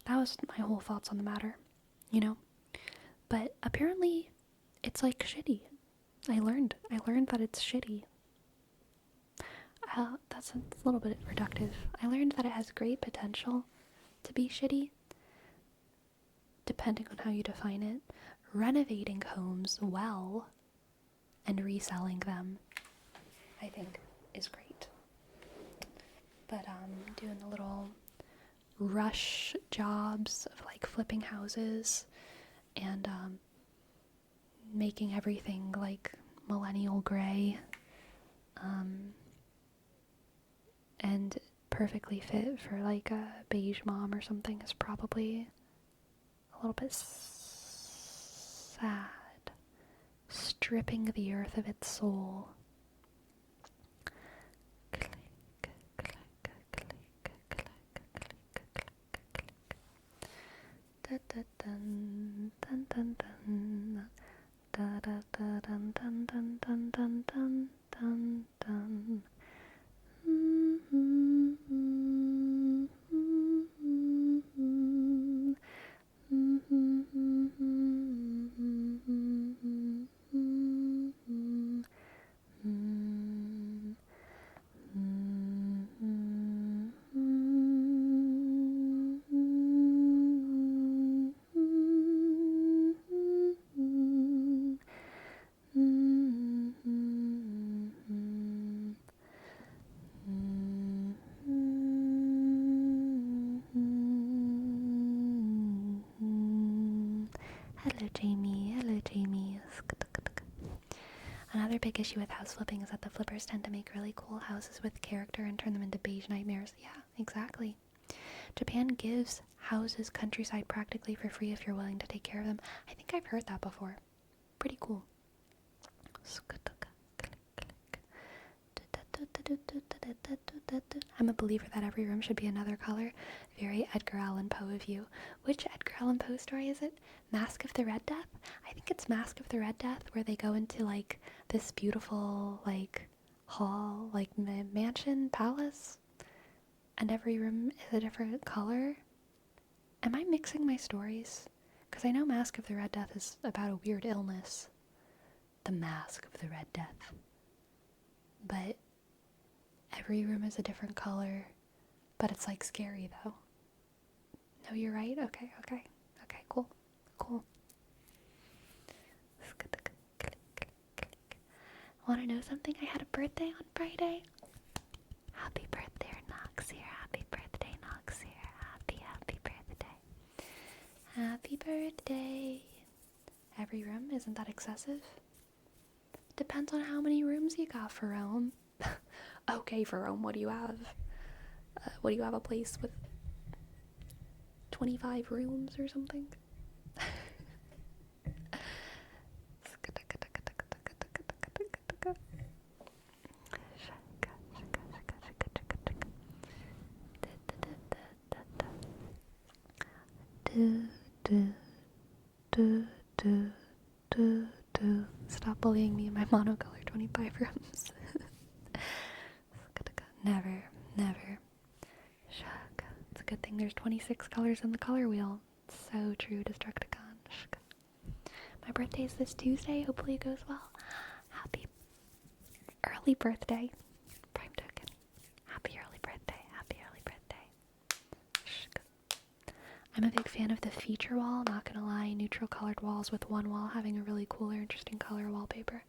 That was my whole thoughts on the matter, you know. But apparently, it's like shitty. I learned that it's shitty. That's a little bit reductive. I learned that it has great potential to be shitty, depending on how you define it. Renovating homes well and reselling them, I think, is great. But doing the little rush jobs of like flipping houses and making everything like millennial gray and perfectly fit for like a beige mom or something is probably a little bit sad. Stripping the earth of its soul. Hello, Jamie. Another big issue with house flipping is that the flippers tend to make really cool houses with character and turn them into beige nightmares. Yeah, exactly. Japan gives houses countryside practically for free if you're willing to take care of them. I think I've heard that before. Pretty cool. I'm a believer that every room should be another color. Very Edgar Allan Poe of you. Which Edgar Allan Poe story is it? Mask of the Red Death? I think it's Mask of the Red Death, where they go into like this beautiful like hall, like mansion, palace, and every room is a different color. Am I mixing my stories? Because I know Mask of the Red Death is about a weird illness. The Mask of the Red Death. But every room is a different color. But it's like scary though. No, you're right? Okay, cool. Want to know something? I had a birthday on Friday. Happy birthday, Nox here. Happy birthday, Nox here. Happy birthday. Happy birthday. Every room? Isn't that excessive? Depends on how many rooms you got, for Rome. Okay, for Rome, what do you have? What do you have, a place with 25 rooms or something? Stop bullying me in my monocolor 25 rooms. Never. It's a good thing there's 26 colors in the color wheel. So true, Destructicon. My birthday is this Tuesday. Hopefully it goes well. Happy early birthday. Prime token. Happy early birthday. I'm a big fan of the feature wall. Not gonna lie, neutral colored walls with one wall having a really cool or interesting color wallpaper.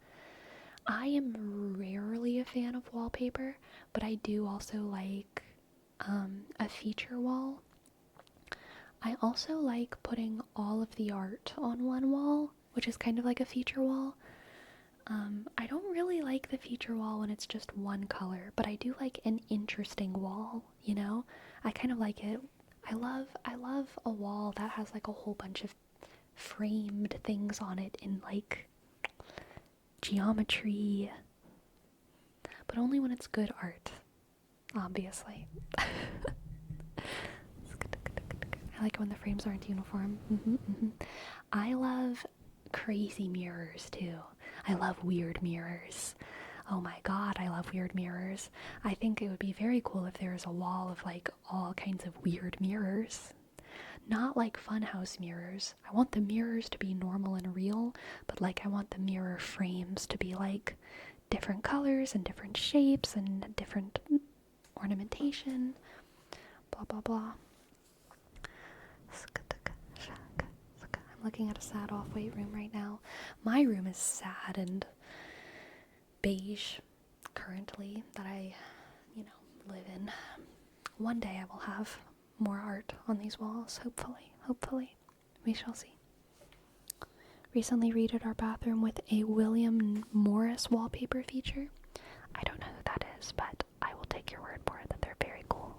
I am rarely a fan of wallpaper, but I do also like a feature wall. I also like putting all of the art on one wall, which is kind of like a feature wall. I don't really like the feature wall when it's just one color, but I do like an interesting wall, you know? I kind of like it. I love a wall that has like a whole bunch of framed things on it in like geometry, but only when it's good art, obviously. I like it when the frames aren't uniform. I love crazy mirrors too. I love weird mirrors. Oh my god, I love weird mirrors. I think it would be very cool if there was a wall of like all kinds of weird mirrors. Not like funhouse mirrors. I want the mirrors to be normal and real, but like I want the mirror frames to be like different colors and different shapes and different ornamentation. Blah blah blah. I'm looking at a sad off-white room right now. My room is sad and beige currently that I, live in. One day I will have more art on these walls, hopefully. We shall see. Recently redid our bathroom with a William Morris wallpaper feature. I don't know who that is, but I will take your word for it that they're very cool.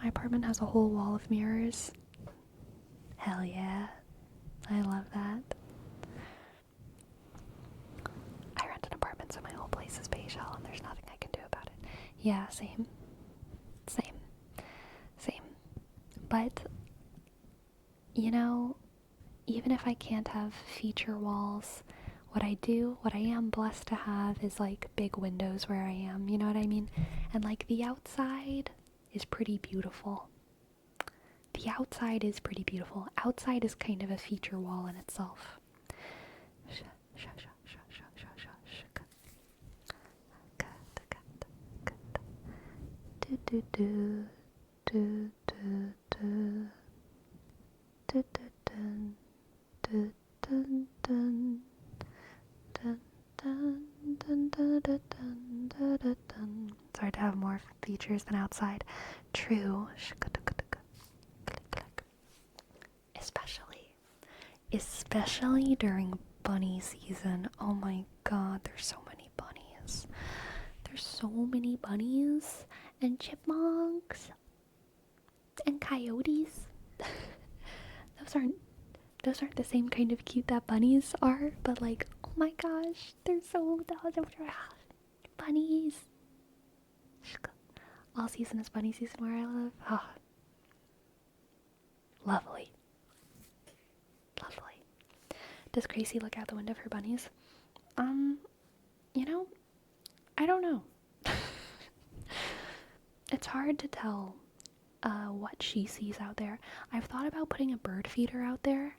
My apartment has a whole wall of mirrors. Hell yeah. I love that. I rent an apartment, so my whole place is beige hell, and there's nothing I can do about it. Yeah, same. But, even if I can't have feature walls, what I am blessed to have is, like, big windows where I am, you know what I mean? And, like, the outside is pretty beautiful. Outside is kind of a feature wall in itself. It's hard to have more features than outside. True. Especially during bunny season. Oh my god, there's so many bunnies. There's so many bunnies and chipmunks and coyotes. Those aren't the same kind of cute that bunnies are, but like, oh my gosh, they're so bunnies. All season is bunny season where I live. Oh, lovely. Lovely. Does Gracie look out the window for bunnies? You know, I don't know. It's hard to tell what she sees out there. I've thought about putting a bird feeder out there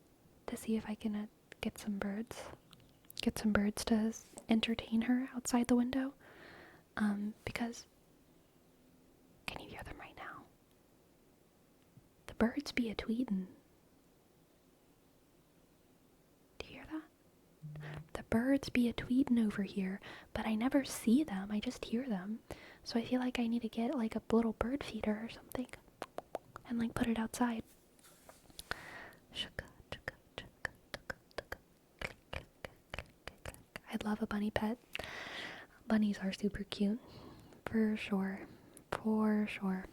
to see if I can get some birds. Get some birds to entertain her outside the window. Because, can you hear them right now? The birds be a tweetin'. Do you hear that? The birds be a tweetin' over here, but I never see them, I just hear them. So I feel like I need to get like a little bird feeder or something and like put it outside. I'd love a bunny pet. Bunnies are super cute. For sure. For sure.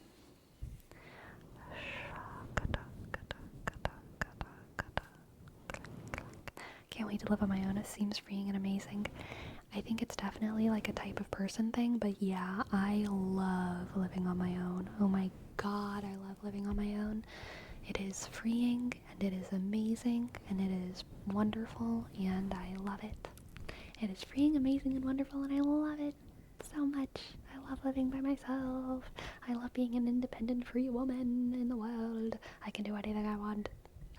Can't wait to live on my own. It seems freeing and amazing. I think it's definitely like a type of person thing, but yeah, I love living on my own. Oh my god, I love living on my own. It is freeing, and it is amazing, and it is wonderful, and I love it. It is freeing, amazing, and wonderful, and I love it so much. I love living by myself. I love being an independent, free woman in the world. I can do anything I want.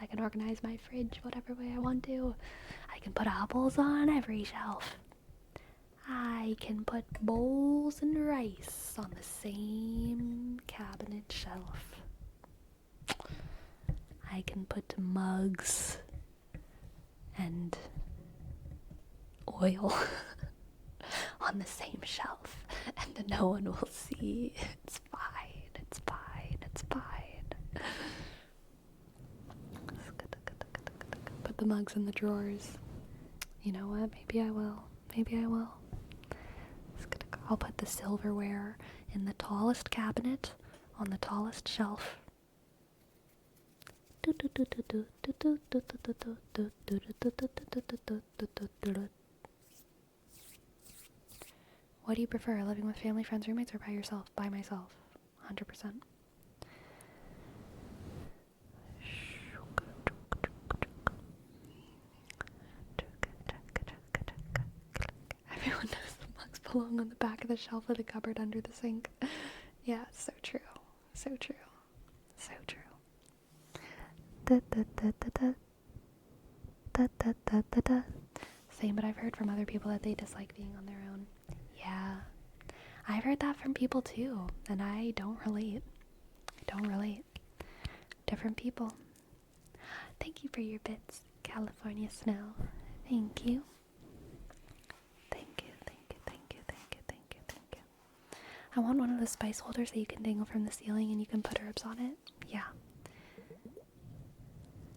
I can organize my fridge whatever way I want to. I can put apples on every shelf. I can put bowls and rice on the same cabinet shelf. I can put mugs and oil on the same shelf, and no one will see. It's fine, it's fine, it's fine. Put the mugs in the drawers. You know what? Maybe I will. Maybe I will. I'll put the silverware in the tallest cabinet on the tallest shelf. What do you prefer, living with family, friends, roommates, or by yourself? By myself. 100%. Everyone knows the mugs belong on the back of the shelf of the cupboard under the sink. Yeah, so true. So true. So true. Same, but I've heard from other people that they dislike being on their own. Yeah. I've heard that from people too, and I don't relate. I don't relate. Different people. Thank you for your bits, California Snow. Thank you. Thank you, thank you, thank you, thank you, thank you, thank you. I want one of the spice holders that you can dangle from the ceiling and you can put herbs on it. Yeah.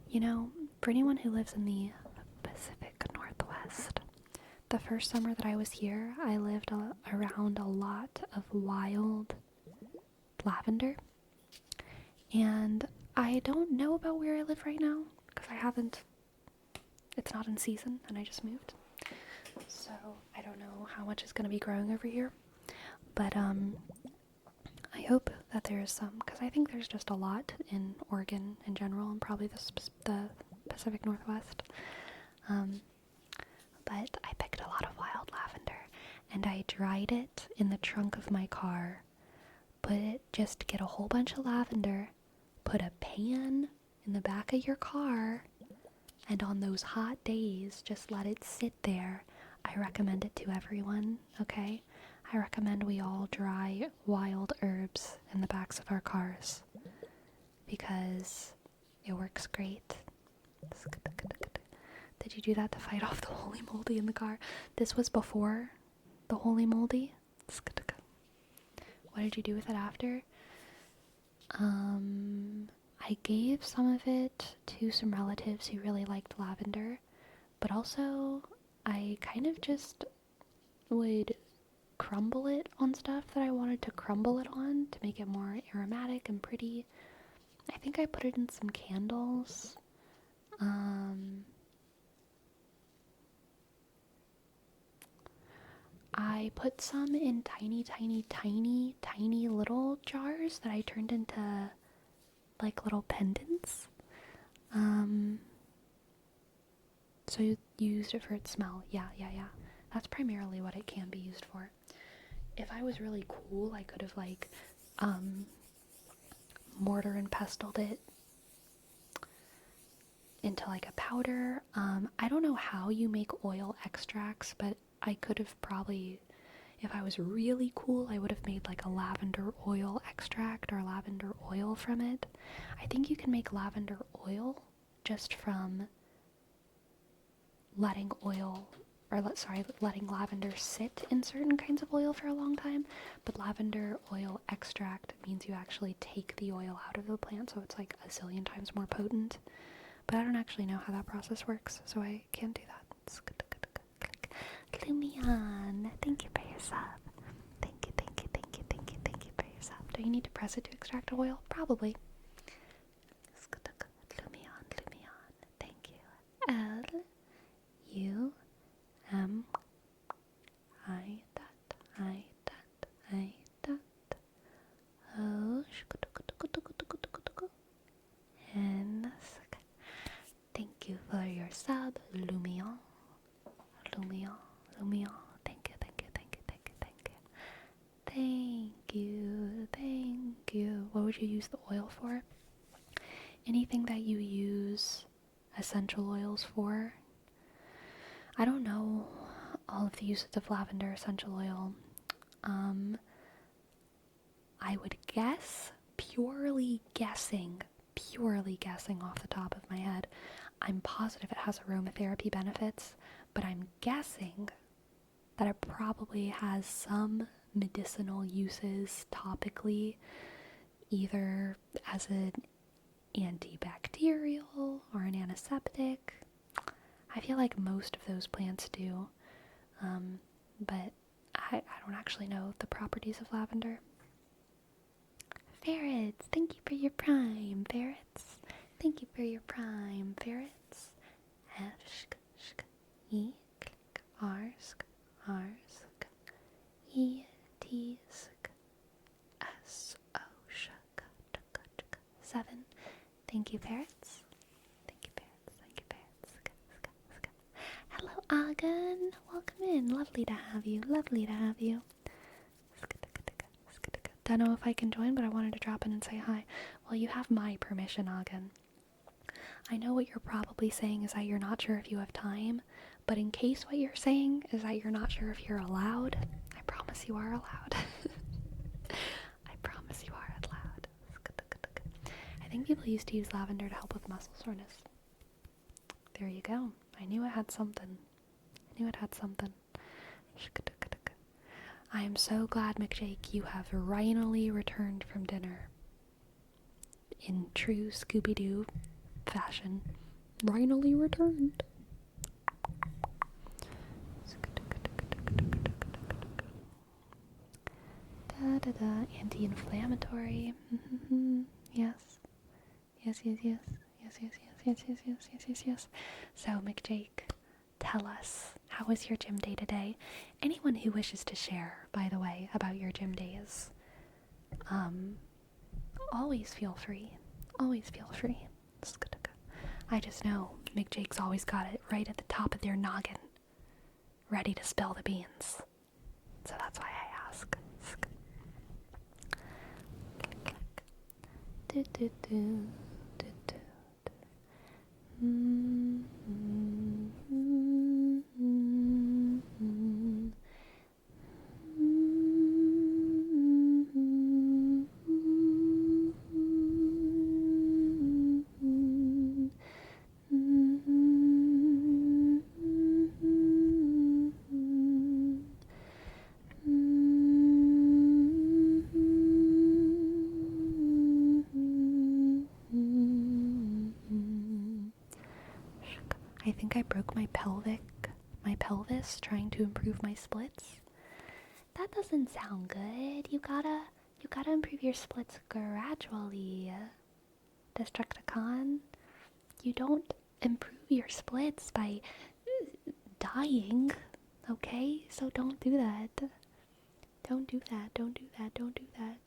You know, for anyone who lives in the Pacific Northwest, the first summer that I was here, I lived around a lot of wild lavender. And I don't know about where I live right now, because it's not in season, and I just moved. So I don't know how much is going to be growing over here. But I hope that there's some, because I think there's just a lot in Oregon in general, and probably the Pacific Northwest. But I picked a lot of wild lavender, and I dried it in the trunk of my car. Just get a whole bunch of lavender, put a pan in the back of your car, and on those hot days, just let it sit there. I recommend it to everyone, okay? I recommend we all dry wild herbs in the backs of our cars, because it works great. Did you do that to fight off the holy moldy in the car? This was before the holy moldy. What did you do with it after? I gave some of it to some relatives who really liked lavender, but also I kind of just would crumble it on stuff that I wanted to crumble it on to make it more aromatic and pretty. I think I put it in some candles. I put some in tiny, tiny, tiny, tiny little jars that I turned into like little pendants. So you used it for its smell. Yeah. That's primarily what it can be used for. If I was really cool, I could have like mortar and pestled it into like a powder. I don't know how you make oil extracts, but I could have probably, if I was really cool, I would have made like a lavender oil extract or lavender oil from it. I think you can make lavender oil just from letting lavender sit in certain kinds of oil for a long time. But lavender oil extract means you actually take the oil out of the plant, so it's like a zillion times more potent. But I don't actually know how that process works, so I can't do that. Lumion, thank you for your sub. Thank you for your sub. Do you need to press it to extract oil? Probably. Lumion, thank you. And thank you for your sub, Lumion. Thank you. What would you use the oil for? Anything that you use essential oils for. I don't know all of the uses of lavender essential oil. I would guess, purely guessing off the top of my head, I'm positive it has aromatherapy benefits, but I'm guessing that it probably has some medicinal uses topically, either as an antibacterial or an antiseptic. I feel like most of those plants do, but I don't actually know the properties of lavender. Ferrets, thank you for your prime, ferrets. Thank you for your prime, ferrets. Eshk, shk, e, click, arsk, e, t, sk, s, o, shk, tuk, tuk. 7. Thank you, ferrets. Thank you, ferrets. Hello, Agan. Welcome in. Lovely to have you. Don't know if I can join, but I wanted to drop in and say hi. Well, you have my permission, Agan. I know what you're probably saying is that you're not sure if you have time, but in case what you're saying is that you're not sure if you're allowed, I promise you are allowed. I promise you are allowed. I think people used to use lavender to help with muscle soreness. There you go. I knew it had something. I am so glad, McJake, you have finally returned from dinner. In true Scooby-Doo fashion. Finally returned. Anti-inflammatory. Yes. So, McJake, tell us, how was your gym day today? Anyone who wishes to share, by the way, about your gym days, always feel free. I just know McJake's always got it right at the top of their noggin, ready to spill the beans. So that's why I ask. I think I broke my pelvis trying to improve my splits. That doesn't sound good. You gotta improve your splits gradually, Destructicon. You don't improve your splits by dying, okay? So don't do that. Don't do that. Don't do that. Don't do that.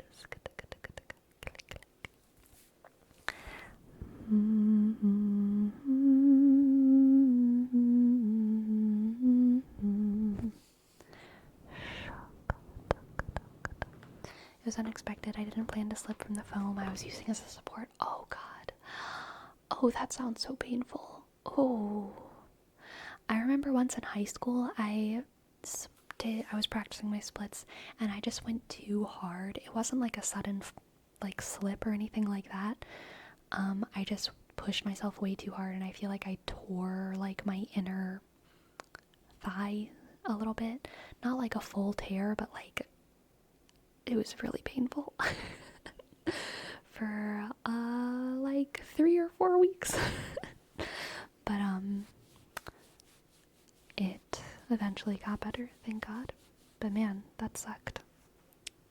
It was unexpected. I didn't plan to slip from the foam I was using as a support. Oh god. Oh, that sounds so painful. Oh. I remember once in high school, I was practicing my splits, and I just went too hard. It wasn't like a sudden like slip or anything like that. I just pushed myself way too hard, and I feel like I tore like my inner thigh a little bit. Not like a full tear, but like it was really painful for like 3 or 4 weeks. But it eventually got better, thank God. But man, that sucked.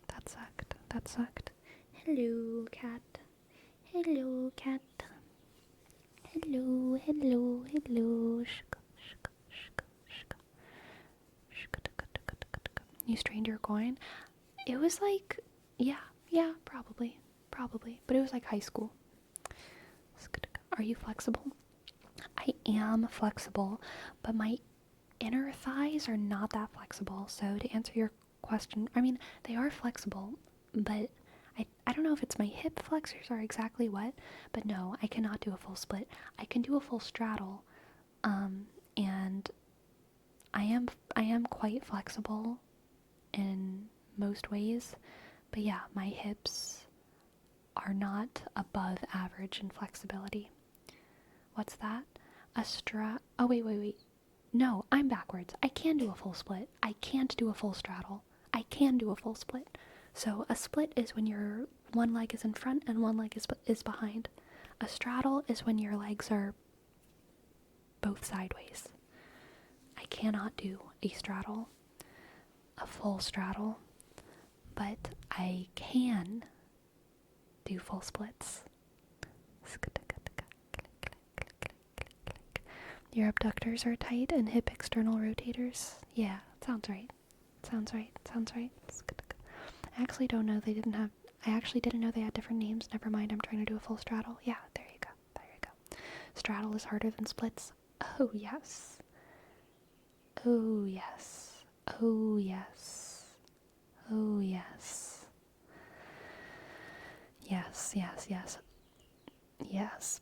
That sucked. That sucked. Hello, cat. Hello, cat. Hello, hello, hello. You strained your groin? It was like, yeah, probably. But it was like high school. Are you flexible? I am flexible, but my inner thighs are not that flexible. So to answer your question, I mean, they are flexible, but I don't know if it's my hip flexors or exactly what, but no, I cannot do a full split. I can do a full straddle, and I am quite flexible in most ways, but yeah, my hips are not above average in flexibility. What's that? Oh, wait. No, I'm backwards. I can do a full split. I can't do a full straddle. I can do a full split. So a split is when your one leg is in front and one leg is behind. A straddle is when your legs are both sideways. I cannot do a straddle, a full straddle, but I can do full splits. Your abductors are tight and hip external rotators. Yeah, sounds right. I actually don't know I actually didn't know they had different names. Never mind, I'm trying to do a full straddle. Yeah, there you go. Straddle is harder than splits. Oh, yes. Oh, yes. Oh, yes. Oh, yes. Yes. Yes.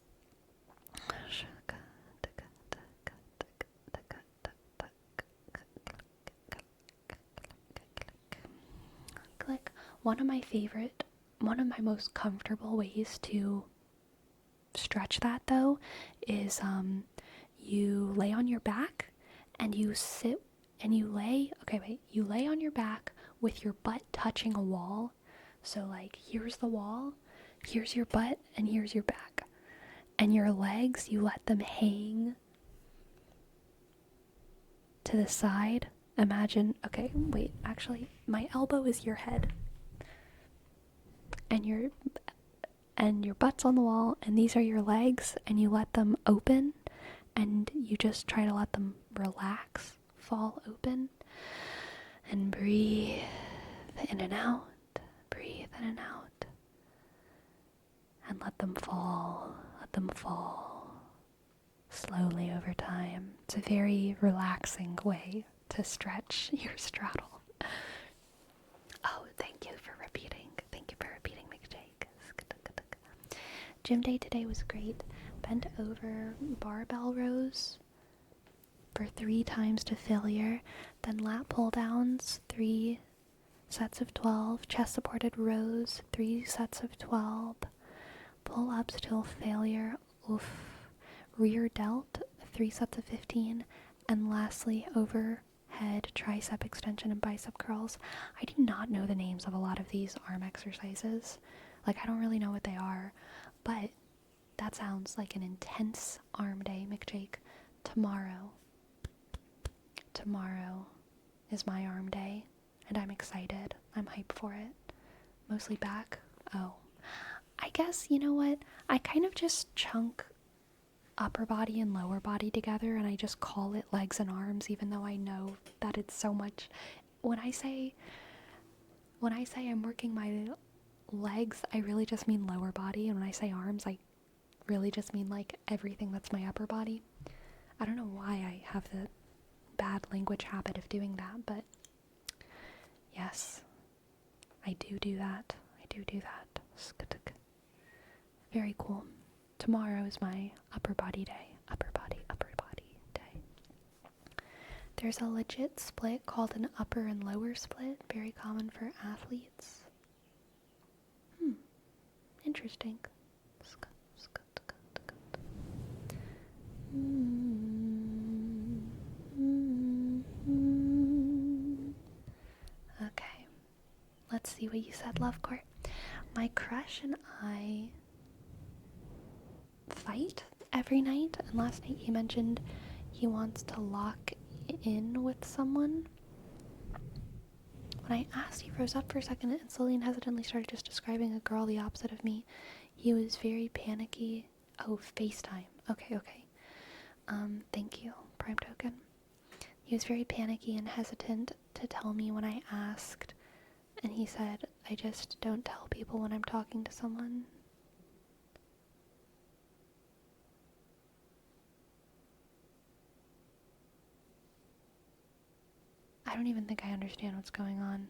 Click. One of my most comfortable ways to stretch that though is you lay on your back and you sit and you lay on your back with your butt touching a wall. So like here's the wall, here's your butt, and here's your back. And your legs, you let them hang to the side. Imagine, okay, wait, actually, my elbow is your head. And your butt's on the wall, and these are your legs, and you let them open, and you just try to let them relax, fall open, and breathe in and out, and let them fall slowly over time. It's a very relaxing way to stretch your straddle. Oh, thank you for repeating, McJake. Gym day today was great. Bent over barbell rows for 3 times to failure, then lat pull downs, 3 sets of 12, chest supported rows, 3 sets of 12, pull ups till failure, rear delt, 3 sets of 15, and lastly overhead tricep extension and bicep curls. I do not know the names of a lot of these arm exercises. Like, I don't really know what they are, but that sounds like an intense arm day, McJake. Tomorrow is my arm day, and I'm excited. I'm hyped for it. Mostly back. Oh, I guess, you know what? I kind of just chunk upper body and lower body together, and I just call it legs and arms, even though I know that it's so much. When I say when I say I'm working my legs, I really just mean lower body. And when I say arms, I really just mean like everything that's my upper body. I don't know why I have the bad language habit of doing that, but yes, I do that. I do that. Very cool. Tomorrow is my upper body day. Upper body day. There's a legit split called an upper and lower split, very common for athletes. Interesting. Okay, let's see what you said, Love Court. My crush and I fight every night, and last night he mentioned he wants to lock in with someone. When I asked, he froze up for a second and slowly and hesitantly started just describing a girl the opposite of me. He was very panicky. Oh, FaceTime. Okay. Thank you, Prime Token. He was very panicky and hesitant to tell me when I asked, and he said, I just don't tell people when I'm talking to someone. I don't even think I understand what's going on.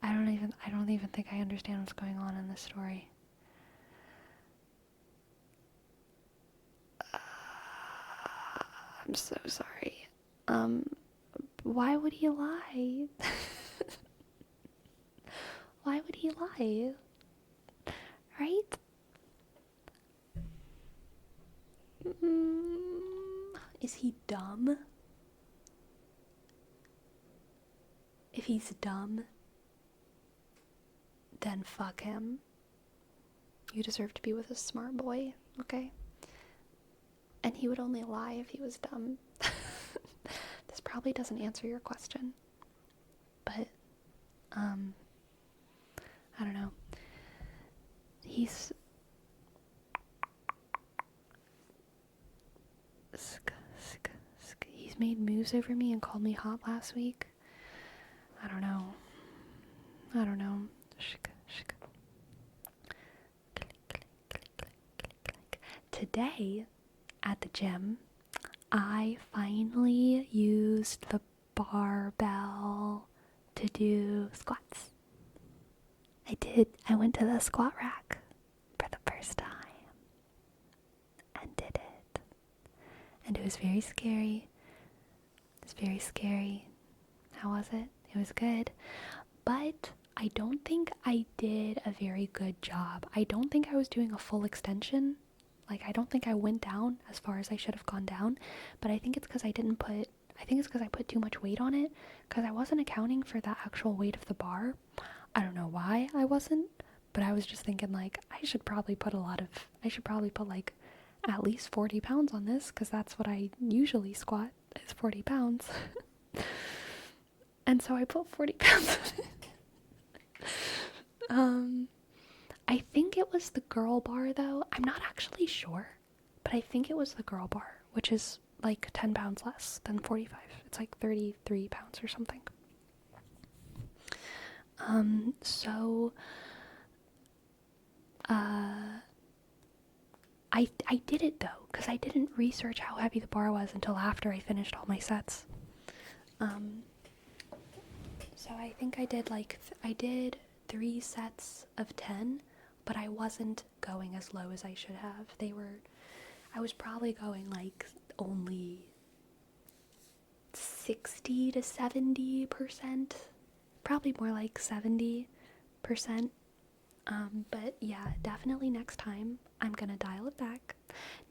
I don't even think I understand what's going on in this story. I'm so sorry. Why would he lie? Why would he lie? Right? Is he dumb? If he's dumb, then fuck him. You deserve to be with a smart boy, okay? And he would only lie if he was dumb. This probably doesn't answer your question. But, I don't know. He's made moves over me and called me hot last week. I don't know. Today, at the gym, I finally used the barbell to do squats. I did. I went to the squat rack for the first time and did it. And it was very scary. How was it? It was good. But I don't think I did a very good job. I don't think I was doing a full extension. Like, I don't think I went down as far as I should have gone down. But I think it's because I put too much weight on it. Because I wasn't accounting for the actual weight of the bar. I don't know why I wasn't. But I was just thinking, like, I should probably put like at least 40 pounds on this. Because that's what I usually squat, is 40 pounds. And so I put 40 pounds on it. I think it was the girl bar, though. I'm not actually sure, but I think it was the girl bar, which is like 10 pounds less than 45. It's like 33 pounds or something. I did it, though, because I didn't research how heavy the bar was until after I finished all my sets. So I think I did 3 sets of 10, but I wasn't going as low as I should have. I was probably going like only 60 to 70%, probably more like 70%. But yeah, definitely next time I'm gonna dial it back.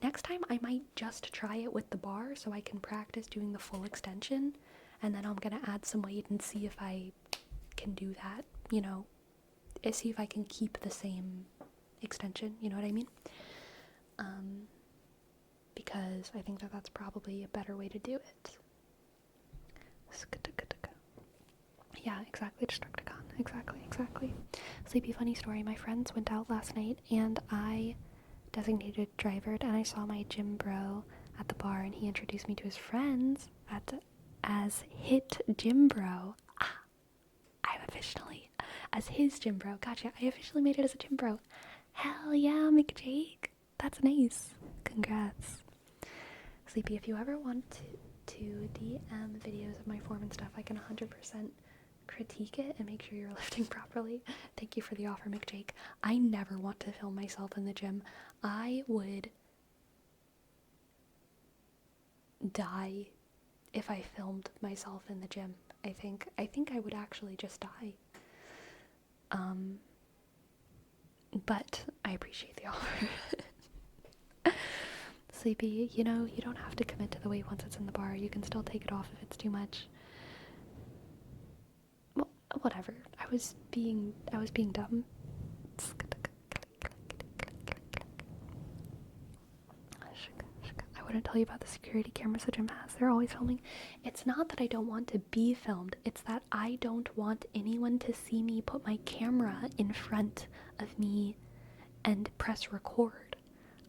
Next time I might just try it with the bar so I can practice doing the full extension, and then I'm gonna add some weight and see if I can do that, see if I can keep the same extension, you know what I mean? Because I think that's probably a better way to do it. Yeah, exactly, Destructicon. Exactly. Sleepy funny story. My friends went out last night and I designated driver, and I saw my gym bro at the bar, and he introduced me to his friends as Hit Gym Bro. I have a officially as his gym bro. Gotcha. I officially made it as a gym bro. Hell yeah, McJake. That's nice. Congrats. Sleepy, if you ever want to DM videos of my form and stuff, I can 100% critique it and make sure you're lifting properly. Thank you for the offer, McJake. I never want to film myself in the gym. I would die if I filmed myself in the gym. I think I would actually just die. But I appreciate the offer. Sleepy, you know, you don't have to commit to the weight once it's in the bar. You can still take it off if it's too much. Well, whatever. I was being dumb. I wouldn't tell you about the security cameras the gym has. They're always filming. It's not that I don't want to be filmed. It's that I don't want anyone to see me put my camera in front of me and press record.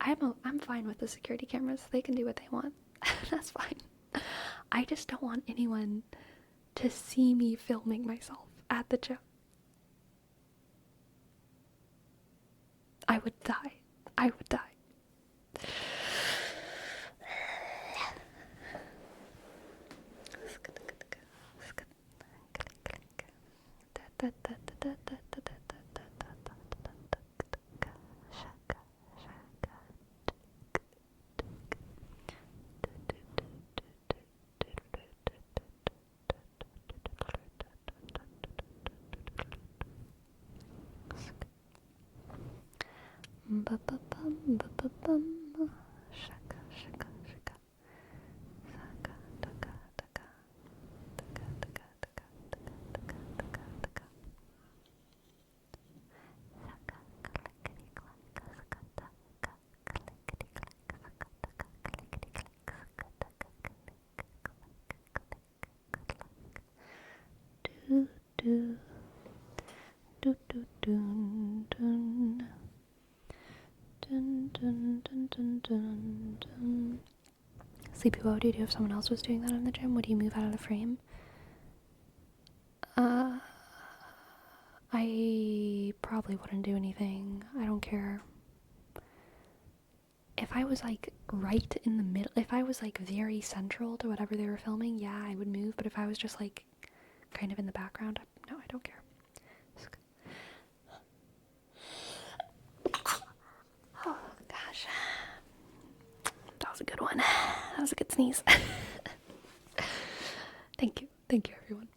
I'm fine with the security cameras. They can do what they want. That's fine. I just don't want anyone to see me filming myself at the gym. I would die. I would die. Sleepy, what would you do if someone else was doing that in the gym? Would you move out of the frame? I probably wouldn't do anything. I don't care. If I was like right in the middle, if I was like very central to whatever they were filming, yeah, I would move. But if I was just like kind of in the background, no, I don't care. Oh gosh, that was a good one. That was a good sneeze. Thank you everyone.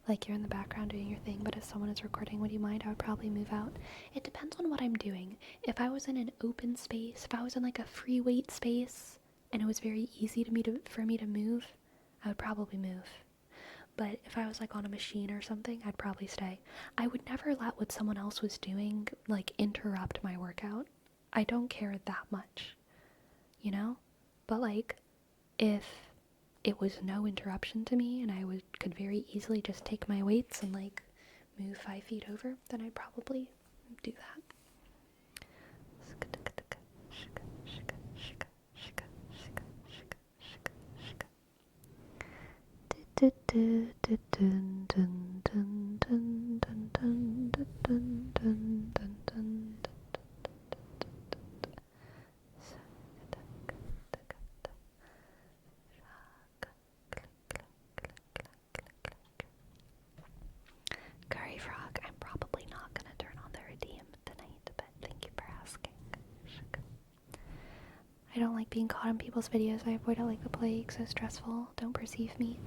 Like you're in the background doing your thing, but if someone is recording, would you mind? I would probably move out. It depends on what I'm doing. If I was in an open space, if I was in like a free weight space and it was very easy for me to move, I would probably move. But if I was like on a machine or something, I'd probably stay. I would never let what someone else was doing like interrupt my workout. I don't care that much, you know? But like if it was no interruption to me and I could very easily just take my weights and like move 5 feet over, then I'd probably do that. Curry Frog, I'm probably not gonna turn on the redeem tonight, but thank you for asking. I don't like being caught in people's videos. I avoid it like the plague. So stressful. Don't perceive me.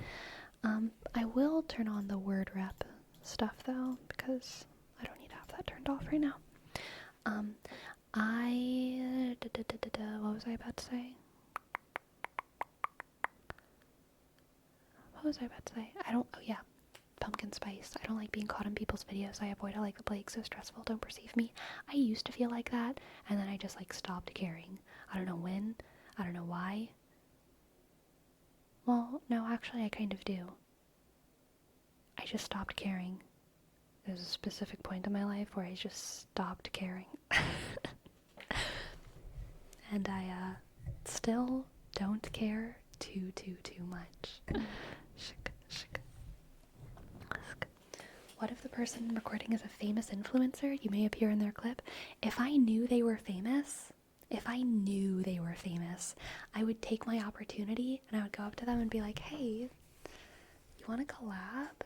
I will turn on the word rep stuff though, because I don't need to have that turned off right now. What was I about to say? Oh yeah, pumpkin spice. I don't like being caught in people's videos. I avoid it like the plague. So stressful. Don't perceive me. I used to feel like that, and then I just like stopped caring. I don't know when. I don't know why. Well, no, actually I kind of do. I just stopped caring. there's a specific point in my life where I just stopped caring. And I still don't care too much. What if the person recording is a famous influencer? You may appear in their clip. If I knew they were famous, I would take my opportunity and I would go up to them and be like, hey, you want to collab?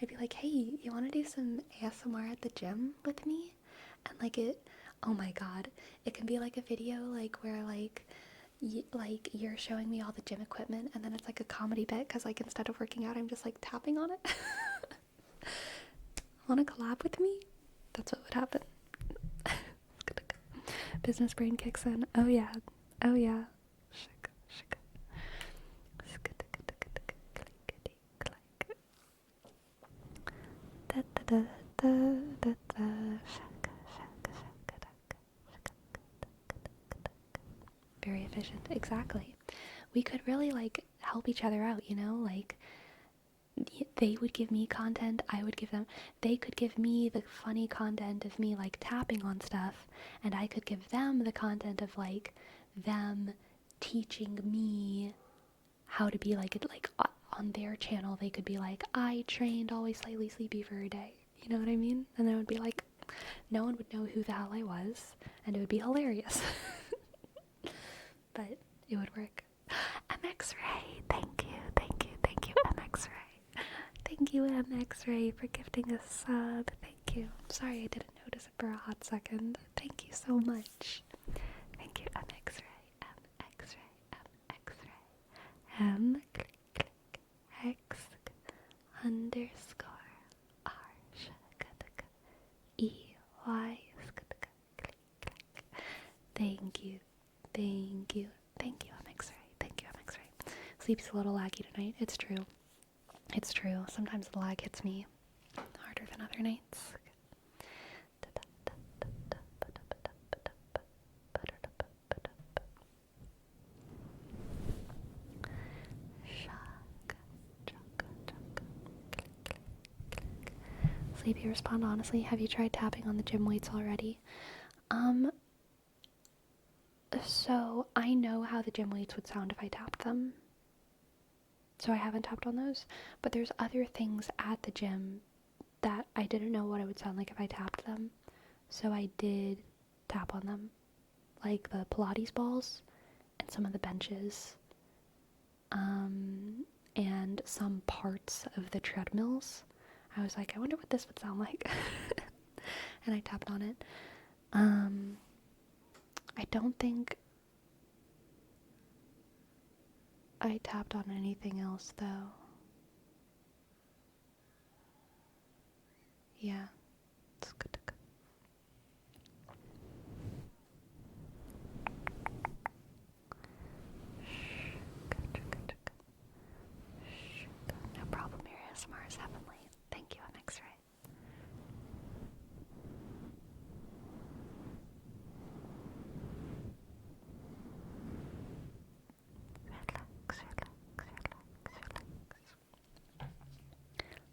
I'd be like, hey, you want to do some ASMR at the gym with me? And like oh my god, it can be like a video like where like you're showing me all the gym equipment, and then it's like a comedy bit because like instead of working out, I'm just like tapping on it. Want to collab with me? That's what would happen. Business brain kicks in. Oh yeah. Very efficient. Exactly. We could really like help each other out, you know, like they would give me content, I would give them, they could give me the funny content of me like tapping on stuff, and I could give them the content of like them teaching me how to be like it, like on their channel they could be like, I trained always slightly sleepy for a day, you know what I mean? And then it would be like no one would know who the hell I was, and it would be hilarious. But it would work. MX-Ray, thank you, MX-Ray. Thank you, MX-Ray, for gifting a sub. Thank you. Sorry I didn't notice it for a hot second. Thank you so much. Thank you, MX-Ray, M click X underscore R E Y. Thank you, MX-Ray. Sleep's a little laggy tonight. It's true. Sometimes the lag hits me harder than other nights. Sleepy, respond honestly. Have you tried tapping on the gym weights already? So I know how the gym weights would sound if I tapped them. So I haven't tapped on those. But there's other things at the gym that I didn't know what it would sound like if I tapped them. So I did tap on them. Like the Pilates balls and some of the benches. And some parts of the treadmills. I was like, I wonder what this would sound like. And I tapped on it. I don't think I tapped on anything else though. Yeah. It's good to go. No problem, your ASMR is heavenly. Thank you, MX-Ray.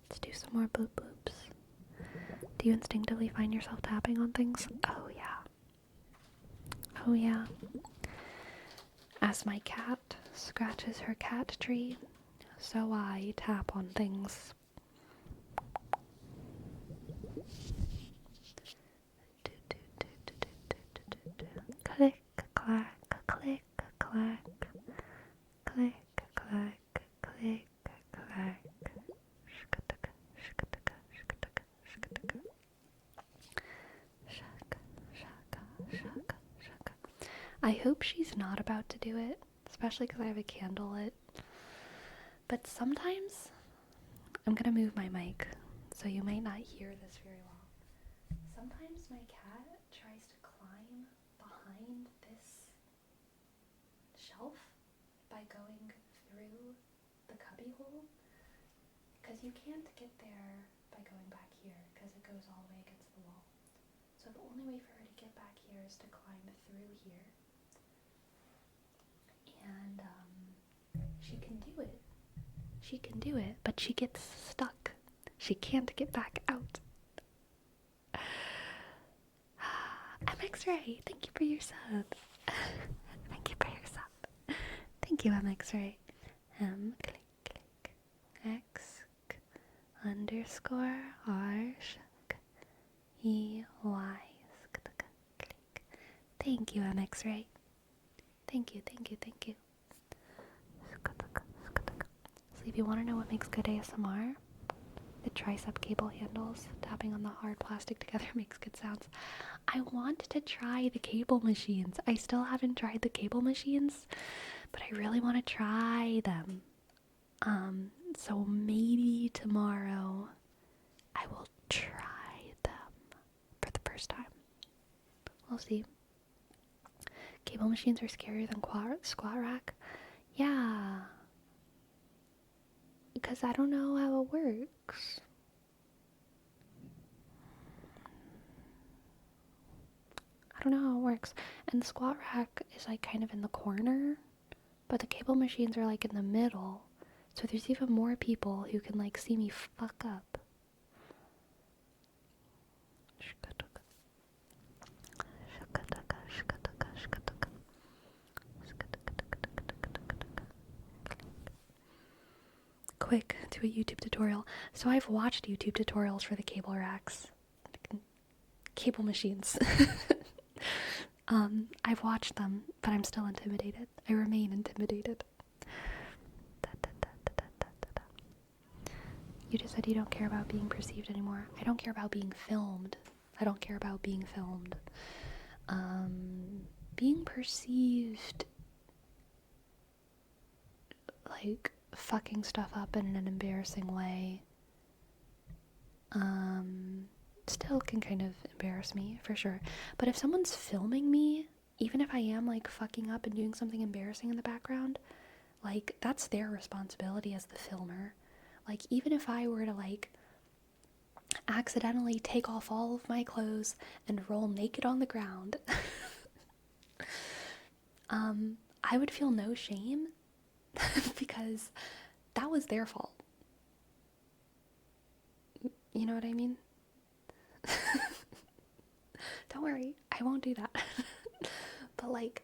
Let's do some more bloop bloops. Do you instinctively find yourself tapping on things? Oh yeah. As my cat scratches her cat tree, so I tap on things. Click, clack, click, clack. Click, clack, click, clack. Shaka, shaka, shaka, shaka. Shaka. I hope she's not about to do it, especially because I have a candle lit. But sometimes I'm gonna move my mic, so you might not hear this very well. Sometimes my cat tries to climb behind this shelf by going through the cubby hole, because you can't get there by going back here because it goes all the way against the wall. So the only way for her to get back here is to climb through here. And she can do it, but she gets stuck. She can't get back out. MX-Ray, thank you for your sub. Thank you for your sub. Thank you, MX-Ray. Click, click, X, underscore, R, sh, E, Y, click. Thank you, MX-Ray. Thank you, thank you, thank you. So if you want to know what makes good ASMR, the tricep cable handles tapping on the hard plastic together makes good sounds. I want to try the cable machines. I still haven't tried the cable machines, but I really want to try them. So maybe tomorrow I will try them for the first time. We'll see. Cable machines are scarier than squat rack. Yeah. Because I don't know how it works. I don't know how it works. And the squat rack is like kind of in the corner, but the cable machines are like in the middle. So there's even more people who can like see me fuck up. Quick to a YouTube tutorial. So I've watched YouTube tutorials for the cable racks. Cable machines. I've watched them, but I'm still intimidated. I remain intimidated. You just said you don't care about being perceived anymore. I don't care about being filmed. I don't care about being filmed. Being perceived, like, fucking stuff up in an embarrassing way, still can kind of embarrass me, for sure. But if someone's filming me, even if I am, like, fucking up and doing something embarrassing in the background, like, that's their responsibility as the filmer. Like, even if I were to, like, accidentally take off all of my clothes and roll naked on the ground, I would feel no shame because that was their fault. You know what I mean? Don't worry, I won't do that. But like,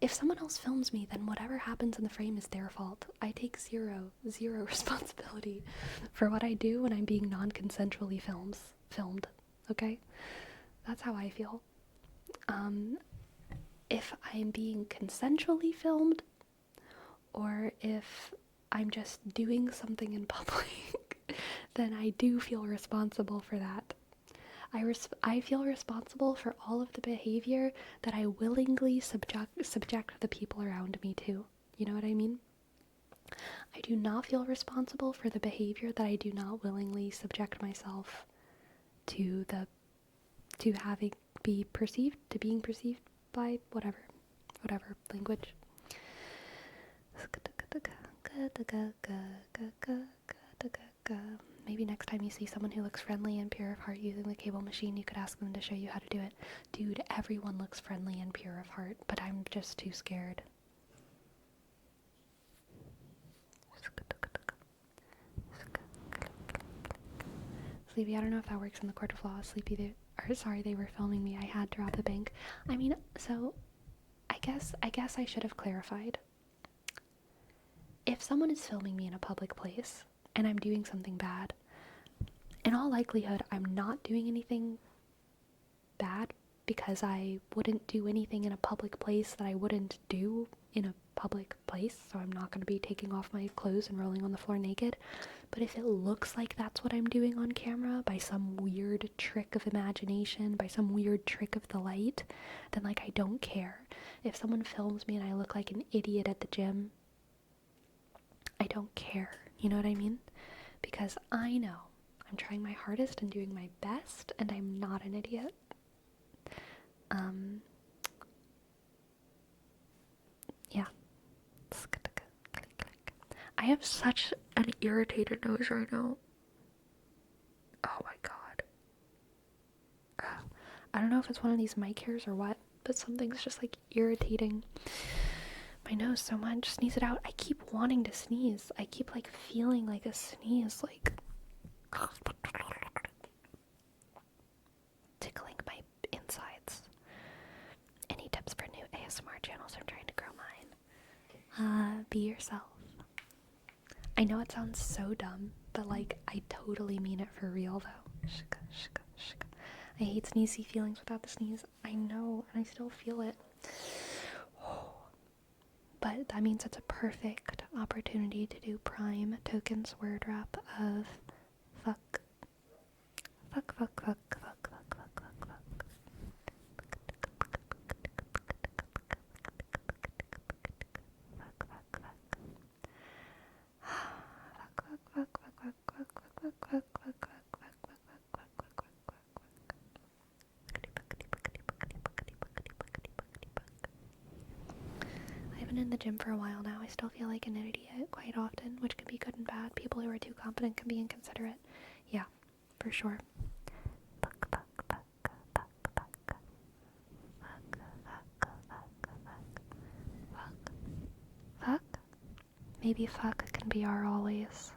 if someone else films me, then whatever happens in the frame is their fault. I take zero responsibility for what I do when I'm being non-consensually filmed, okay? That's how I feel. If I'm being consensually filmed, or if I'm just doing something in public, then I do feel responsible for that. I feel responsible for all of the behavior that I willingly subject the people around me to. You know what I mean? I do not feel responsible for the behavior that I do not willingly subject myself to being perceived by whatever language. Maybe next time you see someone who looks friendly and pure of heart using the cable machine, you could ask them to show you how to do it. Dude, everyone looks friendly and pure of heart, but I'm just too scared. Sleepy, I don't know if that works in the Court of Law. Sleepy, they were filming me. I had to rob the bank. I mean, so I guess I should have clarified. If someone is filming me in a public place and I'm doing something bad, in all likelihood, I'm not doing anything bad because I wouldn't do anything in a public place that I wouldn't do in a public place, so I'm not going to be taking off my clothes and rolling on the floor naked. But if it looks like that's what I'm doing on camera by some weird trick of imagination, by some weird trick of the light, then like I don't care. If someone films me and I look like an idiot at the gym, I don't care. You know what I mean? Because I know I'm trying my hardest and doing my best, and I'm not an idiot. Yeah. I have such an irritated nose right now. Oh my god. I don't know if it's one of these mic hairs or what, but something's just like irritating my nose so much. Sneeze it out. I keep wanting to sneeze. I keep like feeling like a sneeze like Be yourself. I know it sounds so dumb, but like, I totally mean it for real though. Shika, shika, shika. I hate sneezy feelings without the sneeze. I know, and I still feel it. But that means it's a perfect opportunity to do prime tokens word wrap of fuck. Fuck, fuck, fuck, fuck, fuck, fuck, fuck, fuck. I've been in the gym for a while now. I still feel like an idiot quite often, which can be good and bad. People who are too confident can be inconsiderate. Yeah, for sure. Fuck. Maybe fuck can be our always.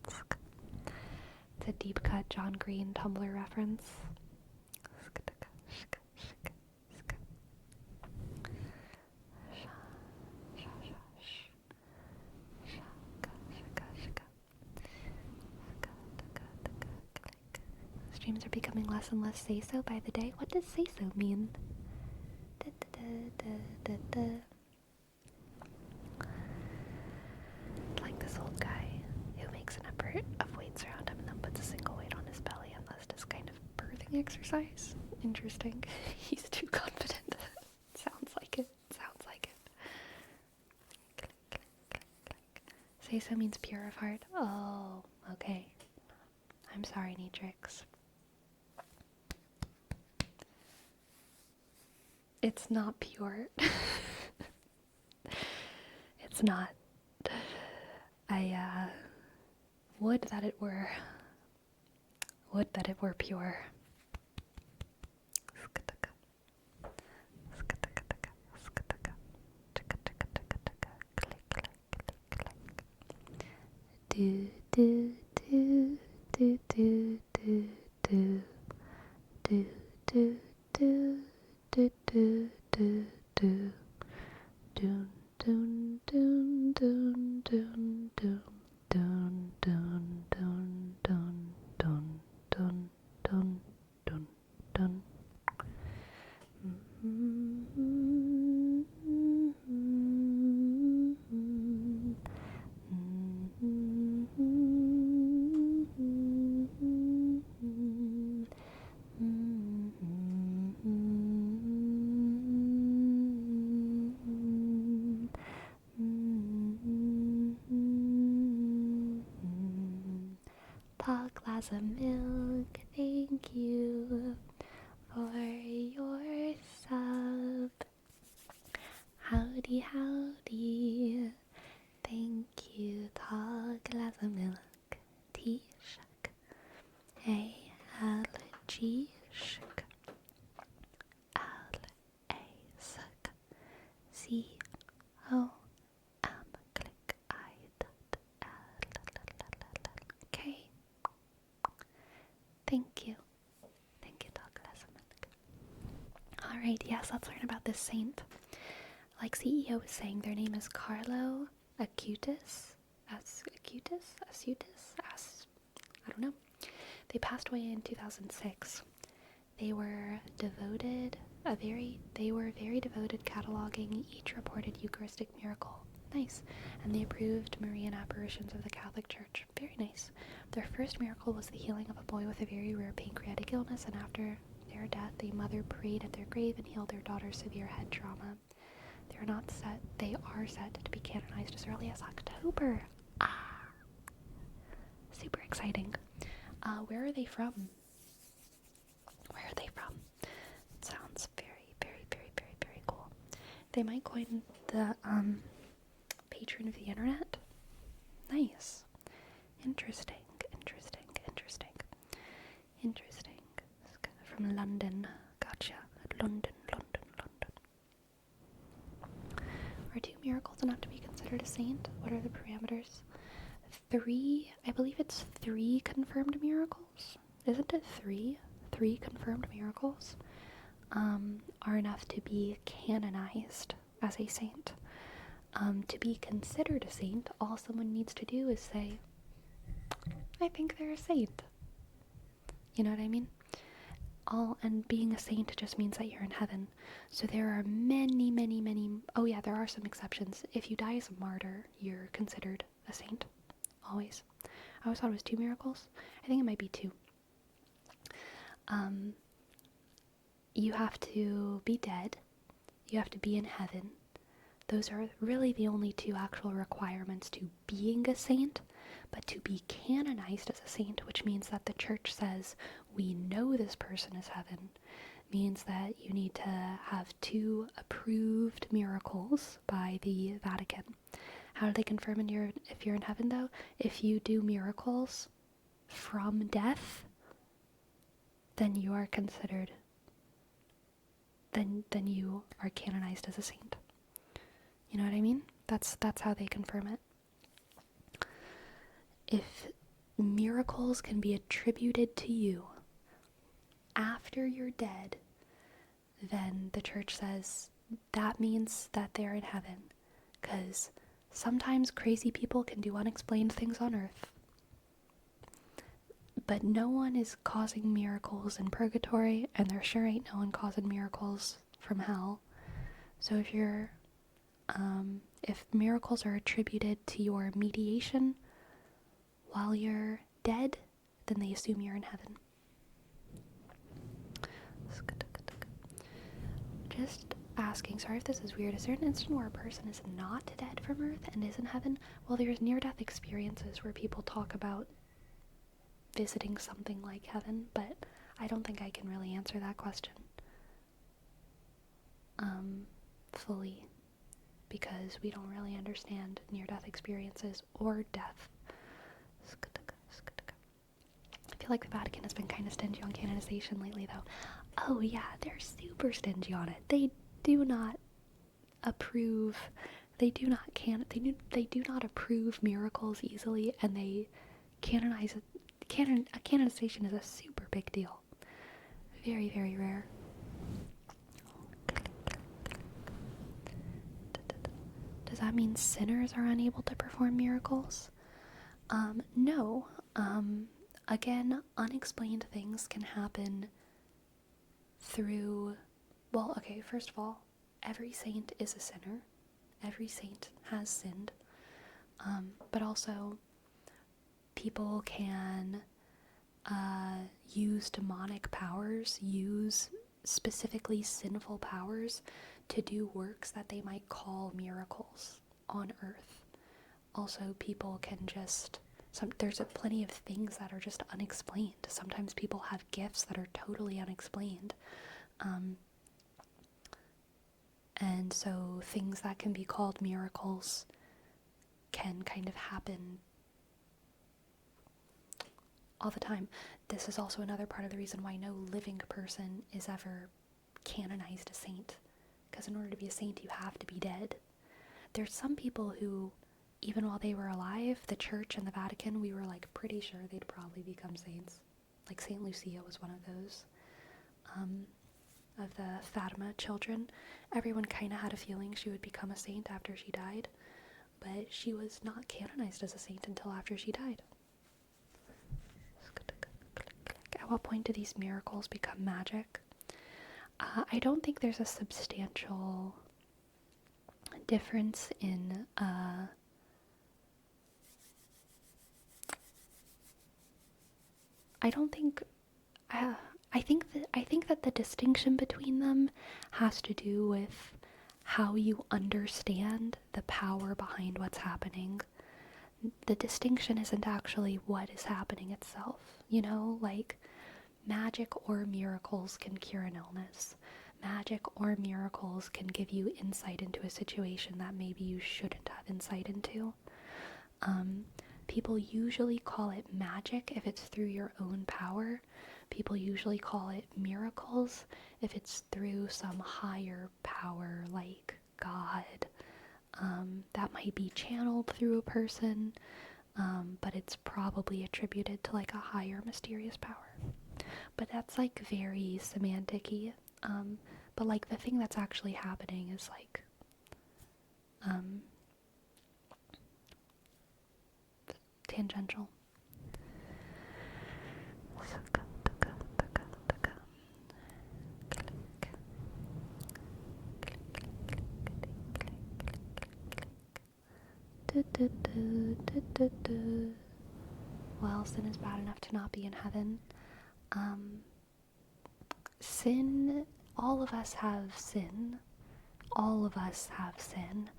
It's a deep cut John Green Tumblr reference. Streams are becoming less and less say-so by the day. What does say-so mean? Like this old guy who makes an effort of weights around him and then puts a single weight on his belly, and that's just kind of birthing exercise. Interesting. He's too confident. Sounds like it. Sounds like it. Say-so means pure of heart. Oh, okay. I'm sorry, Neatrix. It's not pure. It's not. I would that it were. Would that it were pure. Do do do do do do do do do do do do do do dun dun dun dun dun dun dun dun dun dun dun dun dun dun dun. Tall glass of milk, thank you for your sub. Howdy, howdy, thank you, tall glass of milk. T-shuk, A-L-G, shuk, L-A-suk, C-O-M, click I.L. Okay. Thank you. Thank you, dog glass of milk. Alright, yes, let's learn about this saint. Like CEO was saying, their name is Carlo Acutis. I don't know. They passed away in 2006. They were devoted, very devoted, cataloging each reported Eucharistic miracle. Nice. And they approved Marian apparitions of the Catholic Church. Very nice. Their first miracle was the healing of a boy with a very rare pancreatic illness, and after their death, the mother prayed at their grave and healed their daughter's severe head trauma. They are set to be canonized as early as October. Super exciting. Where are they from? It sounds very, very, very, very, very cool. They might coin the patron of the internet. Nice. Interesting. From London. Gotcha. London. Are 2 miracles enough to be considered a saint? What are the parameters? 3, I believe it's 3 confirmed miracles. Isn't it 3? 3 confirmed miracles are enough to be canonized as a saint. To be considered a saint, all someone needs to do is say, I think they're a saint. You know what I mean? And being a saint just means that you're in heaven. So there are many, oh yeah, there are some exceptions. If you die as a martyr, you're considered a saint. Always. I always thought it was 2 miracles. I think it might be 2. You have to be dead. You have to be in heaven. Those are really the only 2 actual requirements to being a saint. But to be canonized as a saint, which means that the church says, we know this person is heaven, means that you need to have 2 approved miracles by the Vatican. How do they confirm if you're in heaven, though? If you do miracles from death, then you are considered, then you are canonized as a saint. You know what I mean? That's how they confirm it. If miracles can be attributed to you after you're dead, then the church says that means that they're in heaven. Because sometimes crazy people can do unexplained things on earth. But no one is causing miracles in purgatory, and there sure ain't no one causing miracles from hell. So if miracles are attributed to your mediation while you're dead, then they assume you're in heaven. Just asking, sorry if this is weird, is there an instant where a person is not dead from earth and is in heaven? Well, there's near-death experiences where people talk about visiting something like heaven, but I don't think I can really answer that question fully, because we don't really understand near-death experiences or death. I feel like the Vatican has been kind of stingy on canonization lately, though. Oh yeah, they're super stingy on it. They do not approve. They do not approve miracles easily, and they canonize it. Canonization is a super big deal. Very, very rare. Does that mean sinners are unable to perform miracles? No. Again, unexplained things can happen through, well, okay, first of all, every saint is a sinner. Every saint has sinned. But also, people can use demonic powers, use specifically sinful powers to do works that they might call miracles on earth. Also, people can just, there's plenty of things that are just unexplained. Sometimes people have gifts that are totally unexplained. And so things that can be called miracles can kind of happen all the time. This is also another part of the reason why no living person is ever canonized a saint. Because in order to be a saint, you have to be dead. There's some people who, even while they were alive, the church and the Vatican, we were like pretty sure they'd probably become saints. Like Saint Lucia was one of those. Of the Fatima children. Everyone kind of had a feeling she would become a saint after she died. But she was not canonized as a saint until after she died. At what point do these miracles become magic? I don't think there's a substantial difference in I think that the distinction between them has to do with how you understand the power behind what's happening. The distinction isn't actually what is happening itself, like magic or miracles can cure an illness. Magic or miracles can give you insight into a situation that maybe you shouldn't have insight into. People usually call it magic if it's through your own power. People usually call it miracles if it's through some higher power like God. That might be channeled through a person, but it's probably attributed to like a higher mysterious power. But that's like very semantic-y. But like the thing that's actually happening is like tangential. Well, sin is bad enough to not be in heaven. Sin, all of us have sin. All of us have sin.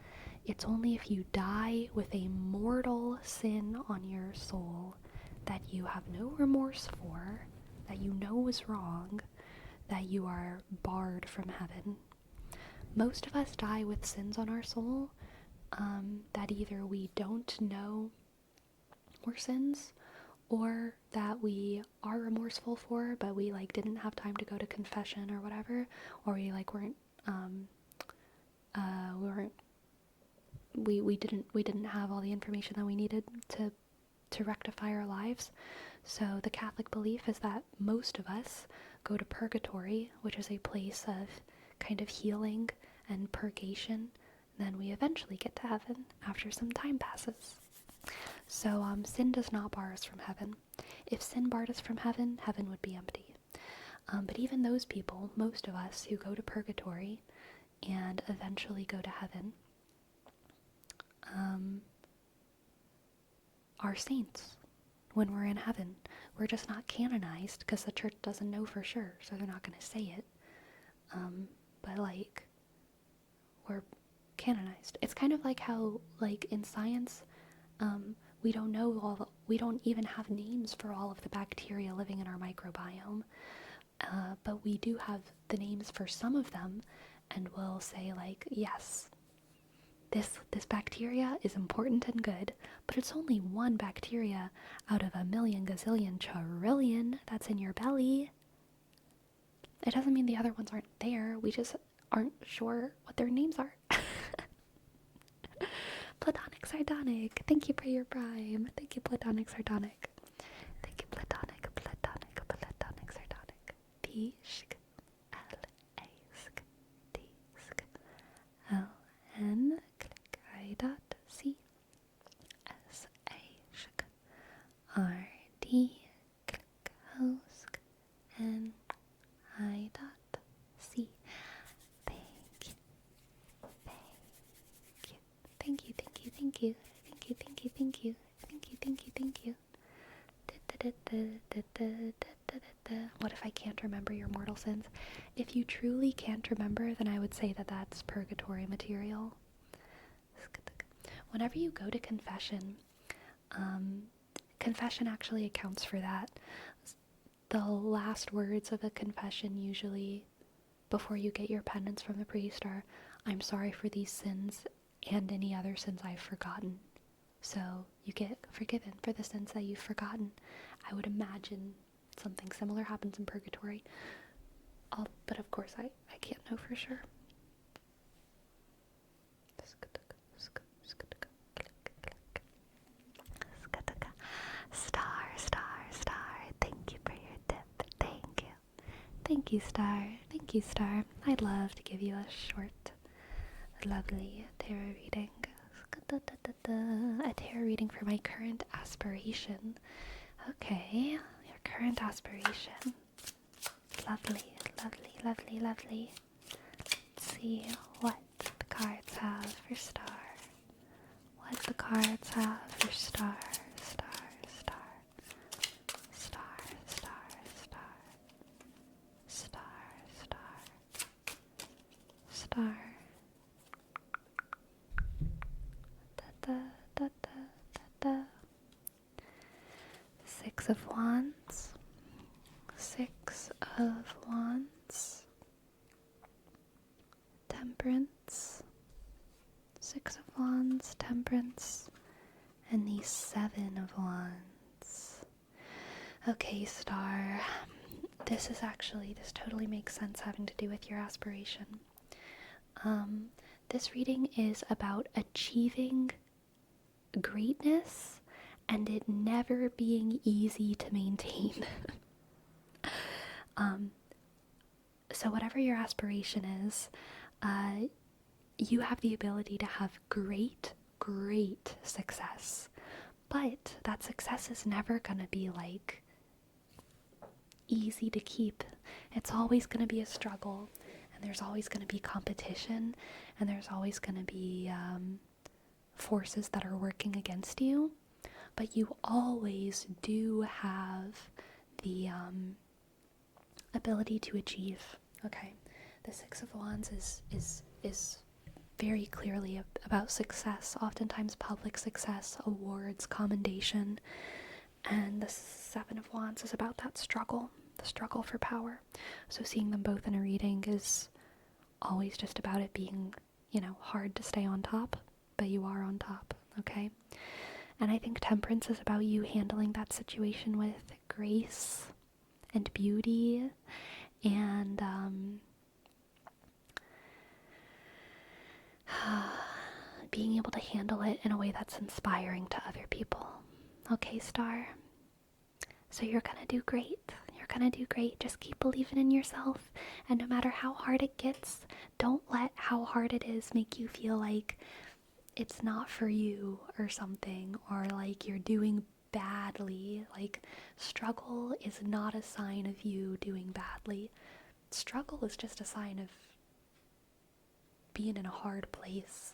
It's only if you die with a mortal sin on your soul that you have no remorse for, that you know is wrong, that you are barred from heaven. Most of us die with sins on our soul that either we don't know were sins, or that we are remorseful for, but we didn't have time to go to confession or whatever, or we didn't have all the information that we needed to rectify our lives. So the Catholic belief is that most of us go to purgatory, which is a place of kind of healing and purgation. Then we eventually get to heaven after some time passes. So sin does not bar us from heaven. If sin barred us from heaven, heaven would be empty. But even those people, most of us who go to purgatory and eventually go to heaven, are saints when we're in heaven. We're just not canonized because the church doesn't know for sure, so they're not going to say it. But we're canonized. It's kind of like how, in science, we don't even have names for all of the bacteria living in our microbiome, but we do have the names for some of them, and we'll say yes, this bacteria is important and good, but it's only one bacteria out of a million gazillion trillion that's in your belly. It doesn't mean the other ones aren't there, we just aren't sure what their names are. Platonic Sardonic, thank you for your prime. Thank you, Platonic Sardonic. Thank you, Platonic Sardonic. Tishk, L-A-sk, Tishk, L-N, click, I-dot, C, S-A-shk, R-D, click, hosk, N, I-dot, C. Thank you. What if I can't remember your mortal sins? If you truly can't remember, then I would say that that's purgatory material. Whenever you go to confession, confession actually accounts for that. The last words of a confession usually, before you get your penance from the priest, are, "I'm sorry for these sins and any other sins I've forgotten." So you get forgiven for the sins that you've forgotten. I would imagine something similar happens in purgatory. But of course I can't know for sure. Star. Thank you for your tip. Thank you. Thank you, Star. I'd love to give you a short, lovely tarot reading. A tarot reading for my current aspiration. Okay, your current aspiration. Lovely. Let's see what the cards have for Star. Star. Six of Wands. Temperance. Six of Wands, Temperance, and the Seven of Wands. Okay, Star. This totally makes sense having to do with your aspiration. This reading is about achieving greatness and it never being easy to maintain. So whatever your aspiration is, you have the ability to have great success, But that success is never going to be like easy to keep. It's always going to be a struggle, and there's always going to be competition, and there's always going to be forces that are working against you. But you always do have the ability to achieve. Okay, the Six of Wands is very clearly about success, oftentimes public success, awards, commendation, and the Seven of Wands is about that struggle, the struggle for power. So seeing them both in a reading is always just about it being, hard to stay on top, but you are on top, okay? And I think Temperance is about you handling that situation with grace and beauty and being able to handle it in a way that's inspiring to other people. Okay, Star? So you're gonna do great. You're gonna do great. Just keep believing in yourself. And no matter how hard it gets, don't let how hard it is make you feel like it's not for you or something, or like you're doing badly. Like, struggle is not a sign of you doing badly. Struggle is just a sign of being in a hard place.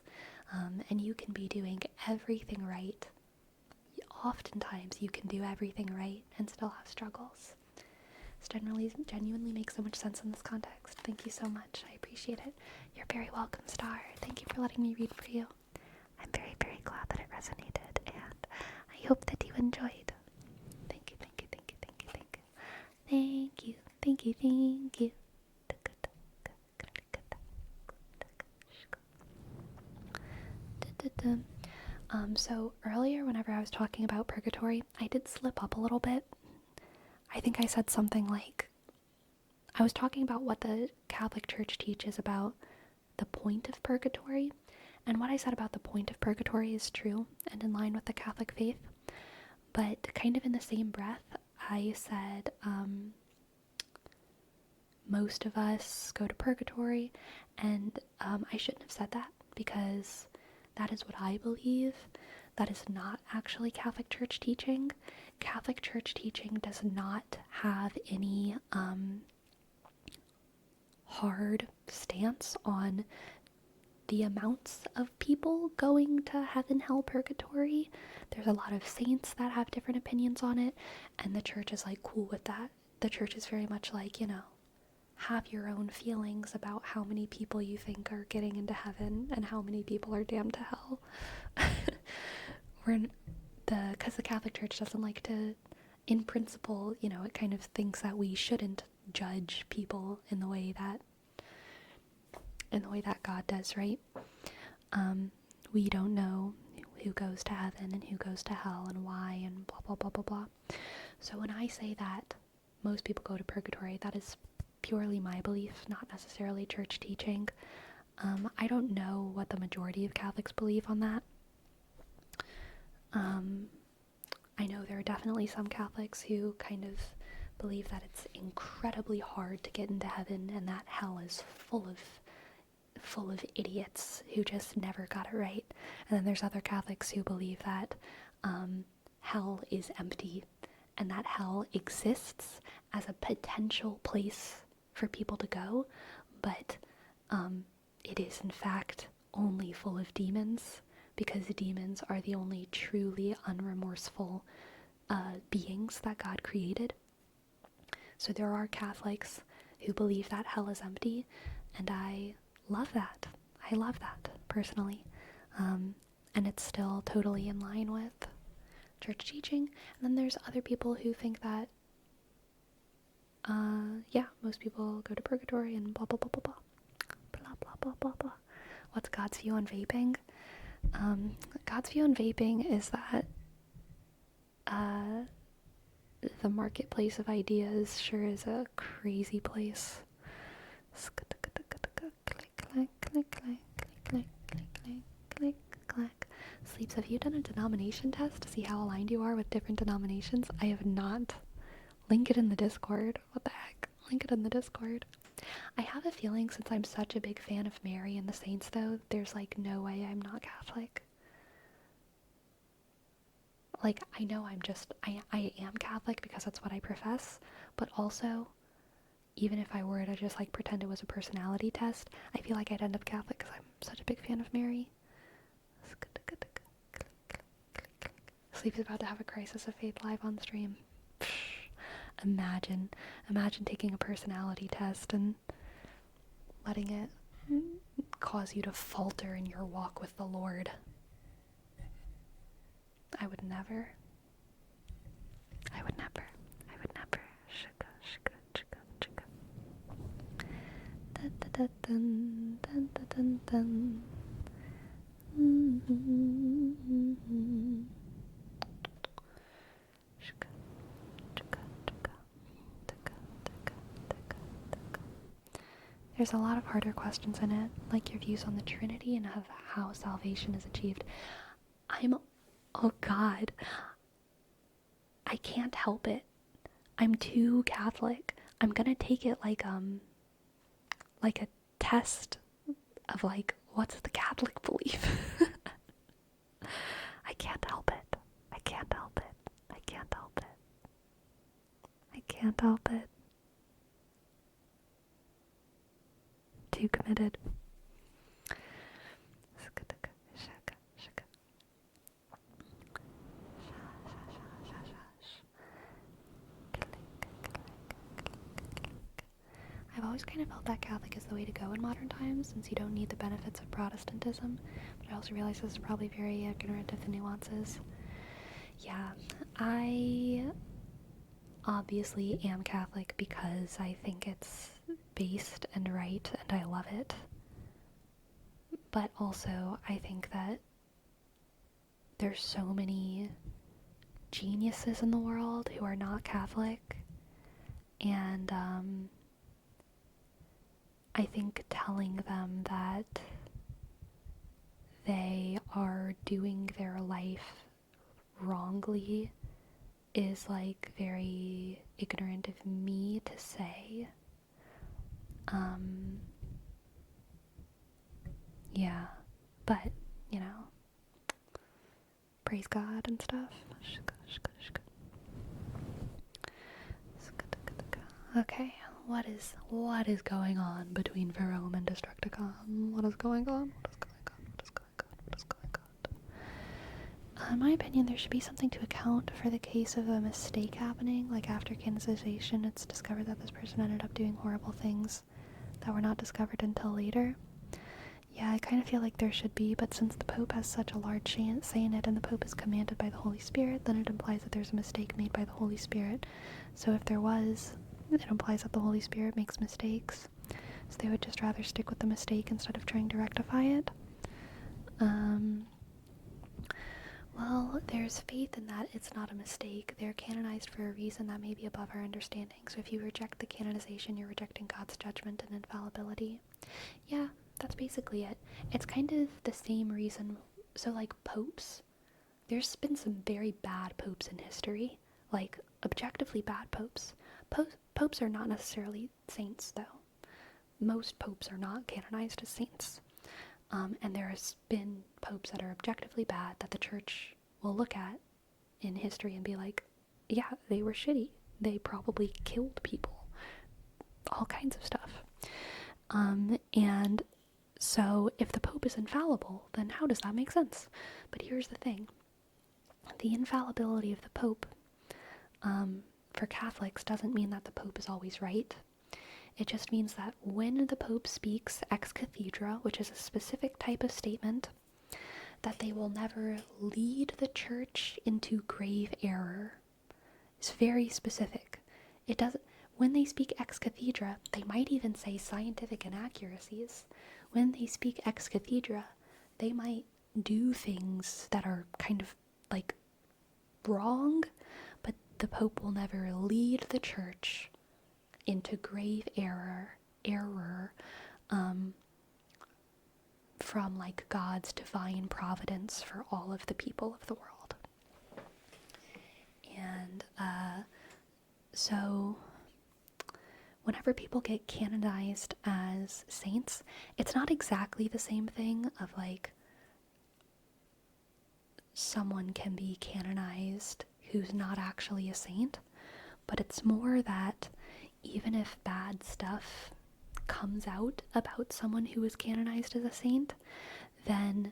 And you can be doing everything right. Oftentimes you can do everything right and still have struggles. This genuinely makes so much sense in this context. Thank you so much. I appreciate it. You're very welcome, Star. Thank you for letting me read for you. I'm very, very glad that it resonated, and I hope that you enjoyed. Thank you, thank you, thank you, thank you, thank you. Thank you, thank you, thank you. So earlier whenever I was talking about purgatory, I did slip up a little bit. I think I said something like, I was talking about what the Catholic Church teaches about the point of purgatory, and what I said about the point of purgatory is true and in line with the Catholic faith, but kind of in the same breath, I said most of us go to purgatory, and I shouldn't have said that, because that is what I believe. That is not actually Catholic Church teaching. Catholic Church teaching does not have any hard stance on the amounts of people going to heaven, hell, purgatory. There's a lot of saints that have different opinions on it, and the church is like cool with that. The church is very much like, have your own feelings about how many people you think are getting into heaven and how many people are damned to hell. Because the Catholic Church doesn't like to, in principle, it kind of thinks that we shouldn't judge people in the way that God does, right? We don't know who goes to heaven and who goes to hell and why and blah, blah, blah, blah, blah. So when I say that most people go to purgatory, that is purely my belief, not necessarily church teaching. I don't know what the majority of Catholics believe on that. I know there are definitely some Catholics who kind of believe that it's incredibly hard to get into heaven and that hell is full of idiots who just never got it right. And then there's other Catholics who believe that hell is empty and that hell exists as a potential place for people to go, but it is in fact only full of demons, because demons are the only truly unremorseful beings that God created. So there are Catholics who believe that hell is empty, and I love that. I love that, personally. And it's still totally in line with church teaching. And then there's other people who think that, most people go to purgatory and blah, blah, blah, blah, blah. Blah, blah, blah, blah, blah. What's God's view on vaping? God's view on vaping is that the marketplace of ideas sure is a crazy place. Sleeps, have you done a denomination test to see how aligned you are with different denominations? I have not. Link it in the Discord. What the heck? Link it in the Discord. I have a feeling, since I'm such a big fan of Mary and the saints, though, there's like no way I'm not Catholic. like, I know I am Catholic because that's what I profess, but also, even if I were to just like pretend it was a personality test, I feel like I'd end up Catholic because I'm such a big fan of Mary. Sleepy's about to have a crisis of faith live on stream. Imagine taking a personality test and letting it cause you to falter in your walk with the Lord. I would never. Dun, dun, dun, dun, dun, dun, dun. There's a lot of harder questions in it, like your views on the Trinity and of how salvation is achieved. Oh God, I can't help it. I'm too Catholic. I'm gonna take it like a test of like, what's the Catholic belief? I can't help it. I can't help it. I can't help it. I can't help it. Too committed. I've always kind of felt that Catholic is the way to go in modern times, since you don't need the benefits of Protestantism, but I also realize this is probably very ignorant of the nuances. Yeah, I obviously am Catholic because I think it's based and right, and I love it. But also, I think that there's so many geniuses in the world who are not Catholic, and I think telling them that they are doing their life wrongly is like very ignorant of me to say. Yeah, but you know, praise God and stuff. Okay, what is going on between Verome and Destructicon? What is going on? In my opinion, there should be something to account for the case of a mistake happening. Like after canonization, it's discovered that this person ended up doing horrible things that were not discovered until later. Yeah, I kind of feel like there should be, but since the Pope has such a large say in it and the Pope is commanded by the Holy Spirit, then it implies that there's a mistake made by the Holy Spirit. So if there was, it implies that the Holy Spirit makes mistakes. So they would just rather stick with the mistake instead of trying to rectify it. Well, there's faith in that it's not a mistake. They're canonized for a reason that may be above our understanding. So if you reject the canonization, you're rejecting God's judgment and infallibility. Yeah, that's basically it. It's kind of the same reason. So like popes, there's been some very bad popes in history. Like objectively bad popes. Popes are not necessarily saints, though. Most popes are not canonized as saints. And there has been popes that are objectively bad that the church will look at in history and be like, yeah, they were shitty. They probably killed people. All kinds of stuff. And so if the Pope is infallible, then how does that make sense? But here's the thing. The infallibility of the Pope, for Catholics, doesn't mean that the Pope is always right. It just means that when the Pope speaks ex cathedra, which is a specific type of statement, that they will never lead the church into grave error. It's very specific. It doesn't. When they speak ex cathedra, they might even say scientific inaccuracies. When they speak ex cathedra, they might do things that are kind of like wrong, but the Pope will never lead the church into grave error from like God's divine providence for all of the people of the world. And so whenever people get canonized as saints, it's not exactly the same thing of like, someone can be canonized who's not actually a saint, but it's more that even if bad stuff comes out about someone who is canonized as a saint, then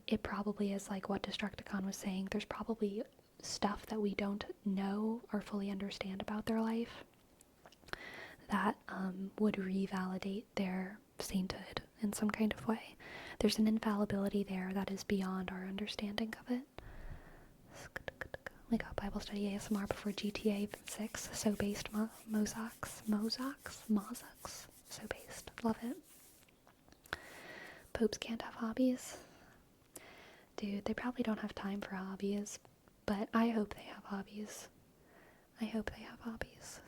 it probably is like what Destructicon was saying. There's probably stuff that we don't know or fully understand about their life that would revalidate their sainthood in some kind of way. There's an infallibility there that is beyond our understanding of it. We got Bible study ASMR before GTA 6. So based, Mozox. So based. Love it. Popes can't have hobbies. Dude, they probably don't have time for hobbies, but I hope they have hobbies. I hope they have hobbies.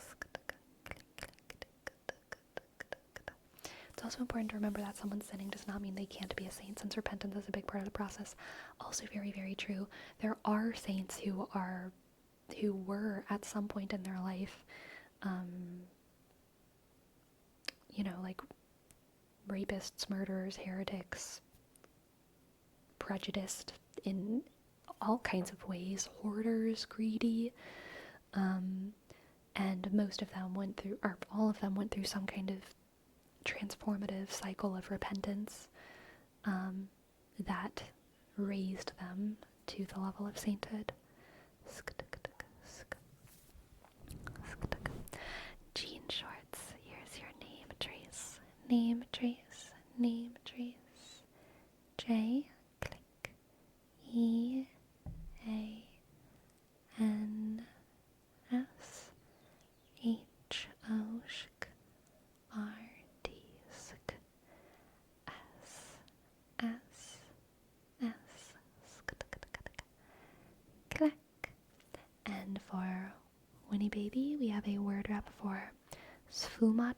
It's also important to remember that someone sinning does not mean they can't be a saint, since repentance is a big part of the process. Also very, very true. There are saints who were at some point in their life, like rapists, murderers, heretics, prejudiced in all kinds of ways, hoarders, greedy, and most of them went through, or all of them went through some kind of transformative cycle of repentance that raised them to the level of sainthood. Jean Shorts, here's your name trace. Name trace. J, click, E, A, N, S, H, O, sh, R, T, sk, S, click. And for Winnie Baby, we have a word wrap for sfumatore,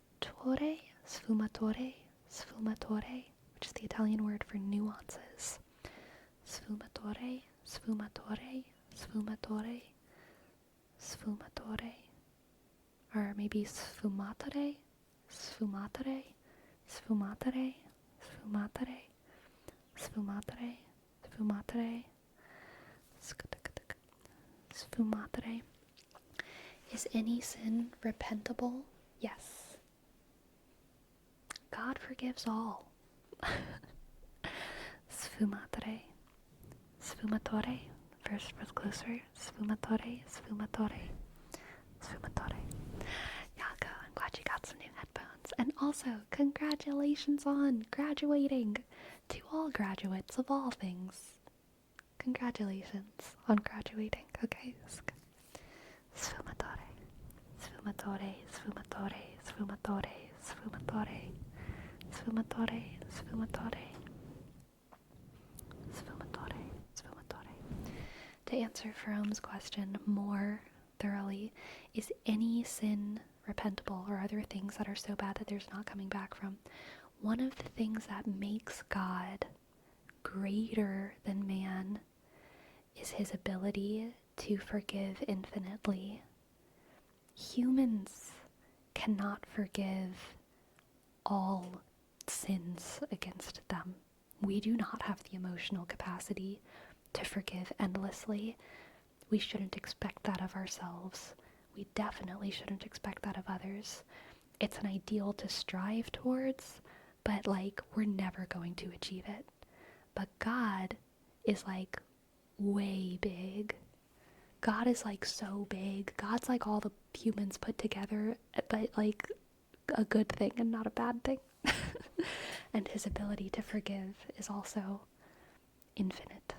which is the Italian word for nuances. Sfumatore. Or maybe sfumatore. Sfumatore. Is any sin repentable? Yes. God forgives all. Sfumatore. First was closer. Sfumatore. Yako, I'm glad you got some new headphones. And also, congratulations on graduating. To all graduates of all things. Congratulations on graduating, okay? Sfumatore. To answer Frome's question more thoroughly, is any sin repentable, or are there things that are so bad that there's not coming back from? One of the things that makes God greater than man is his ability to forgive infinitely. Humans cannot forgive all sins against them. We do not have the emotional capacity to forgive endlessly. We shouldn't expect that of ourselves. We definitely shouldn't expect that of others. It's an ideal to strive towards, but we're never going to achieve it. But God is way big. God is so big. God's all the humans put together, but a good thing and not a bad thing. And his ability to forgive is also infinite.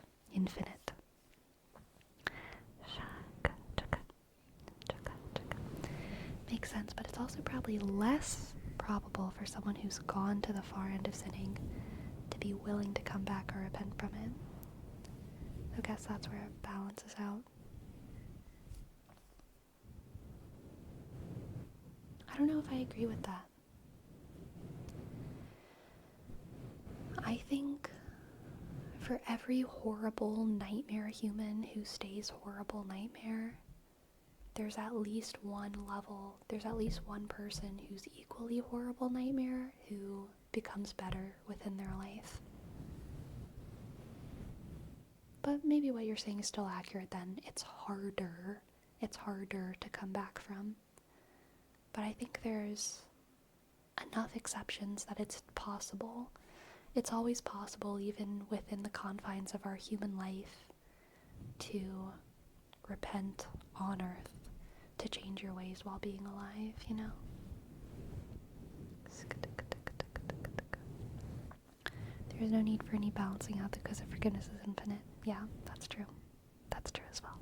Makes sense, but it's also probably less probable for someone who's gone to the far end of sinning to be willing to come back or repent from it. I guess that's where it balances out. I don't know if I agree with that. I think for every horrible nightmare human who stays horrible nightmare, there's at least one person who's equally horrible nightmare who becomes better within their life. But maybe what you're saying is still accurate then. It's harder. It's harder to come back from. But I think there's enough exceptions that it's possible. It's always possible, even within the confines of our human life, to repent on earth, to change your ways while being alive, you know? There is no need for any balancing out because of forgiveness is infinite. Yeah, that's true. That's true as well.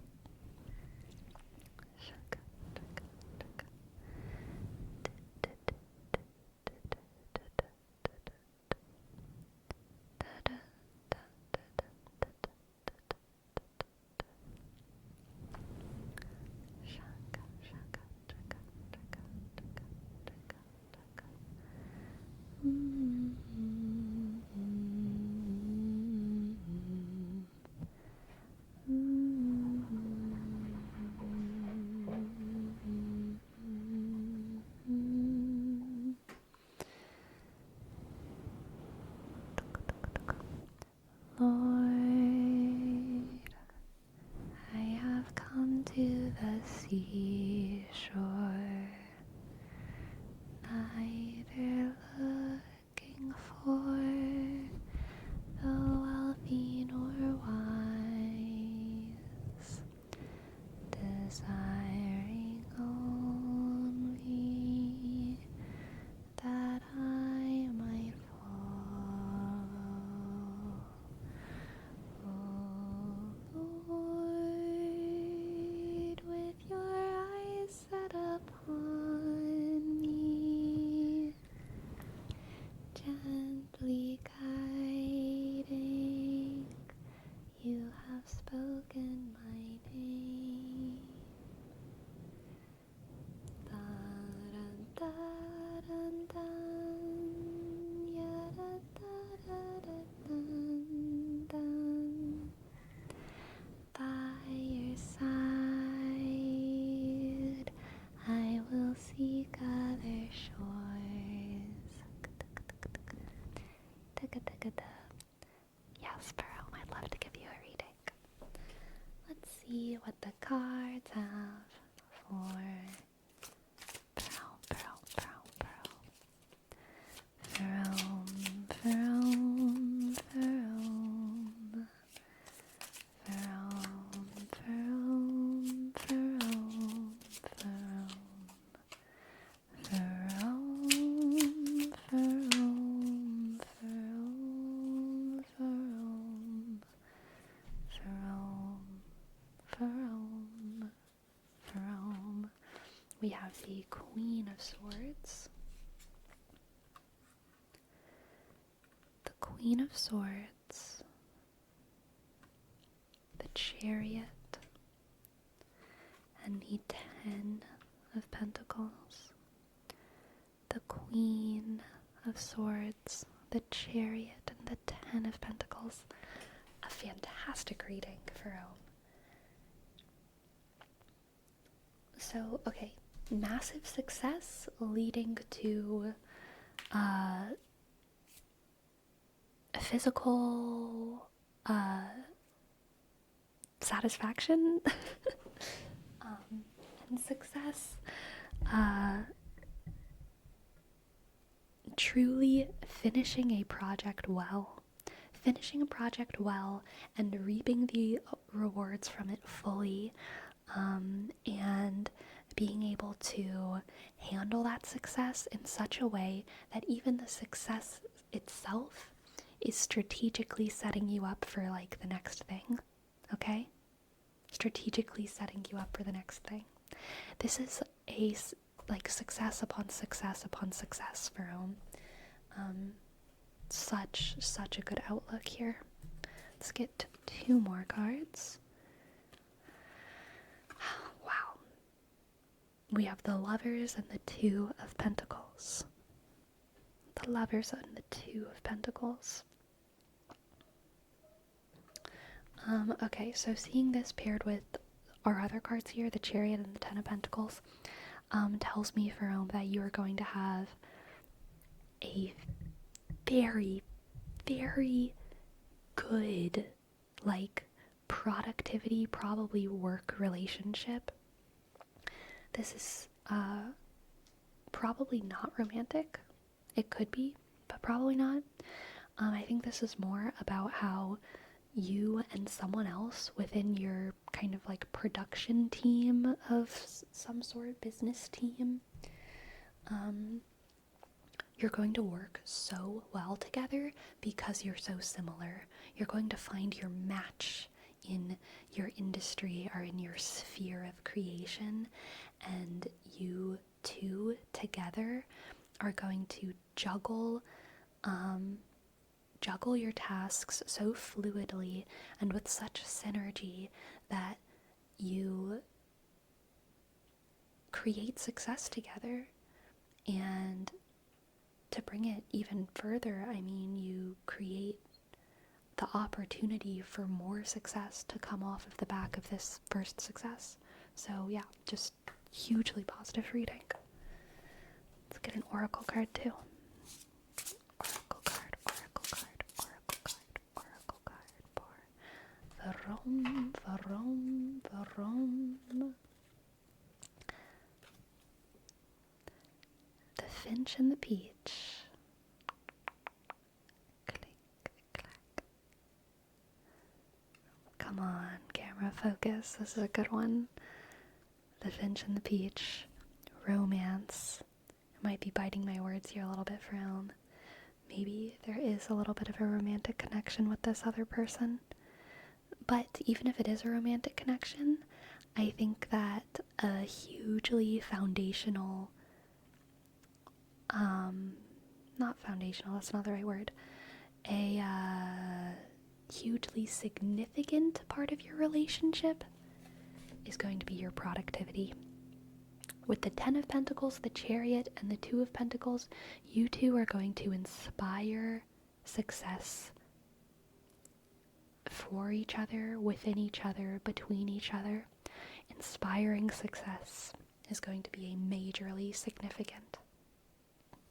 Lord, I have come to the seashore, neither looking for the wealthy nor wise, desiring only that I might follow. Oh Lord, with your eyes set upon me, gently guiding, you have spoken my name. Dun, dun, dun, dun, ya, da, da, da, da, dun, dun. By your side, I will seek other shores. Yes, Pearl, I'd love to give you a reading. Let's see what the cards have for Pearl, Pearl, Pearl, Pearl. Pearl, Pearl, Pearl. Pearl, Pearl, Pearl, Pearl. Pearl, Pearl, we have the Queen of Swords. The Queen of Swords, the Chariot, and the Ten of Pentacles. The Queen of Swords, the Chariot, and the Ten of Pentacles. A fantastic reading for Rome. So, okay, massive success leading to physical satisfaction and success. Truly finishing a project well. Finishing a project well and reaping the rewards from it fully, and being able to handle that success in such a way that even the success itself is strategically setting you up for like the next thing, okay? Strategically setting you up for the next thing. This is a like success upon success upon success for Rome. Such a good outlook here. Let's get 2 more cards. Wow. We have the Lovers and the 2 of Pentacles. The Lovers and the 2 of Pentacles. Okay, so seeing this paired with our other cards here, the Chariot and the 10 of Pentacles, tells me, Rome, that you are going to have a very, very good, like, productivity, probably work relationship. This is probably not romantic. It could be, but probably not. I think this is more about how you and someone else within your kind of like production team of some sort, business team, you're going to work so well together because you're so similar. You're going to find your match in your industry or in your sphere of creation, and you two together are going to juggle your tasks so fluidly and with such synergy that you create success together. And to bring it even further, I mean, you create the opportunity for more success to come off of the back of this first success. So yeah, just hugely positive reading. Let's get an oracle card too. Oracle card, oracle card, oracle card, oracle card for Varom, Varom, Varom. The finch and the peach. Click, clack. Come on, camera, focus. This is a good one. The finch and the peach. Romance. I might be biting my words here a little bit, Frown. Maybe there is a little bit of a romantic connection with this other person. But even if it is a romantic connection, I think that a hugely foundational, not foundational, that's not the right word, a hugely significant part of your relationship is going to be your productivity. With the 10 of Pentacles, the Chariot, and the 2 of Pentacles, you two are going to inspire success for each other, within each other, between each other. Inspiring success is going to be a majorly significant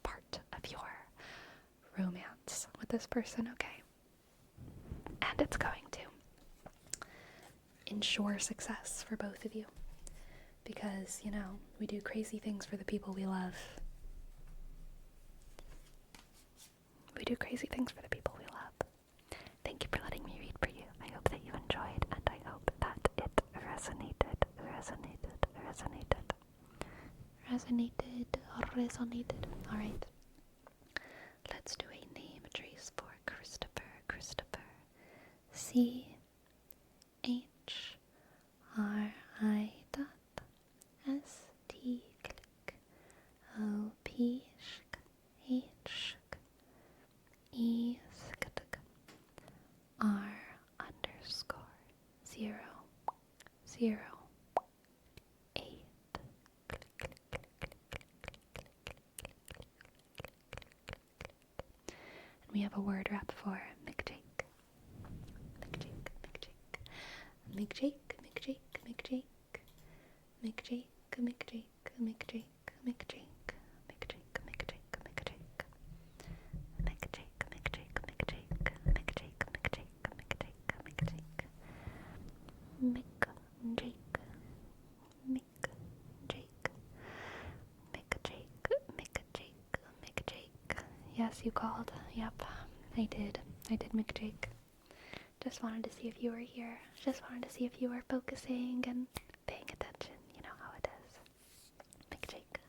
part of your romance with this person, okay? And it's going to ensure success for both of you. Because, you know, we do crazy things for the people we love. We do crazy things for the people we love. Thank you for letting me read for you. I hope that you enjoyed, and I hope that it resonated. Alright. Let's do a name trace for Christopher. CHRI ST click OP H E R underscore 0 0 8. And we have a word wrap for McJake. Yes, you called. Yep, I did McJake. Just wanted to see if you were here. Just wanted to see if you were focusing and paying attention. You know how it is. McJake.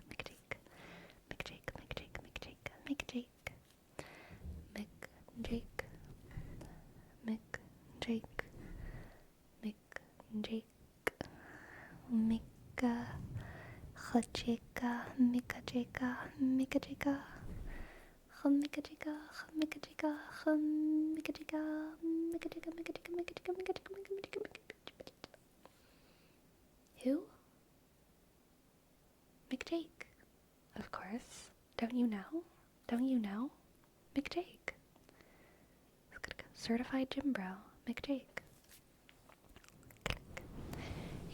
Who? McJake. Of course. Don't you know? McJake. Certified gym bro. McJake.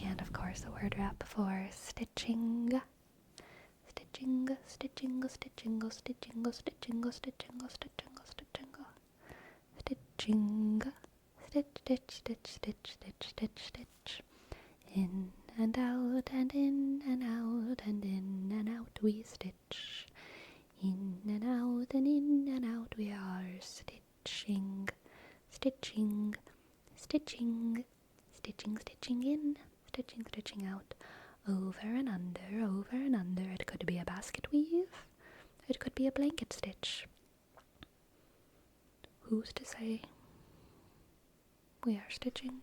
And of course the word wrap for stitching. stitch, stitch, stitch, stitch, stitch, stitch, stitch. In and out and in and out and in and out we stitch. In and out and in and out we are stitching, stitching, stitching, stitching, stitching in, stitching, stitching out. Over and under, over and under. It could be a basket weave. It could be a blanket stitch. Who's to say? We are stitching,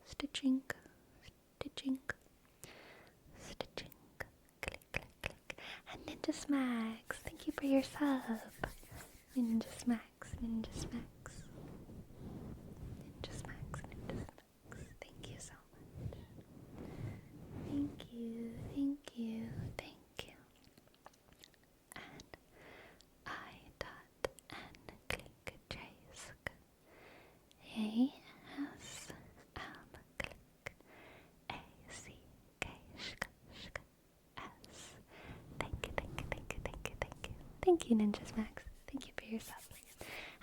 stitching, stitching, stitching, click, click, click. And Ninja Smacks, thank you for your sub. Ninja Smacks, Ninja Smacks. Ninja Smacks, Ninja Smacks. Thank you so much. Thank you, thank you, thank you. And I dot and click trace. A S M click A C K shk shk S. Thank you, thank you, thank you, thank you, thank you. Thank you, Ninja Smacks. Thank you for your sub.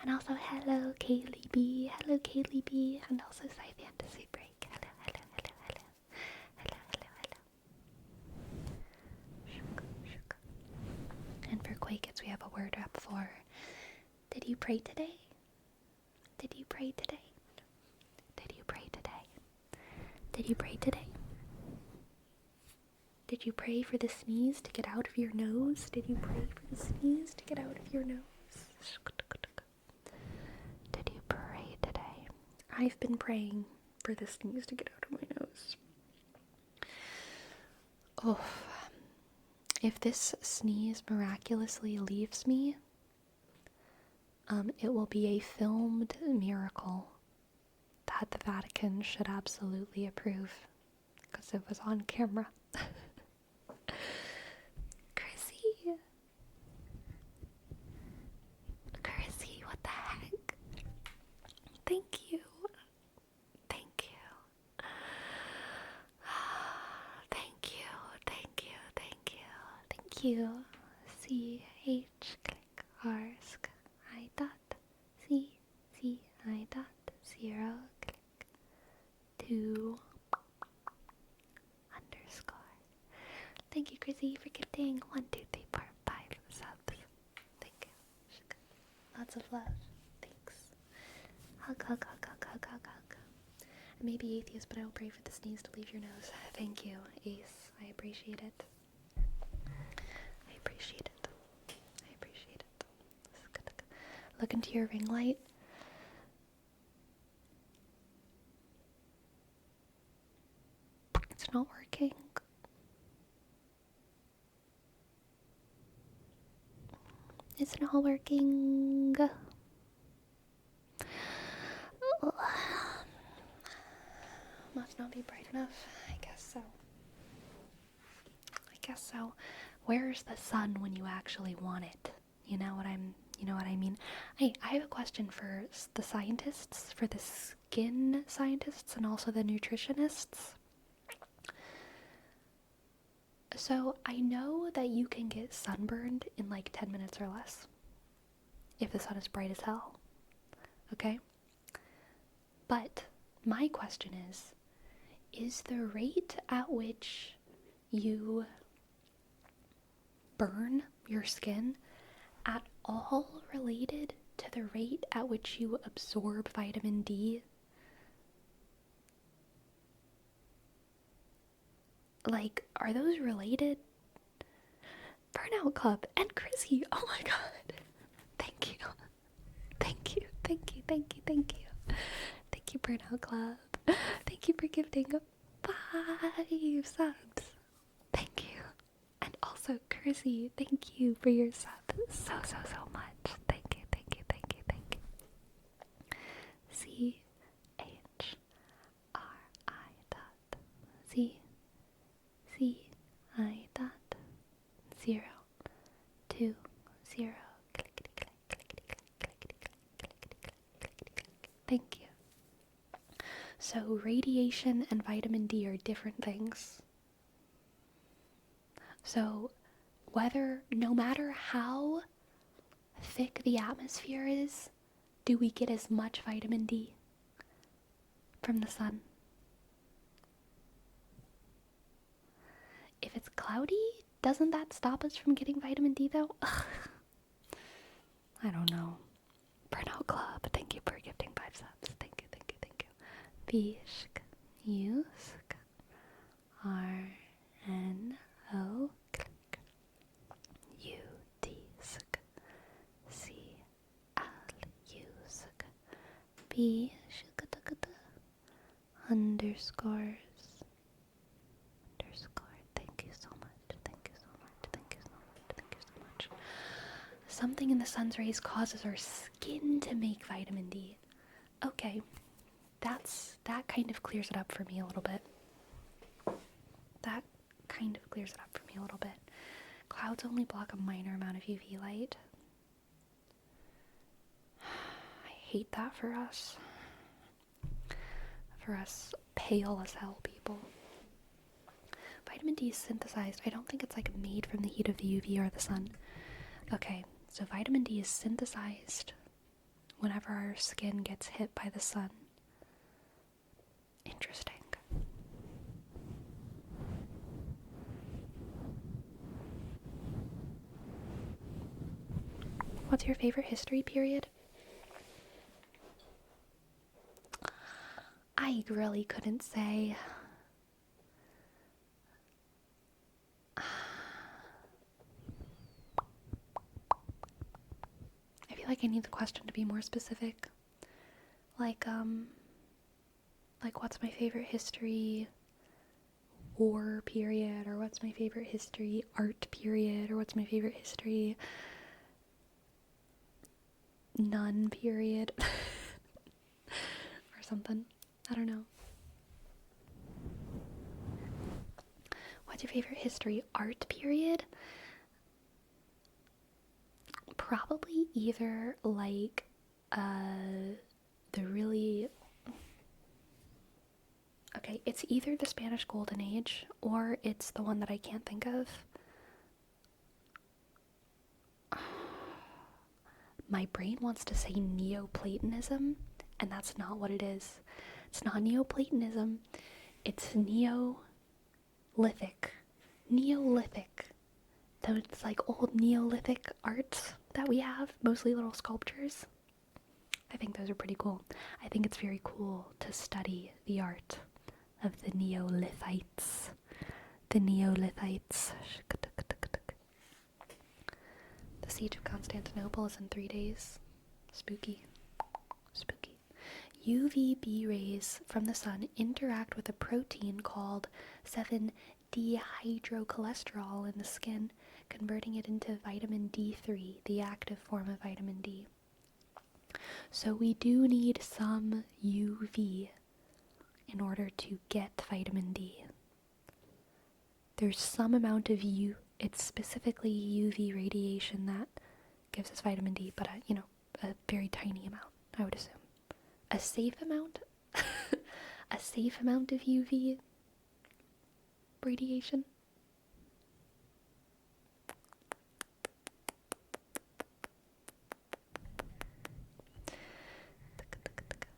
And also hello Kaylee B. Hello Kaylee B. And also Scythe Fantasy Break. Hello, hello, hello, hello. Hello, hello, hello. Shuk, shuk. And for Quakets we have a word up for did you pray today? Did you pray today? Did you pray today? Did you pray today? Did you pray for the sneeze to get out of your nose? Did you pray for the sneeze to get out of your nose? Did you pray today? I've been praying for the sneeze to get out of my nose. Oh, if this sneeze miraculously leaves me, it will be a filmed miracle that the Vatican should absolutely approve because it was on camera. Chrissy, what the heck? Thank you. Thank you. Thank you, thank you, thank you, thank you. C-H, click, R-sk, I dot, C, I dot, 0, click, 2, underscore. Thank you, Chrissy, for gifting 1, 2, 3, 4, 5 subs. Thank you. Lots of love. Thanks. Hug, hug, hug, hug, hug, hug, hug. I may be atheist, but I will pray for the sneeze to leave your nose. Thank you, Ace. I appreciate it. I appreciate it. I appreciate it. Look into your ring light. It's not working. It's not working. Must not be bright enough. I guess so. Where's the sun when you actually want it? You know what I mean? Hey, I have a question for the scientists, for the skin scientists and also the nutritionists. So I know that you can get sunburned in like 10 minutes or less if the sun is bright as hell. Okay? But my question is the rate at which you burn your skin at all related to the rate at which you absorb vitamin D? Like, are those related? Burnout Club and Chrissy, oh my god. Thank you. Thank you, thank you, thank you, thank you. Thank you, Burnout Club. Thank you for gifting 5 subs. Thank you. And also, Chrissy, thank you for your sub so much. Thank you, thank you, thank you, thank you. C-H-R-I dot C-I dot 0, 2, 0. Clickety click, clickety click, clickety click, clickety click, clickety click. Thank you. So radiation and vitamin D are different things. So no matter how thick the atmosphere is, do we get as much vitamin D? from the sun? If it's cloudy, doesn't that stop us from getting vitamin D though? Ugh. I don't know. Burnout Club, thank you for gifting 5 subs. Thank you, thank you, thank you. Vishk, Yusk, R-N-O, click, U-T-sk, C-L-U-sk, B-shk-ta-ka-ta, underscores, thank you so much, thank you so much, thank you so much, thank you so much. Something in the sun's rays causes our skin to make vitamin D. Okay, that kind of clears it up for me a little bit. Clouds only block a minor amount of UV light. I hate that for us. For us pale as hell people. Vitamin D is synthesized. I don't think it's like made from the heat of the UV or the sun. Okay, so vitamin D is synthesized whenever our skin gets hit by the sun. Interesting. What's your favorite history period? I really couldn't say. I feel like I need the question to be more specific. Like what's my favorite history war period, or what's my favorite history art period, or what's my favorite history nun period, or something. I don't know. What's your favorite history art period? Probably either like the really... Okay, it's either the Spanish Golden Age or it's the one that I can't think of. My brain wants to say Neoplatonism, and that's not what it is. It's not Neoplatonism. It's Neolithic. So it's like old Neolithic art that we have, mostly little sculptures. I think those are pretty cool. I think it's very cool to study the art of the Neolithites. The Siege of Constantinople is in 3 days. Spooky. UVB rays from the sun interact with a protein called 7-dehydrocholesterol in the skin, converting it into vitamin D3, the active form of vitamin D. So we do need some UV in order to get vitamin D. There's some amount of it's specifically UV radiation that gives us vitamin D, but a very tiny amount, I would assume. A safe amount? A safe amount of UV radiation?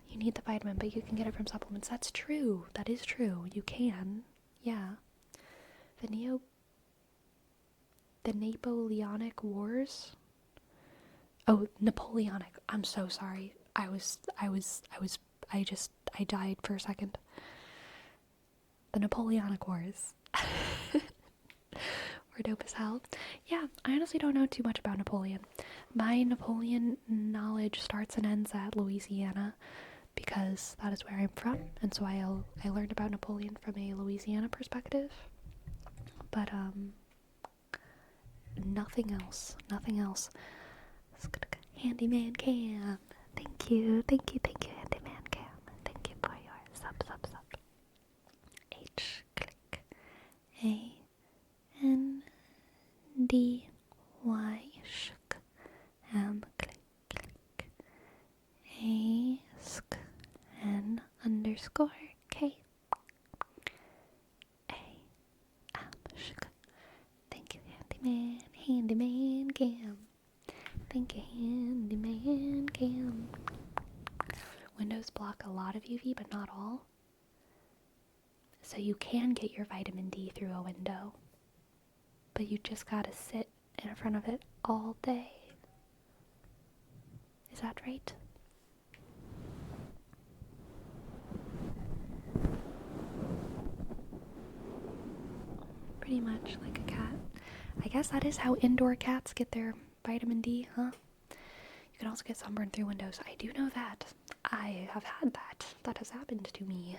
You need the vitamin, but you can get it from supplements. That's true. That is true. You can. Yeah. The Napoleonic Wars? Oh, Napoleonic. I'm so sorry. I died for a second. The Napoleonic Wars. We're dope as hell. Yeah, I honestly don't know too much about Napoleon. My Napoleon knowledge starts and ends at Louisiana, because that is where I'm from, and so I learned about Napoleon from a Louisiana perspective. But nothing else. Handyman Cam. Thank you, Handyman Cam. Thank you for your sub. H click A-N-D-Y shk M click A-sk-N _ K A-M-shk. Thank you, Handyman Cam. Thank you, Handyman Cam. windows block a lot of UV, but not all. So you can get your vitamin D through a window, but you just gotta sit in front of it all day. Is that right? Pretty much like a cat. I guess that is how indoor cats get their vitamin D, huh? You can also get sunburned through windows. I do know that. I have had that. That has happened to me.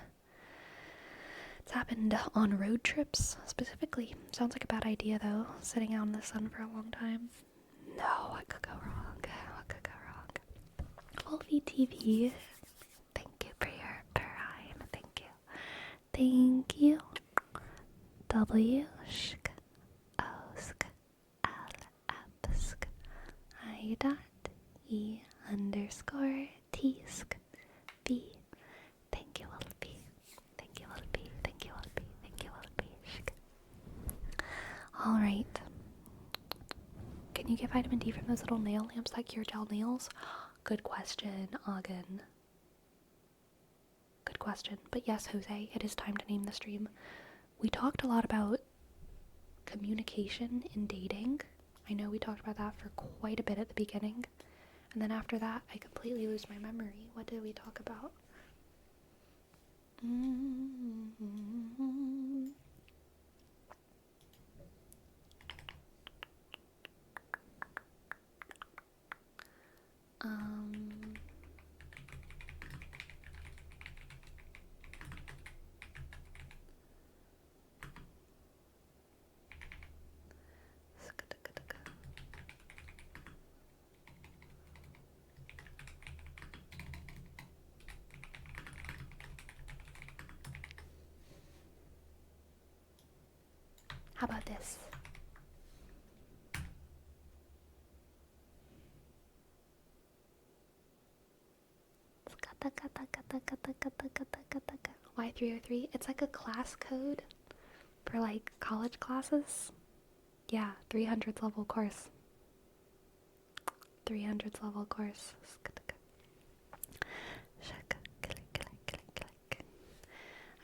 It's happened on road trips, specifically. Sounds like a bad idea, though, sitting out in the sun for a long time. No, what could go wrong? What could go wrong? Wolfie TV, thank you for your prime. Thank you. Thank you. W, shk, osk, l, epsk, I dot, e, underscore, tsk, b. Thank you, Wolfie. Thank you, Wolfie. Thank you, Wolfie. Thank you, Wolfie. Shk. Alright. Can you get vitamin D from those little nail lamps that cure gel nails? Good question, Ogden. Good question. But yes, Jose, it is time to name the stream. We talked a lot about communication in dating. I know we talked about that for quite a bit at the beginning. And then after that, I completely lose my memory. What did we talk about? How about this? Y303. It's like a class code for like college classes. Yeah, 300s level course. 300s level course.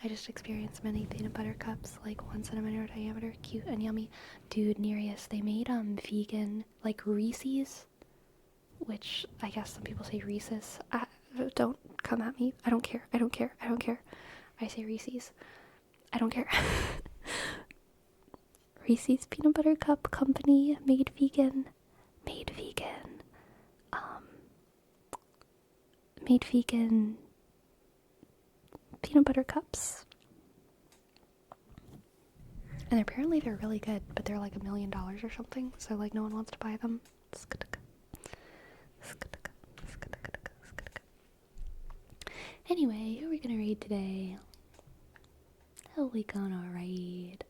I just experienced many peanut butter cups, like 1 centimeter diameter, cute and yummy. Dude, Nereus, they made vegan, like Reese's, which I guess some people say Reese's. Don't come at me. I don't care. I don't care. I don't care. I say Reese's. I don't care. Reese's Peanut Butter Cup Company made vegan. Made vegan peanut butter cups. And apparently they're really good, but they're like $1 million or something, so like no one wants to buy them. Anyway, who are we gonna raid today? Who are we gonna raid?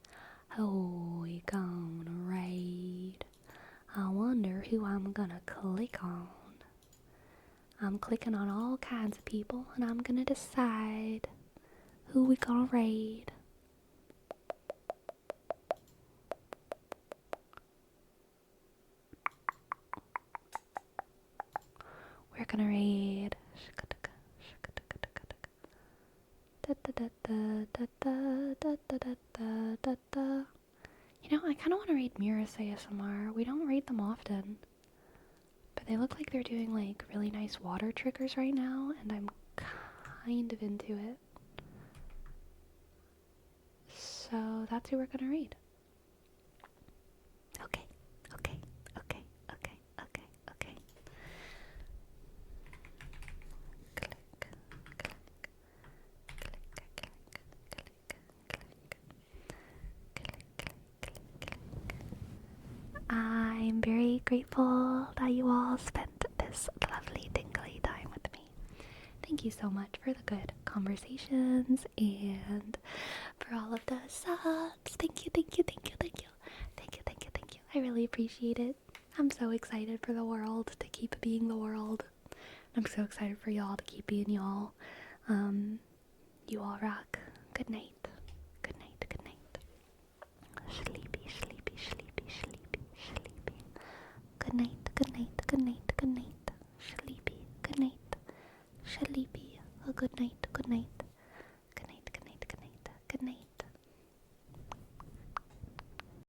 I wonder who I'm gonna click on. I'm clicking on all kinds of people, and I'm gonna decide who we gonna raid. We're gonna raid. You know, I kind of want to raid Mirrors ASMR. We don't raid them often. But they look like they're doing like really nice water triggers right now, and I'm kind of into it. So that's who we're gonna raid. Okay. I'm very grateful that you all spent this lovely tingly time with me. Thank you so much for the good conversations and for all of the subs. Thank you. I really appreciate it. I'm so excited for the world to keep being the world. I'm so excited for y'all to keep being y'all. You all rock. Good night. Sleepy. Good night. Sleepy. Good night. Sleepy. good night, good night. Good night, good night, good night, good night.